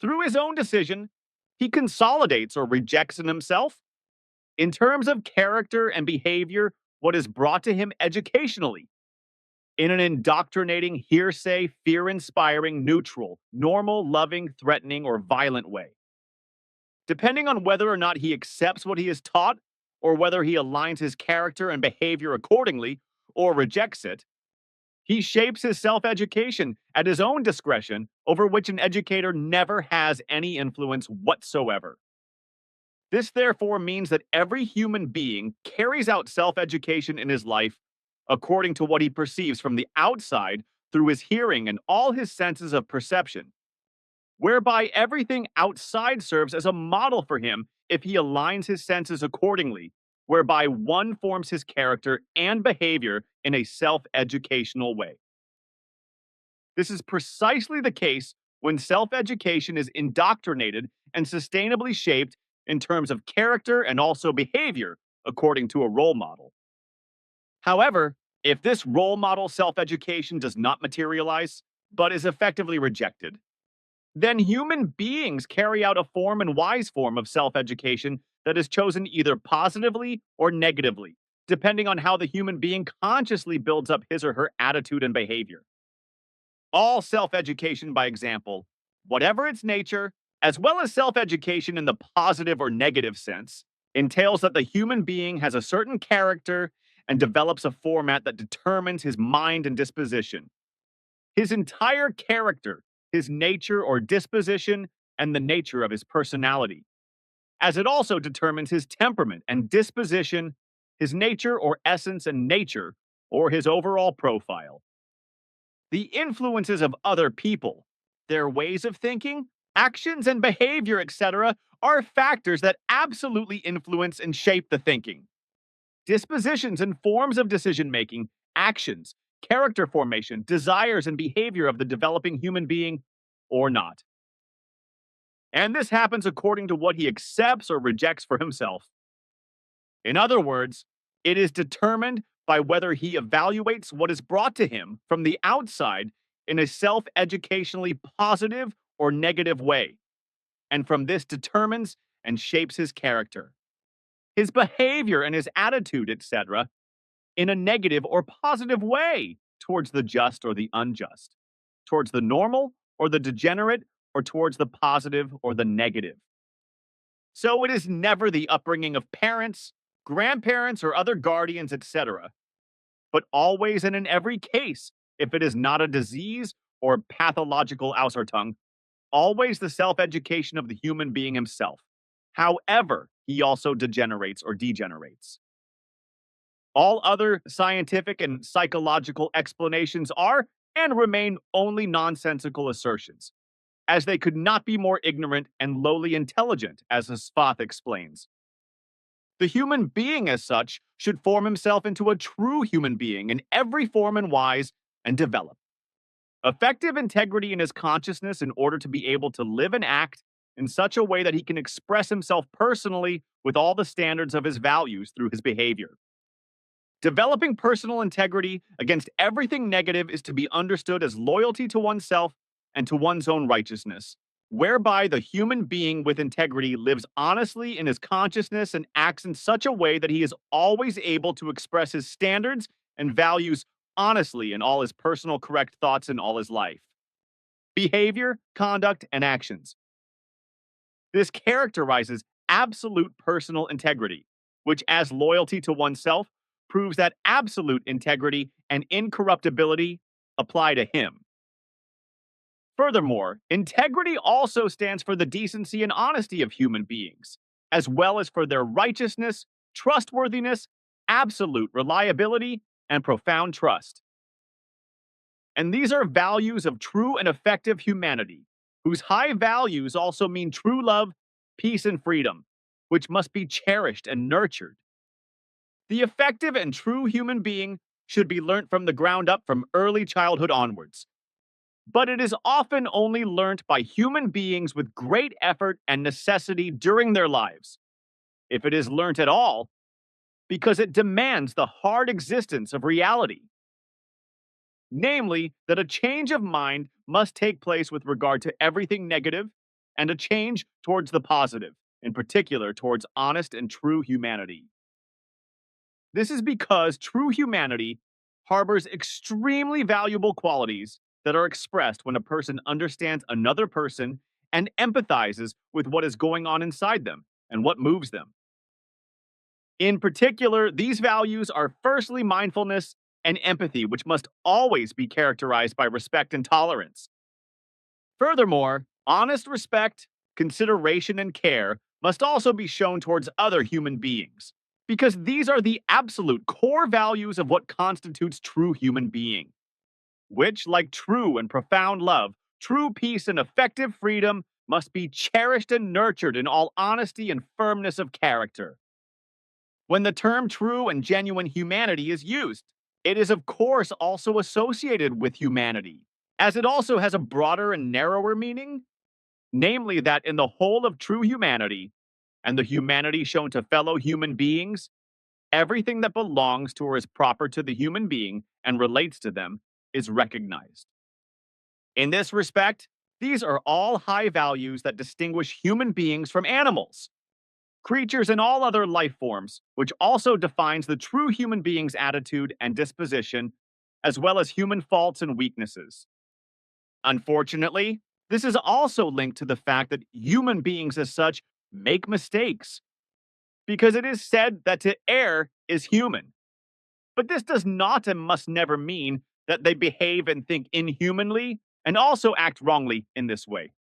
through his own decision, he consolidates or rejects in himself In terms of character and behavior, what is brought to him educationally, in an indoctrinating, hearsay, fear inspiring, neutral, normal, loving, threatening, or violent way. Depending on whether or not he accepts what he is taught, or whether he aligns his character and behavior accordingly, or rejects it, he shapes his self education at his own discretion, over which an educator never has any influence whatsoever. This therefore means that every human being carries out self education in his life according to what he perceives from the outside through his hearing and all his senses of perception, whereby everything outside serves as a model for him if he aligns his senses accordingly, whereby one forms his character and behavior in a self educational way. This is precisely the case when self education is indoctrinated and sustainably shaped in terms of character and also behavior according to a role model. However, if this role model self education does not materialize, but is effectively rejected, then human beings carry out a form and wise form of self education that is chosen either positively or negatively, depending on how the human being consciously builds up his or her attitude and behavior. All self education, by example, whatever its nature, as well as self education in the positive or negative sense, entails that the human being has a certain character and develops a format that determines his mind and disposition. His entire character, his nature or disposition, and the nature of his personality, as it also determines his temperament and disposition, his nature or essence and nature, or his overall profile. The influences of other people, their ways of thinking, actions, and behavior, etc., are factors that absolutely influence and shape the thinking. Dispositions and forms of decision making, actions, character formation, desires, and behavior of the developing human being, or not. And this happens according to what he accepts or rejects for himself. In other words, it is determined by whether he evaluates what is brought to him from the outside in a self educationally positive or negative way, and from this determines and shapes his character, his behavior, and his attitude, etc., in a negative or positive way towards the just or the unjust, towards the normal or the degenerate, or towards the positive or the negative. So it is never the upbringing of parents, grandparents, or other guardians, etc., but always and in every case, if it is not a disease or pathological Ausertung, always the self education of the human being himself. However, he also degenerates or degenerates. All other scientific and psychological explanations are and remain only nonsensical assertions, as they could not be more ignorant and lowly intelligent, as Sfath explains. The human being, as such, should form himself into a true human being in every form and wise and develop effective integrity in his consciousness in order to be able to live and act in such a way that he can express himself personally with all the standards of his values through his behavior. Developing personal integrity against everything negative is to be understood as loyalty to oneself and to one's own righteousness, whereby the human being with integrity lives honestly in his consciousness and acts in such a way that he is always able to express his standards and values honestly in all his personal correct thoughts in all his life, behavior, conduct, and actions. This characterizes absolute personal integrity, which, as loyalty to oneself, proves that absolute integrity and incorruptibility apply to him. Furthermore, integrity also stands for the decency and honesty of human beings, as well as for their righteousness, trustworthiness, absolute reliability, and profound trust. And these are values of true and effective humanity, whose high values also mean true love, peace, and freedom, which must be cherished and nurtured. The effective and true human being should be learnt from the ground up from early childhood onwards. But it is often only learnt by human beings with great effort and necessity during their lives, if it is learnt at all, because it demands the hard existence of reality. Namely, that a change of mind must take place with regard to everything negative and a change towards the positive in particular towards honest and true humanity. This is because true humanity harbors extremely valuable qualities that are expressed when a person understands another person and empathizes with what is going on inside them and what moves them. In particular, these values are firstly mindfulness and empathy, which must always be characterized by respect and tolerance. Furthermore, honest respect, consideration, and care must also be shown towards other human beings, because these are the absolute core values of what constitutes true human being, which, like true and profound love, true peace, and effective freedom, must be cherished and nurtured in all honesty and firmness of character. When the term true and genuine humanity is used, it is of course also associated with humanity, as it also has a broader and narrower meaning, namely that in the whole of true humanity, and the humanity shown to fellow human beings, everything that belongs to or is proper to the human being and relates to them is recognized. In this respect, these are all high values that distinguish human beings from animals, creatures, and all other life forms, which also defines the true human being's attitude and disposition, as well as human faults and weaknesses. Unfortunately, this is also linked to the fact that human beings as such make mistakes, because it is said that to err is human. But this does not and must never mean that they behave and think inhumanly and also act wrongly in this way.